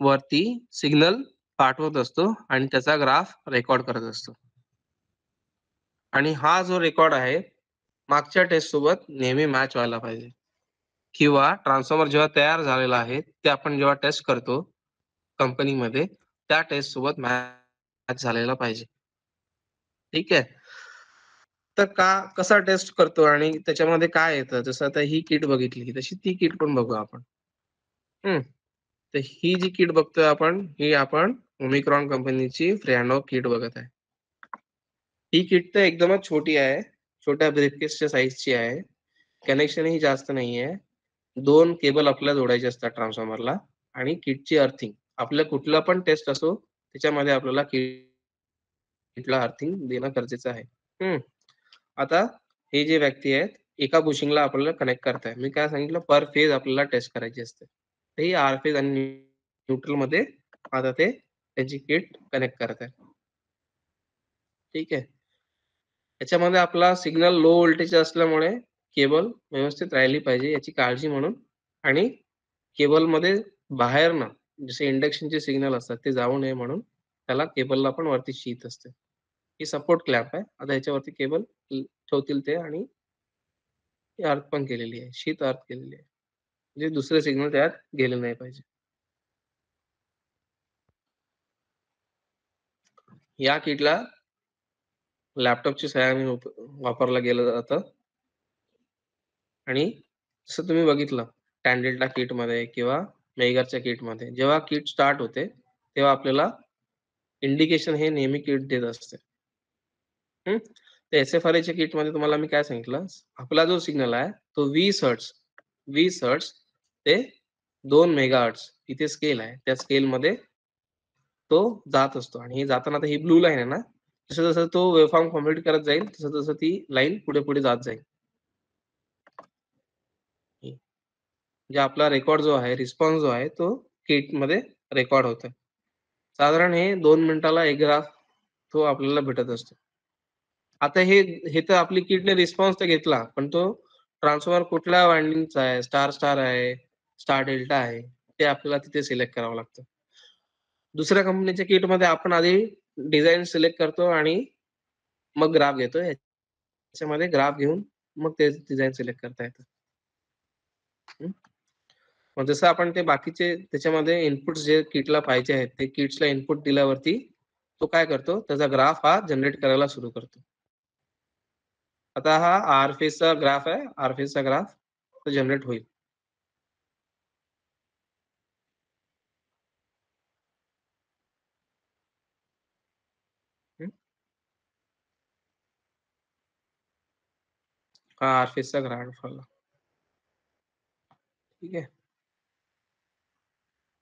वरती सिग्नल पाठवत असतो आणि त्याचा ग्राफ रेकॉर्ड करत असतो. आणि हा जो रेकॉर्ड आहे मागच्या टेस्ट सोबत नेहमी मॅच व्हायला पाहिजे, किंवा ट्रान्सफॉर्मर जेव्हा तयार झालेला आहे ते आपण जेव्हा टेस्ट करतो कंपनीमध्ये त्या टेस्ट सोबत मॅच झालेला पाहिजे. ठीक आहे. तर कसा टेस्ट करतो आणि त्याच्यामध्ये काय येतं, जसं आता ही किट बघितली तशी ती किट पण बघू आपण. तर ही जी किट बघतोय आपण, ही आपण ओमिक्रॉन कंपनीची फ्रॅनो किट बघत आहे. ही किट तर एकदमच छोटी आहे, छोट्या ब्रीफकेसच्या साईजची आहे. कनेक्शन ही जास्त नाहीये. 2 केबल आपल्याला जोडायचे असतात ट्रान्सफॉर्मरला आणि किटची अर्थिंग. आपल्या कुठला पण टेस्ट असो त्याच्यामध्ये आपल्याला किटला अर्थिंग देणं गरजेचं आहे. आता हे जे व्यक्ती आहेत एका बुशिंगला आपल्याला कनेक्ट करताय. मी काय सांगितलं, पर फेज आपल्याला टेस्ट करायची असते. तर ही आर फेज आणि न्यूट्रल मध्ये आता ते त्यांची किट कनेक्ट करत आहे. ठीक आहे. याच्यामध्ये आपला सिग्नल लो व्होल्टेज असल्यामुळे केबल व्यवस्थित राहिली पाहिजे याची काळजी म्हणून, आणि केबलमध्ये बाहेरनं जसे इंडक्शनचे सिग्नल असतात ते जाऊ नये म्हणून त्याला केबलला पण वरती शीत असते. ही सपोर्ट क्लॅम्प आहे. आता याच्यावरती केबल ठेवतील ते, आणि अर्थ पण केलेली आहे, शीत अर्थ केलेली आहे, म्हणजे दुसरे सिग्नल त्यात गेले नाही पाहिजे. या किटला लॅपटॉपची सहाय्याने वापरला गेलं जातं. आणि जसं तुम्ही बघितलं टॅन डेल्टा किटमध्ये किंवा मेगरच्या किटमध्ये, जेव्हा किट स्टार्ट होते तेव्हा आपल्याला इंडिकेशन हे नेहमी किट देत असते. तर SFRAच्या किटमध्ये तुम्हाला मी काय सांगितलं, आपला जो सिग्नल आहे तो 20 हर्ट्ज ते 2 मेगाहर्ट्ज इथे स्केल आहे. त्या स्केलमध्ये तो जात असतो, आणि हे जाताना आता ही ब्लू लाईन आहे ना, जसं जसं तो वेव्हफॉर्म कम्प्लीट करत जाईल तसं तसं ती लाईन पुढे पुढे जात जाईल. म्हणजे आपला रेकॉर्ड जो आहे, रिस्पॉन्स जो आहे तो किटमध्ये रेकॉर्ड होतोय. साधारण हे 2 मिनिटाला एक ग्राफ तो आपल्याला भेटत असतो. आता हे तर आपली किटने रिस्पॉन्स तर घेतला, पण तो ट्रान्सफॉर्मर कुठल्या वाइंडिंगचा आहे, स्टार स्टार आहे, स्टार डेल्टा आहे, ते आपल्याला तिथे सिलेक्ट करावं लागतं. दुसऱ्या कंपनीच्या किटमध्ये आपण आधी डिझाइन सिलेक्ट करतो आणि मग ग्राफ घेतो. याच्यामध्ये ग्राफ घेऊन मग ते डिझाइन सिलेक्ट करता येतं. मग जसं आपण ते बाकीचे त्याच्यामध्ये इनपुट्स जे किटला पाहिजे आहेत ते किट्सला इनपुट दिल्यावरती तो काय करतो, त्याचा ग्राफ हा जनरेट करायला सुरू करतो. आता हा आर फेजचा ग्राफ आहे. आर फेजचा ग्राफ तो जनरेट होईल. हा आर फेजचा ग्राफ आला. ठीक आहे.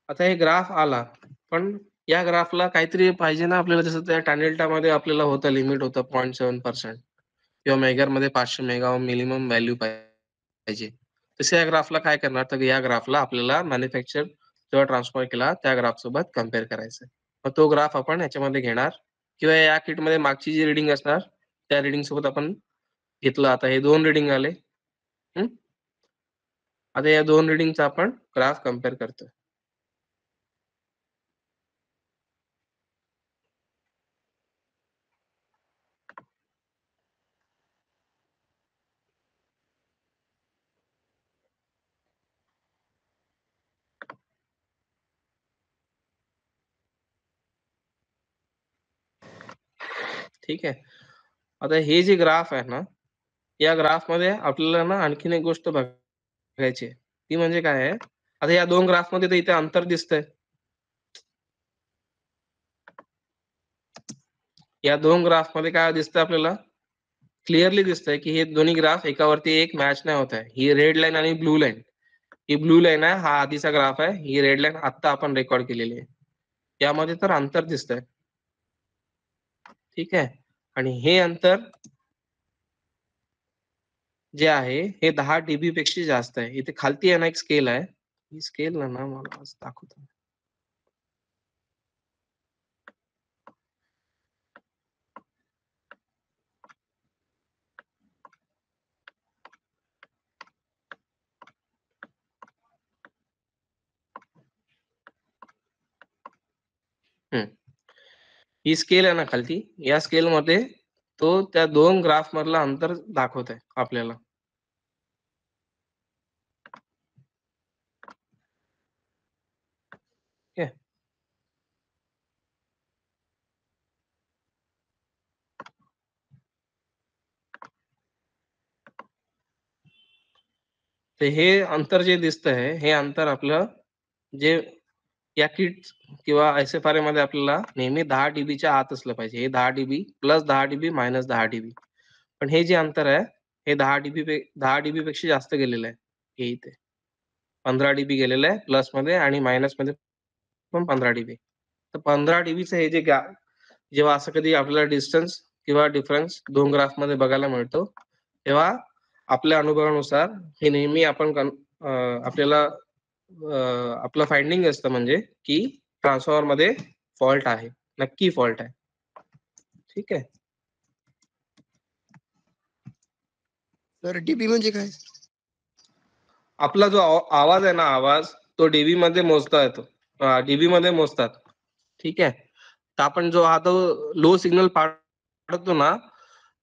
आता हे ग्राफ आला, पण या ग्राफला काहीतरी पाहिजे ना आपल्याला. जसं त्या टॅन डेल्टामध्ये आपल्याला होतं, लिमिट होतं 0.7% किंवा मेगामध्ये 500 मेगा मिनिमम व्हॅल्यू पाहिजे. तसं या ग्राफला काय करणार, तर या ग्राफला आपल्याला मॅन्युफॅक्चर जेव्हा ट्रान्सफर केला त्या ग्राफ सोबत कम्पेअर करायचं. मग तो ग्राफ आपण याच्यामध्ये घेणार किंवा या किटमध्ये मागची जी रिडिंग असणार त्या रिडिंग सोबत आपण घेतलं. आता हे 2 रिडिंग आले. आता या 2 रिडिंगचा आपण ग्राफ कम्पेअर करतोय. ठीक आहे. आता हे जे ग्राफ आहे ना, या ग्राफमध्ये आपल्याला ना आणखीन एक गोष्ट बघायची आहे. ती म्हणजे काय आहे, आता या 2 ग्राफमध्ये तर इथे अंतर दिसतंय. या 2 ग्राफमध्ये काय दिसतंय आपल्याला? क्लिअरली दिसतंय की हे दोन्ही ग्राफ एकावरती एक मॅच नाही होत आहे. ही रेड लाईन आणि ब्लू लाईन. ही ब्लू लाईन आहे, हा आधीचा ग्राफ आहे. ही रेड लाईन आत्ता आपण रेकॉर्ड केलेली आहे. यामध्ये तर अंतर दिसतंय. ठीक आहे. आणि हे अंतर जे आहे हे 10 डीबी पेक्षा जास्त आहे. इथे खालती आहे ना एक स्केल आहे. ही स्केल ना मला आज दाखवतो. हं. ही स्केल आहे ना खालती, या स्केलमध्ये तो त्या 2 ग्राफ मधलं अंतर दाखवत आहे आपल्याला. ठीक आहे. तर हे अंतर जे दिसतंय, हे अंतर आपलं जे या किट किंवा एस-एफ-आर मध्ये आपल्याला नेहमी 10 डीबीच्या आत असलं पाहिजे. हे 10 dB, plus 10 dB, minus 10 dB. पण हे जे अंतर आहे, हे 10 डीबी पेक्षा जास्त गेलेलं आहे. हे इथे 15 डीबी गेलेलं आहे प्लसमध्ये आणि मायनसमध्ये पण 15 डीबी. तर 15 डीबीचं हे जे जेव्हा असं कधी आपल्याला डिस्टन्स किंवा डिफरन्स 2 ग्राफमध्ये बघायला मिळतो, तेव्हा आपल्या अनुभवानुसार हे नेहमी आपण आपल्याला आपलं फाइंडिंग असतं म्हणजे की ट्रान्सफॉर्मरमध्ये फॉल्ट आहे. नक्की फॉल्ट आहे. ठीक आहे. सर डीबी म्हणजे काय? आपला जो आवाज आहे ना आवाज, तो डीबी मध्ये मोजता येतो. डीबी मध्ये मोजतात. ठीक आहे. तर आपण जो हा तो लो सिग्नल पाठवतो ना,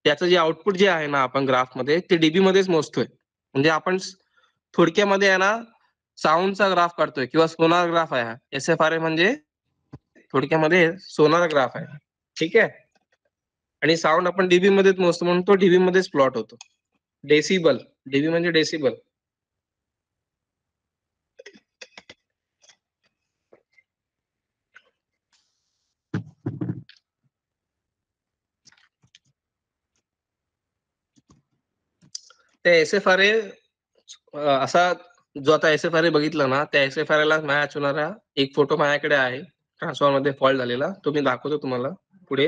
त्याचं जे आउटपुट जे आहे ना आपण ग्राफमध्ये ते डीबी मध्येच मोजतोय. म्हणजे आपण थोडक्यामध्ये आहे ना साउंडचा ग्राफ काढतोय किंवा सोनार ग्राफ आहे हा. एस-एफ-आर म्हणजे थोडक्यामध्ये सोनार ग्राफ आहे. ठीक आहे. आणि साउंड आपण डीबी मध्येच मोजतो म्हणून तो डीबी मध्येच प्लॉट होतो. डेसिबल, डीबी म्हणजे डेसिबल. त्या एस-एफ-आर असा जो आता एस-एफ-आर बघितला ना, त्या एस-एफ-आर ला मॅच होणारा एक फोटो माझ्याकडे आहे. ट्रान्सफॉर्मर मध्ये फॉल्ट झालेला. तो मी दाखवतो तुम्हाला पुढे.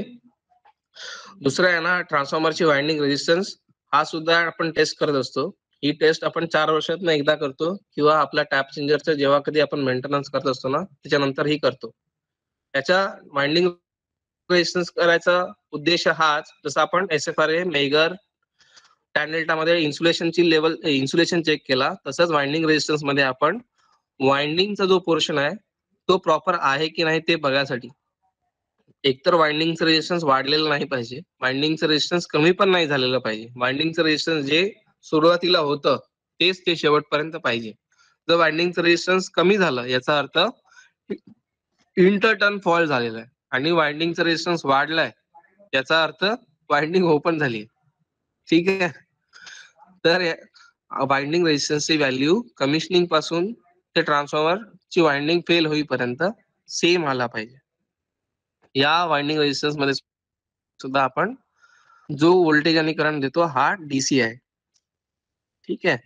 दुसरा आहे ना ट्रान्सफॉर्मरची वाइंडिंग रेझिस्टन्स हा सुद्धा आपण टेस्ट करत असतो. ही टेस्ट आपण 4 वर्षातनं एकदा करतो किंवा आपल्या टॅप चेंजरचं जेव्हा कधी आपण मेंटेनन्स करत असतो ना, त्याच्यानंतर ही करतो. त्याच्या वाइंडिंग रेझिस्टन्स करायचा उद्देश हाच, जसं आपण एस-एफ-आर, मेगर, टॅन डेल्टामध्ये इन्सुलेशनची लेवल इन्सुलेशन चेक केला, तसंच वाइंडिंग रेझिस्टन्स मध्ये आपण वाइंडिंगचा जो पोर्शन आहे, तो प्रॉपर आहे की नाही ते बघायसाठी. एकतर वाइंडिंगचं रेझिस्टन्स वाढलेलं नाही पाहिजे. वाइंडिंगचं रेझिस्टन्स कमी पण नाही झालेलं पाहिजे. वाइंडिंगचं रेझिस्टन्स जे सुरुवातीला होतं, तेच ते शेवटपर्यंत पाहिजे. जर वाइंडिंगचं रेझिस्टन्स कमी झालं, याचा अर्थ इंटर टर्न फॉल्ट झालेला आहे आणि वाइंडिंगचं रेझिस्टन्स वाढलाय, याचा अर्थ वाइंडिंग ओपन झाली. ठीक आहे. तर वाइंडिंग रेझिस्टन्सची व्हॅल्यू कमिशनिंग पासून ते ट्रान्सफॉर्मरची वाइंडिंग फेल होईपर्यंत सेम आला पाहिजे. या वाइंडिंग रेझिस्टन्स मध्ये सुद्धा आपण जो व्होल्टेज आणि करंट देतो हा डीसी आहे. ठीक आहे.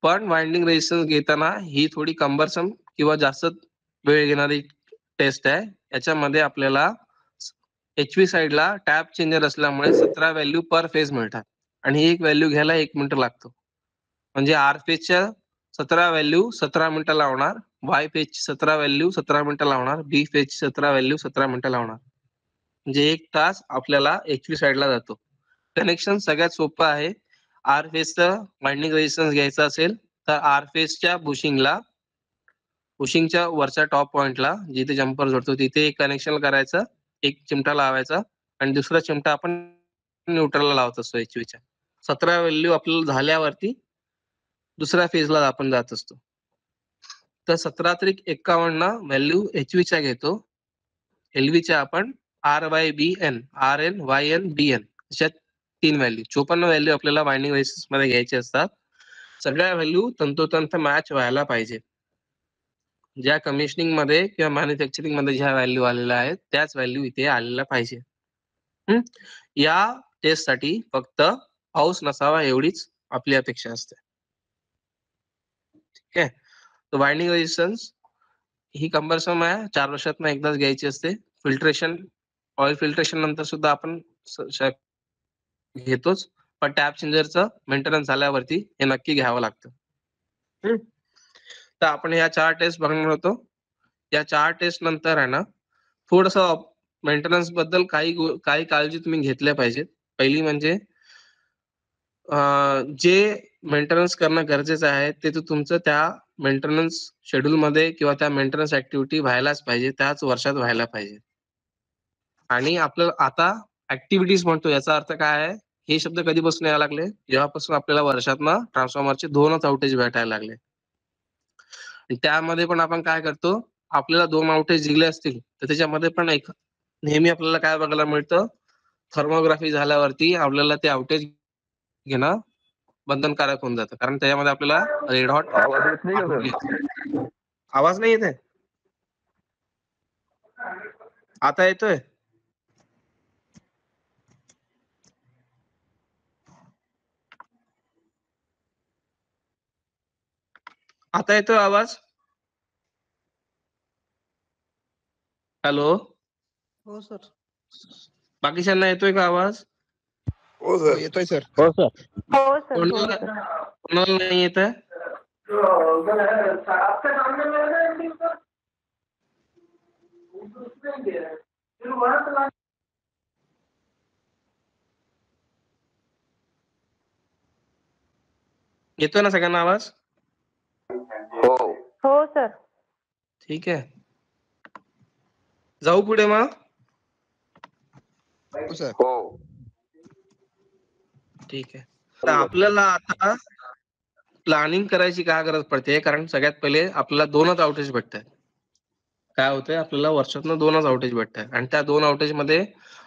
पण वाइंडिंग रेझिस्टन्स घेताना ही थोडी कंबरसम किंवा जास्त वेळ घेणारी टेस्ट आहे. याच्यामध्ये आपल्याला एचव्ही साईडला टॅप चेंजर असल्यामुळे 17 व्हॅल्यू पर फेज मिळतात आणि एक व्हॅल्यू घ्यायला 1 मिनिट लागतो. म्हणजे आर फेजच्या 17 व्हॅल्यू 17 मिनिटं लावणार, वाय फेजची 17 व्हॅल्यू 17 मिनिटं लावणार, बी फेजची 17 व्हॅल्यू 17 मिनिटं लावणार. म्हणजे 1 तास आपल्याला एचव्ही साईडला जातो. कनेक्शन सगळ्यात सोपं आहे. आर फेजचं वाइंडिंग रेझिस्टन्स घ्यायचा असेल तर आर फेजच्या बुशिंगच्या वरच्या टॉप पॉइंटला जिथे जम्पर जोडतो तिथे एक कनेक्शन करायचं, एक चिमटा लावायचा आणि दुसरा चिमटा आपण न्यूट्रलला लावत असतो एचव्हीच्या. 17 व्हॅल्यू आपल्याला झाल्यावरती दुसऱ्या फेजला आपण जात असतो. तर 17 त्रिक 51 व्हॅल्यू एचव्हीच्या घेतो. एलव्हीच्या आपण RYBN, RN, YN, BN अशा 3 व्हॅल्यू 54 व्हॅल्यू आपल्याला बाइंडिंग रेजिस्टन्स मध्ये घ्यायचे असतात. सगळ्या व्हॅल्यू तंतोतंत मॅच व्हायला पाहिजे. ज्या कमिशनिंग मध्ये किंवा मॅन्युफॅक्चरिंग मध्ये ज्या व्हॅल्यू आलेल्या आहेत त्याच व्हॅल्यू इथे आलेल्या पाहिजे. या टेस्ट साठी फक्त पाऊस नसावा एवढीच आपली अपेक्षा असते. ठीक आहे. तर बाइंडिंग रेजिस्टन्स ही कंपल्सरी आहे, 4 वर्षातून एकदाच घ्यायची असते. फिल्ट्रेशन, ऑइल फिल्ट्रेशन नंतर सुद्धा आपण घेतोच, पण टॅप चेंजरचं मेंटेनन्स झाल्यावरती हे नक्की घ्यावं लागतं. तर आपण या 4 टेस्ट बघणार होतो. या 4 टेस्ट नंतर आहे ना थोडस मेंटेनन्स बद्दल काही काळजी तुम्ही घेतल्या पाहिजेत. पहिली म्हणजे जे मेंटेनन्स करणं गरजेचं आहे ते तुमचं त्या मेंटेनन्स शेड्यूल मध्ये किंवा त्या मेंटेनन्स ऍक्टिव्हिटी व्हायलाच पाहिजे, त्याच वर्षात व्हायला पाहिजे. आणि आपल्याला आता ऍक्टिव्हिटीज म्हणतो याचा अर्थ काय आहे, हे शब्द कधीपासून यायला लागले, जेव्हापासून आपल्याला वर्षातनं ट्रान्सफॉर्मरचे 2च आउटेज भेटायला लागले. त्यामध्ये पण आपण काय करतो, आपल्याला 2 आउटेज दिले असतील तर त्याच्यामध्ये पण एक नेहमी आपल्याला काय बघायला मिळतं, थर्मोग्राफी झाल्यावरती आपल्याला ते आउटेज घेणं बंधनकारक होऊन जातं, कारण त्याच्यामध्ये आपल्याला रेड हॉट आवाज येत नाही का सर? आवाज नाही येत आहे. आता येतोय? आता येतोय आवाज? हॅलो, हो सर. बाकीच्यांना येतोय का आवाज? हो हो सर. येतोय सर. हो सर. कोणाला नाही येत आहे? येतोय ना सगळ्यांना आवाज? हो सर. ठीक आहे, जाऊ पुढे मग. हो सर. ठीक आहे. तर आपल्याला आता प्लॅनिंग करायची काय गरज पडते, कारण सगळ्यात पहिले आपल्याला 2च आउटेज भेटतात. काय होतंय, आपल्याला वर्षातनं 2च आउटेज भेटतात आणि त्या 2 आउटेज मध्ये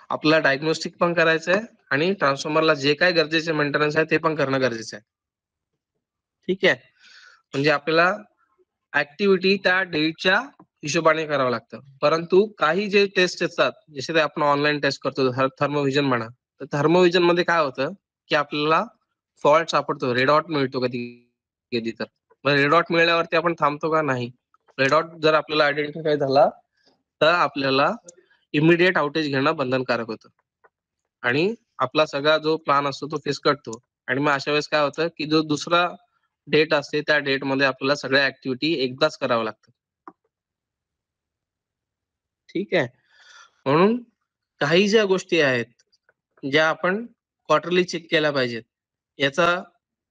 आपल्याला डायग्नोस्टिक पण करायचंय आणि ट्रान्सफॉर्मरला जे काय गरजेचे मेंटेनन्स आहे ते पण करणं गरजेचं आहे. ठीक आहे. म्हणजे आपल्याला ऍक्टिव्हिटी त्या डेटच्या हिशोबाने करावं लागतं. परंतु काही जे टेस्ट असतात, जसे ते आपण ऑनलाईन टेस्ट करतो, थर्मोव्हिजन म्हणा, तर थर्मोव्हिजन मध्ये काय होतं की आपल्याला फॉल्ट सापडतो, रेड हॉट मिळतो कधी तर. मग रेड हॉट मिळाल्यावरती आपण थांबतो का? नाही. रेड हॉट जर आपल्याला आयडेंटिफाय झाला तर आपल्याला इमिडिएट आउटेज घेणं बंधनकारक होतं आणि आपला सगळा जो प्लान असतो तो फिसकटतो. आणि मग अशा वेळेस काय होतं की जो दुसरा डेट असते त्या डेट मध्ये आपल्याला सगळ्या ऍक्टिव्हिटी एकदाच करावं लागतं. ठीक आहे. म्हणून काही ज्या गोष्टी आहेत ज्या आपण क्वार्टरली चेक केल्या पाहिजेत. याचा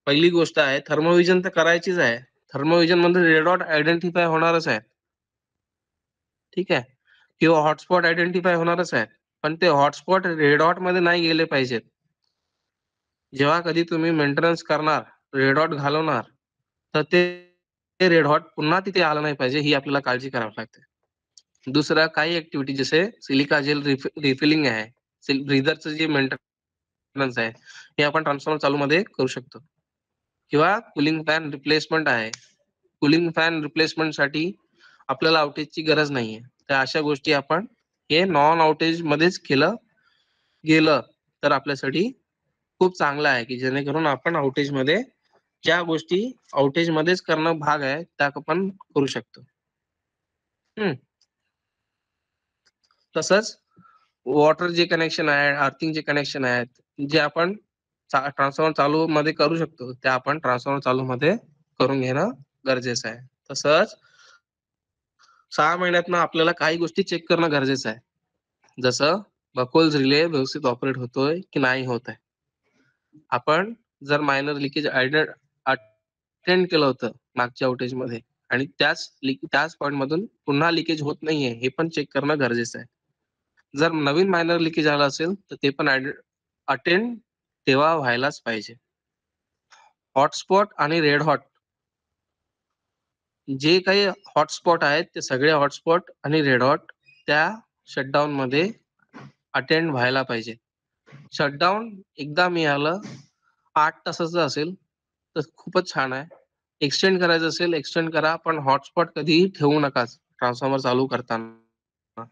पहिली गोष्ट आहे, थर्मोव्हिजन तर करायचीच आहे. थर्मोव्हिजन मध्ये रेड डॉट आयडेंटिफाय होणारच आहे. ठीक आहे. किंवा हॉटस्पॉट आयडेंटिफाय होणारच आहे. पण ते हॉटस्पॉट रेड डॉट मध्ये नाही गेले पाहिजेत. जेव्हा कधी तुम्ही मेंटेनन्स करणार, रेड डॉट घालवणार, तर ते रेड हॉट पुन्हा तिथे आलं नाही पाहिजे, ही आपल्याला काळजी करावी लागते. दुसरा काही ऍक्टिव्हिटी जसे सिलिका जेल रिफिलिंग आहे, ब्रीदरचं जे मेंटेनन्स आहे, हे आपण ट्रान्सफॉर्मर चालू मध्ये करू शकतो. किंवा कुलिंग फॅन रिप्लेसमेंट आहे. कुलिंग फॅन रिप्लेसमेंट साठी आपल्याला आउटेजची गरज नाहीये. तर अशा गोष्टी आपण हे नॉन आउटेज मध्येच केलं गेलं तर आपल्यासाठी खूप चांगलं आहे, की जेणेकरून आपण आउटेज मध्ये ज्या गोष्टी आउटेज मध्येच करणं भाग आहे त्या आपण करू शकतो. तसंच वॉटर जे कनेक्शन आहे, अर्थिंग जे कनेक्शन आहेत, जे आपण ट्रान्सफॉर्मर चालू मध्ये करू शकतो, ते आपण ट्रान्सफॉर्मर चालू मध्ये करून घेणं गरजेचं आहे. तसंच 6 महिन्यातनं आपल्याला काही गोष्टी चेक करणं गरजेचं आहे. जसं बकोल्स रिले व्यवस्थित ऑपरेट होतोय की नाही होत आहे. आपण जर मायनर लिकेज अटेंड केलं होतं मागच्या आउटेज मध्ये आणि त्याच पॉइंट मधून पुन्हा लिकेज होत नाहीये हे पण चेक करणं गरजेचं आहे. जर नवीन मायनर लिकेज आला असेल तर ते पण अटेंड तेव्हा व्हायलाच पाहिजे. हॉटस्पॉट आणि रेड हॉट जे काही हॉटस्पॉट आहेत ते सगळे हॉटस्पॉट आणि रेड हॉट त्या शटडाऊन मध्ये अटेंड व्हायला पाहिजे. शटडाऊन एकदा मिळालं 8 तासाचं असेल तर खूपच छान आहे. एक्सटेंड करायचं असेल एक्सटेंड करा, पण हॉटस्पॉट कधीही ठेवू नकाच ट्रान्सफॉर्मर चालू करताना.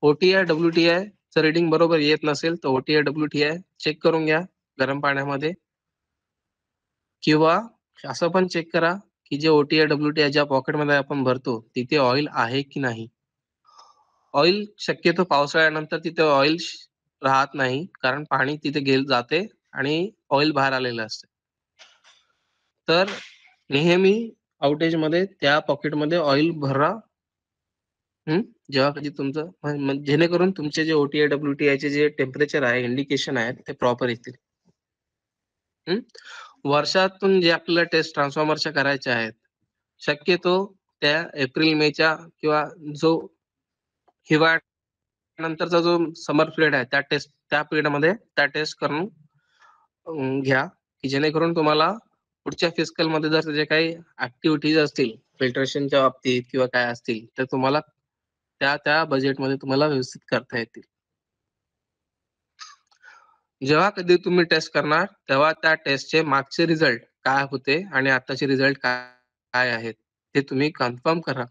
OTI WTI चं रेटिंग बरोबर येत नसेल तर OTI WTI चेक करून घ्या गरम पाण्यामध्ये, किंवा असं पण चेक करा की जे OTI WTI ज्या पॉकेटमध्ये आपण भरतो तिथे ऑइल आहे की नाही. ऑइल शक्यतो पावसाळ्यानंतर तिथे ऑइल राहत नाही, कारण पाणी तिथे जाते आणि ऑइल बाहेर आलेलं असते. तर नेहमी आउटेजमध्ये त्या पॉकेटमध्ये ऑइल भरा. जेव्हा कधी तुमचं जेणेकरून तुमचे जे OTI WTI चे जे टेम्परेचर आहे, इंडिकेशन आहेत ते प्रॉपर येतील. वर्षातून जे आपल्याला टेस्ट ट्रान्सफॉर्मरच्या करायच्या आहेत, शक्यतो त्या एप्रिल मेच्या किंवा जो हिवाळ्यानंतरचा जो समर पिरियड आहे त्या पिरियडमध्ये त्या टेस्ट करून घ्या, की जेणेकरून तुम्हाला पुढच्या फिस्कल मध्ये जर जे काही ऍक्टिव्हिटीज असतील फिल्ट्रेशनच्या बाबतीत किंवा काय असतील तर तुम्हाला त्या बजेटमध्ये तुम्हाला व्यवस्थित करता येतील. जेव्हा कधी तुम्ही टेस्ट करणार तेव्हा त्या टेस्टचे मागचे रिझल्ट काय होते आणि आताचे रिझल्ट काय आहेत ते तुम्ही कन्फर्म करा,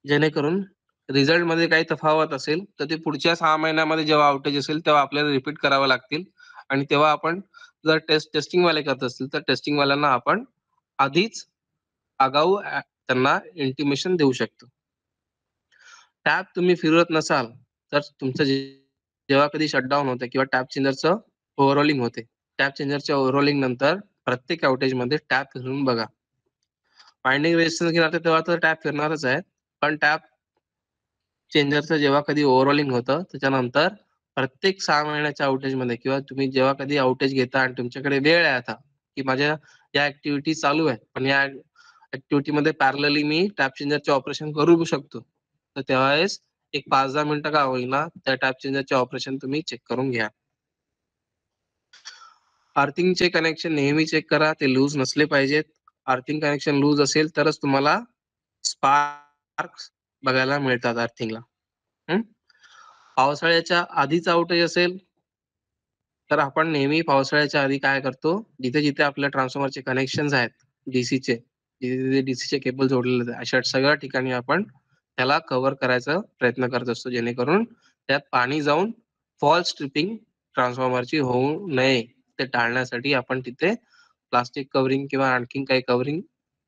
जेणेकरून रिझल्ट मध्ये काही तफावत असेल तर ते पुढच्या 6 महिन्यामध्ये जेव्हा आउटेज असेल तेव्हा आपल्याला रिपीट करावं लागतील, आणि तेव्हा आपण जर टेस्टिंग वाले करत असतील तर टेस्टिंग वाल्यांना आपण आधीच आगाऊ त्यांना इंटिमेशन देऊ शकतो. टॅप तुम्ही फिरवत नसाल तर तुमचं जेव्हा कधी शटडाऊन होतं किंवा टॅप चेंजरचं ओव्हरऑलिंग होते, टॅप चेंजरच्या ओव्हरऑलिंग नंतर प्रत्येक आउटेज मध्ये टॅप फिरून बघा. वाइंडिंग रेजिस्टन्स घेणार तेव्हा तर टॅप फिरणारच आहे, पण टॅप चेंजरचं जेव्हा कधी ओव्हरऑलिंग होतं त्याच्यानंतर प्रत्येक 6 महिन्याच्या आउटेज मध्ये किंवा तुम्ही जेव्हा कधी आउटेज घेता आणि तुमच्याकडे वेळ आहे आता की माझ्या या ऍक्टिव्हिटी चालू आहे पण या ऍक्टिव्हिटी मध्ये पॅरलली मी टॅप चेंजरचे ऑपरेशन करू शकतो, तर त्यावेळेस एक 5-10 मिनिटं का होईना त्या टॅप चेंजरचे ऑपरेशन तुम्ही चेक करून घ्या. अर्थिंगचे कनेक्शन नेहमी चेक करा, ते लूज नसले पाहिजेत. अर्थिंग कनेक्शन लूज असेल तरच तुम्हाला स्पार्क्स बघायला मिळतात अर्थिंगला. पावसाळ्याच्या आधीच आउटेज असेल तर आपण नेहमी पावसाळ्याच्या आधी काय करतो, जिथे जिथे आपल्या ट्रान्सफॉर्मरचे कनेक्शन आहेत डीसीचे, जिथे डीसीचे केबल जोडलेले आहेत अशा सगळ्या ठिकाणी आपण त्याला कव्हर करायचा प्रयत्न करत असतो, जेणेकरून त्यात पाणी जाऊन फॉल्स स्ट्रिपिंग ट्रान्सफॉर्मरची होऊ नये. ते टाळण्यासाठी आपण तिथे प्लास्टिक कव्हरिंग किंवा आणखीन काही कव्हरिंग,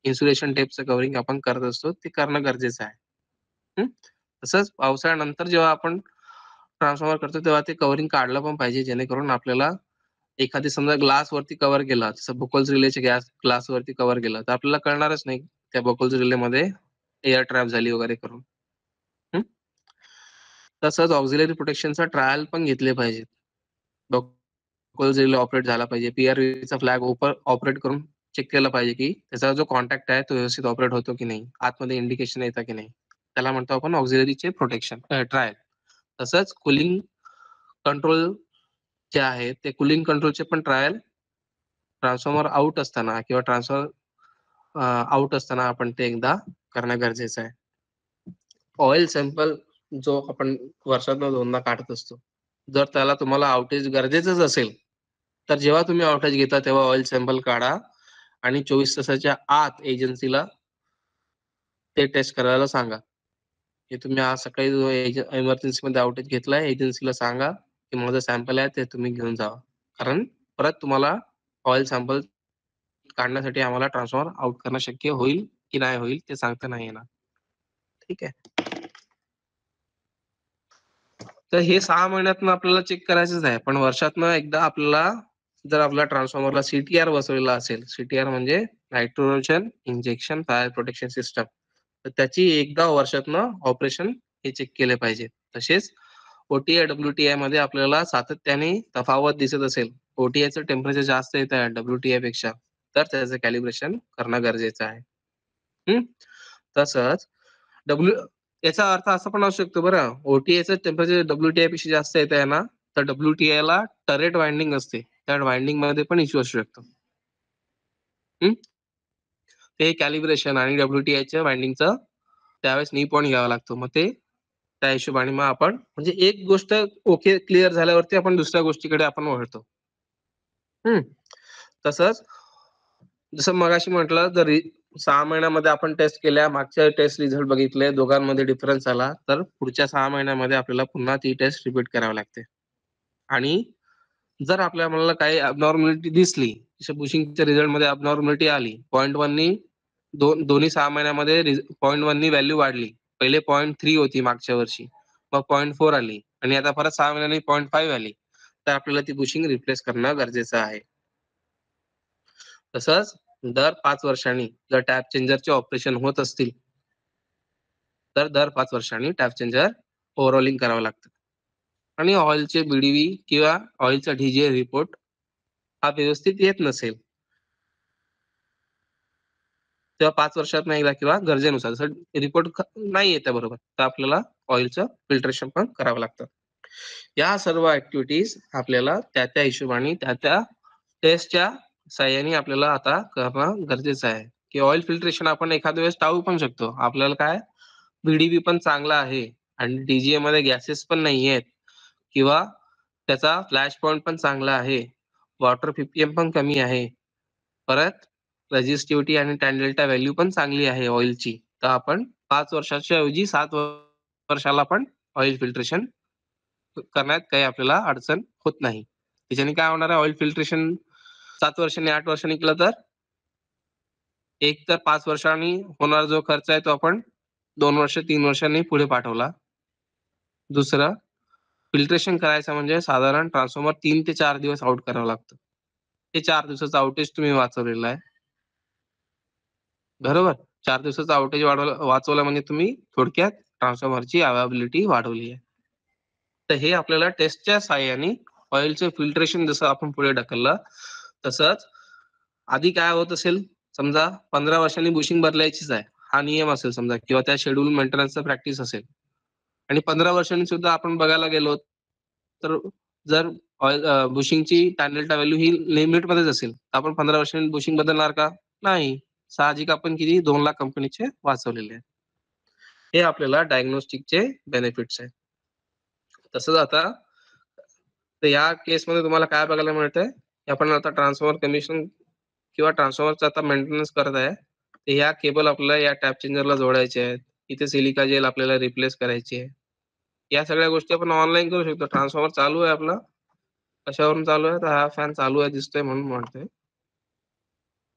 इन्सुलेशन टेपचं कव्हरिंग आपण करत असतो, ते करणं गरजेचं आहे. तसंच पावसाळ्यानंतर जेव्हा आपण ट्रान्सफॉर्मर करतो तेव्हा ते कव्हरिंग काढलं पण पाहिजे, जेणेकरून आपल्याला एखादी समजा ग्लास वरती कव्हर केला, जसं बुकोल्स रिलेचे ग्लास वरती कव्हर केलं तर आपल्याला कळणारच नाही त्या बुकोल्स रिले मध्ये एअर ट्रॅप झाली वगैरे करून. तसंच ऑक्झिलरी प्रोटेक्शनचा ट्रायल पण घेतले पाहिजे. बुकोल्स रिले ऑपरेट झाला पाहिजे, PRVचा फ्लॅग ऑपरेट करून चेक केलं पाहिजे की त्याचा जो कॉन्टॅक्ट आहे तो व्यवस्थित ऑपरेट होतो की नाही, आतमध्ये इंडिकेशन येतं की नाही, त्याला म्हणतो आपण ऑक्झिलरीचे प्रोटेक्शन ट्रायल. तसंच कुलिंग कंट्रोल जे आहे ते कुलिंग कंट्रोलचे पण ट्रायल ट्रान्सफॉर्मर आउट असताना किंवा ट्रान्सफॉर्मर आउट असताना आपण ते एकदा करणं गरजेचं आहे. ऑइल सॅम्पल जो आपण वर्षातून 2दा काढत असतो, जर त्याला तुम्हाला आउटेज गरजेचंच असेल तर जेव्हा तुम्ही आउटेज घेता तेव्हा ऑइल सॅम्पल काढा आणि 24 तासाच्या आत एजन्सीला ते टेस्ट करायला सांगा. की तुम्ही आज सकाळी जो इमर्जन्सी मध्ये आउटेज घेतलाय एजन्सीला सांगा की माझं सॅम्पल आहे ते तुम्ही घेऊन जावा, कारण परत तुम्हाला ऑइल सॅम्पल काढण्यासाठी आम्हाला ट्रान्सफॉर्मर आउट करणं शक्य होईल की नाही होईल ते सांगता नाही येणार. ठीक आहे, तर हे 6 महिन्यातनं आपल्याला चेक करायचंच आहे, पण वर्षातनं एकदा आपल्याला जर आपल्या ट्रान्सफॉर्मरला CTR बसवलेला असेल, CTR म्हणजे nitrogen injection fire protection system, तर त्याची एकदा वर्षातनं ऑपरेशन हे चेक केले पाहिजे. तसेच OTI WTI मध्ये आपल्याला सातत्याने तफावत दिसत असेल, OTIचं टेम्परेचर जास्त येत आहे WTI पेक्षा, तर त्याचं कॅलिब्रेशन करणं गरजेचं आहे. तसंच याचा अर्थ असा पण असू शकतो बरं, OTIचं टेम्परेचर WTI पेक्षा जास्त येत आहे ना, तर WTI ला टरेट वाइंडिंग असते, त्या वाइंडिंग मध्ये पण इश्यू असू शकतो. ते कॅलिब्रेशन आणि WTIच्या वाइंडिंगचं त्यावेळेस नी पॉईंट घ्यावा लागतो, मग ते त्या हिशोबाने मग आपण म्हणजे एक गोष्ट ओके क्लिअर झाल्यावरती आपण दुसऱ्या गोष्टीकडे आपण वळतो. तसंच जसं मगाशी म्हटलं, जर 6 महिन्यामध्ये आपण टेस्ट केल्या, मागच्या टेस्ट रिझल्ट बघितले, दोघांमध्ये डिफरन्स आला, तर पुढच्या 6 महिन्यामध्ये आपल्याला पुन्हा ती टेस्ट रिपीट करावी लागते. आणि जर आपल्याला काही अबनॉर्मॅलिटी दिसली, जसं बुशिंगच्या रिझल्टमध्ये अबनॉर्मॅलिटी आली, 0.1 नी दोन्ही 6 महिन्यामध्ये 0.1 नी व्हॅल्यू वाढली. पहिले 0.3 होती मागच्या वर्षी, मग 0.4 आली आणि आता परत 6 महिन्यांनी 0.5 आली, तर आपल्याला ती बुशिंग रिप्लेस करणं गरजेचं आहे. तसंच दर 5 वर्षांनी जर टॅप चेंजरचे ऑपरेशन होत असतील, तर दर 5 वर्षांनी टॅप चेंजर ओव्हरऑलिंग करावं लागतं. आणि ऑइलचे बीडीव्ही किंवा ऑइलचा डीजीए रिपोर्ट हा व्यवस्थित येत नसेल, तेव्हा 5 वर्षातनं एकदा किंवा गरजेनुसार जसं रिपोर्ट नाही येते बरोबर, तर आपल्याला ऑइलचं फिल्ट्रेशन पण करावं लागतं. या सर्व ऍक्टिव्हिटीज आपल्याला त्या हिशोबाने त्या टेस्टच्या साह्याने आपल्याला आता करणं गरजेचं आहे. की ऑइल फिल्ट्रेशन आपण एखाद्या वेळेस टाळू पण शकतो. आपल्याला काय बीडीबी पण चांगला आहे आणि डीजीए मध्ये गॅसेस पण नाहीयेत किंवा त्याचा फ्लॅश पॉइंट पण चांगला आहे. वॉटर पीपीएम पण कमी आहे. परत रेझिस्टिव्हिटी आणि टॅन डेल्टा व्हॅल्यू पण चांगली आहे ऑइलची. तर आपण 5 वर्षाच्या ऐवजी 7 वर्षाला पण ऑइल फिल्ट्रेशन करण्यात काही आपल्याला अडचण होत नाही. त्याच्याने काय होणार आहे, ऑइल फिल्ट्रेशन 7 वर्षांनी 8 वर्षांनी केलं तर एक तर 5 वर्षांनी होणारा जो खर्च आहे तो आपण 2 वर्ष 3 वर्षांनी पुढे पाठवला. दुसरं फिल्ट्रेशन करायचं म्हणजे साधारण ट्रान्सफॉर्मर 3 ते 4 दिवस आउट करावं लागतं. ते 4 दिवसाचं आउटेज तुम्ही वाचवलेलं आहे. बरोबर? 4 दिवसाचं आउटेज वाचवलं म्हणजे तुम्ही थोडक्यात ट्रान्सफॉर्मरची अवेलेबिलिटी वाढवली आहे. तर हे आपल्याला टेस्टच्या साहाय्याने ऑइलचं फिल्ट्रेशन जसं आपण पुढे ढकललं, तसंच आधी काय होत असेल, समजा 15 वर्षांनी बुशिंग बदलायचीच आहे, हा नियम असेल समजा किंवा त्या शेड्यूल मेंटेनन्सचा प्रॅक्टिस असेल आणि 15 वर्षांनी सुद्धा आपण बघायला गेलो, तर जर ऑइल बुशिंगची टॅन डेल्टा व्हॅल्यू ही लिमिटमध्येच असेल, तर आपण 15 वर्षांनी बुशिंग बदलणार का? नाही. साहजिक आपण किती 2 लाख कंपनीचे वाचवलेले आहेत. हे आपल्याला डायग्नोस्टिकचे बेनिफिट्स आहेत. तसंच आता तर या केसमध्ये तुम्हाला काय बघायला मिळतंय, की आपण आता ट्रान्सफॉर्मर कमिशन किंवा ट्रान्सफॉर्मरचा आता मेंटेनन्स करत आहे. तर ह्या केबल आपल्याला या टॅप चेंजरला जोडायचे आहेत. इथे सिलिका जेल आपल्याला रिप्लेस करायची आहे. या सगळ्या गोष्टी आपण ऑनलाईन करू शकतो. ट्रान्सफॉर्मर चालू आहे आपला. कशावरून चालू आहे? तर हा फॅन चालू आहे दिसतोय म्हणून म्हणतोय.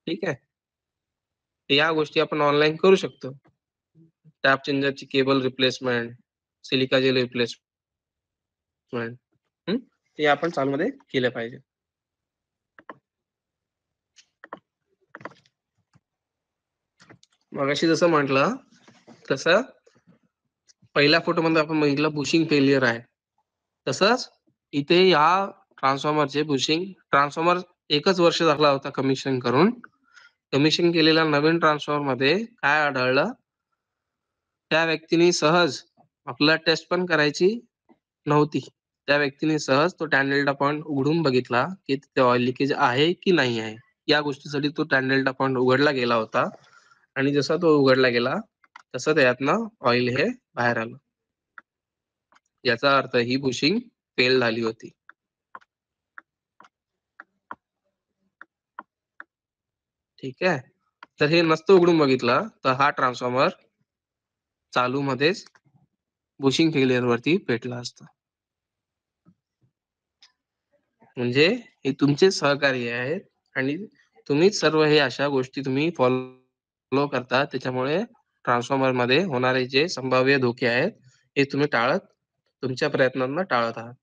ठीक आहे. तर या गोष्टी आपण ऑनलाईन करू शकतो. टॅप चेंजरची cable replacement, silica gel replacement ते आपण चालूमध्ये केलं पाहिजे. मगाशी जसं म्हटलं तसं पहिल्या फोटोमध्ये आपण बघितलं बुशिंग फेलियर आहे. तसंच इथे या ट्रान्सफॉर्मरचे बुशिंग ट्रान्सफॉर्मर 1च वर्ष झाला होता कमिशन करून. कमिशन केलेल्या नवीन ट्रान्सफॉर्मर मध्ये काय आढळलं, त्या व्यक्तीने सहज आपल्याला टेस्ट पण करायची नव्हती. त्या व्यक्तीने सहज तो टॅन डेल्टा पॉइंट उघडून बघितला, की तिथे ऑइल लिकेज आहे की नाही आहे. या गोष्टीसाठी तो टॅन डेल्टा पॉइंट उघडला गेला होता आणि जसा तो उघडला गेला तसं त्यातनं ऑइल हे बाहेर आलं. याचा अर्थ ही बुशिंग फेल झाली होती. ठीक आहे. तर हे नसतं उघडून बघितलं तर हा ट्रान्सफॉर्मर चालू मध्येच बुशिंग फेलियर वरती पेटला असता. म्हणजे हे तुमचे सहकार्य आहेत आणि तुम्हीच सर्व हे अशा गोष्टी तुम्ही फॉलो करता, त्याच्यामुळे ट्रान्सफॉर्मर मध्ये होणारे जे संभाव्य धोके आहेत हे तुम्ही तुमच्या प्रयत्नांना टाळत आहात.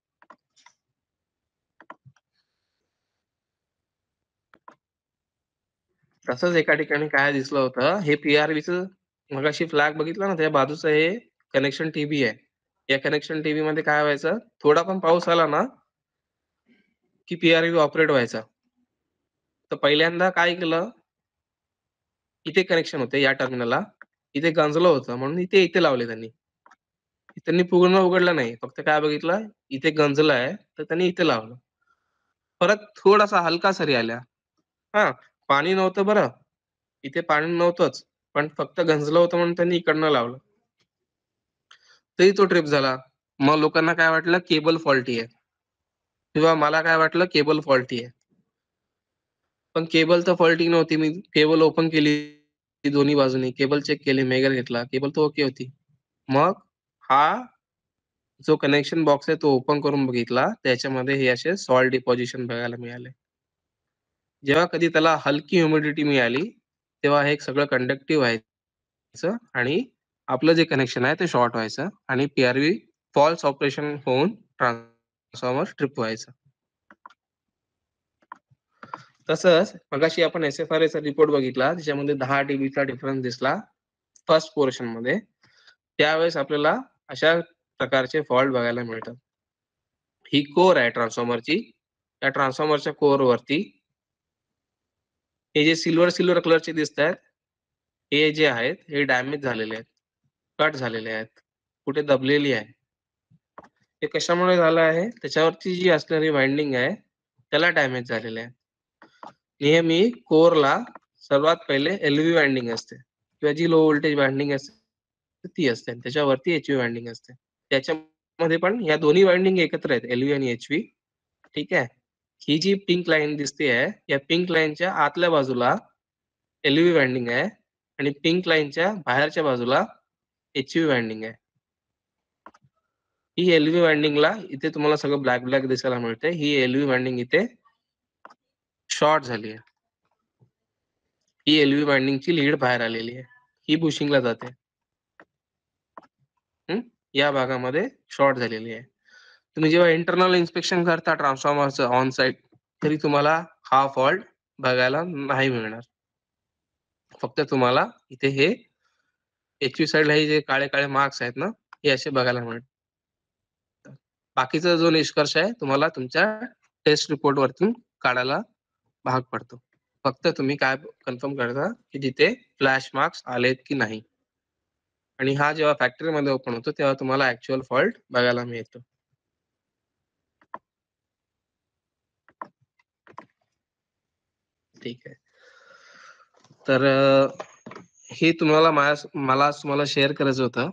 तसंच एका ठिकाणी काय दिसलं होतं, हे पीआरव्हीचं मगाशी फ्लॅग बघितला ना, त्या बाजूचं हे कनेक्शन टीबी आहे. या कनेक्शन टीबी मध्ये काय व्हायचं, थोडा पण पाऊस आला ना की पीआरव्ही ऑपरेट व्हायचा. तर पहिल्यांदा काय केलं, इथे कनेक्शन होते या टर्मिनलला, इथे गंजलं होतं म्हणून इथे लावले त्यांनी. त्यांनी पूर्ण उघडलं नाही, फक्त काय बघितलं इथे गंजलं आहे तर त्यांनी इथे लावलं. परत थोडासा हलका सरी आल्या, हा पाणी नव्हतं बरं, इथे पाणी नव्हतंच, पण फक्त गंजलं होतं म्हणून त्यांनी इकडनं लावलं. तरी तो ट्रिप झाला. मग लोकांना काय वाटलं केबल फॉल्टी आहे किंवा मला काय वाटलं केबल फॉल्टी आहे. पण केबल तर फॉल्टी नव्हती. मी केबल ओपन केली दोन्ही बाजूनी. केबल चेक केली, मेगर घेतला. केबल तर ओके होती. मग हा जो कनेक्शन बॉक्स आहे तो ओपन करून बघितला. त्याच्यामध्ये हे असे सॉल्ट डिपॉझिशन बघायला मिळाले. जेव्हा कधी त्याला हलकी ह्युमिडिटी मिळाली, तेव्हा हे सगळं कंडक्टिव्ह व्हायचं आणि आपलं जे कनेक्शन आहे ते शॉर्ट व्हायचं आणि पी-आर-व्ही फॉल्स ऑपरेशन होऊन ट्रान्सफॉर्मर ट्रिप व्हायचं. तसंच मगाशी आपण एस-एफ-आर-एचा रिपोर्ट बघितला. त्याच्यामध्ये 10 dBचा डिफरन्स दिसला फर्स्ट पोर्शनमध्ये. त्यावेळेस आपल्याला अशा प्रकारचे फॉल्ट बघायला मिळतात. ही कोर आहे ट्रान्सफॉर्मरची. त्या ट्रान्सफॉर्मरच्या कोरवरती हे जे सिल्वर कलरचे दिसतायत, हे जे आहेत हे डॅमेज झालेले आहेत, कट झालेले आहेत, कुठे दबलेली आहे. हे कशामुळे झालं आहे? त्याच्यावरची जी असणारी वाइंडिंग आहे त्याला डॅमेज झालेलं आहे. नेहमी कोरला सर्वात पहिले एल-व्ही वाइंडिंग असते किंवा जी लो व्होल्टेज वाइंडिंग असते ती असते आणि त्याच्यावरती एच-व्ही वाइंडिंग असते. त्याच्यामध्ये पण या दोन्ही वाइंडिंग एकत्र आहेत, एल-व्ही आणि एच-व्ही. ठीक आहे. ही जी पिंक लाईन दिसते आहे, या पिंक लाईनच्या आतल्या बाजूला एल-व्ही वाइंडिंग आहे आणि पिंक लाईनच्या बाहेरच्या बाजूला एच-व्ही वाइंडिंग आहे. ही एल-व्ही वाइंडिंगला इथे तुम्हाला सगळं ब्लॅक दिसायला मिळते. ही एल-व्ही वाइंडिंग इथे शॉर्ट झाली आहे. ही एल-व्ही वाइंडिंगची लीड बाहेर आलेली आहे. ही बुशिंगला जाते. या भागामध्ये शॉर्ट झालेली आहे. तुम्ही जेव्हा इंटरनल इन्स्पेक्शन करता ट्रान्सफॉर्मरचं ऑन साइट, तरी तुम्हाला हा फॉल्ट बघायला नाही मिळणार. फक्त तुम्हाला इथे हे एच-व्ही साइडला हे जे काळे मार्क्स आहेत ना, हे असे बघायला मिळतात. बाकीचा जो निष्कर्ष आहे तुम्हाला तुमच्या टेस्ट रिपोर्ट वरतून काढायला भाग पडतो. फक्त तुम्ही काय कन्फर्म करता की तिथे फ्लॅश मार्क्स आलेत की नाही. आणि हा जेव्हा फॅक्टरीमध्ये ओपन होतो तेव्हा तुम्हाला ऍक्च्युअल फॉल्ट बघायला मिळतो. ठीक आहे. तर हे तुम्हाला मला तुम्हाला शेअर करायचं होतं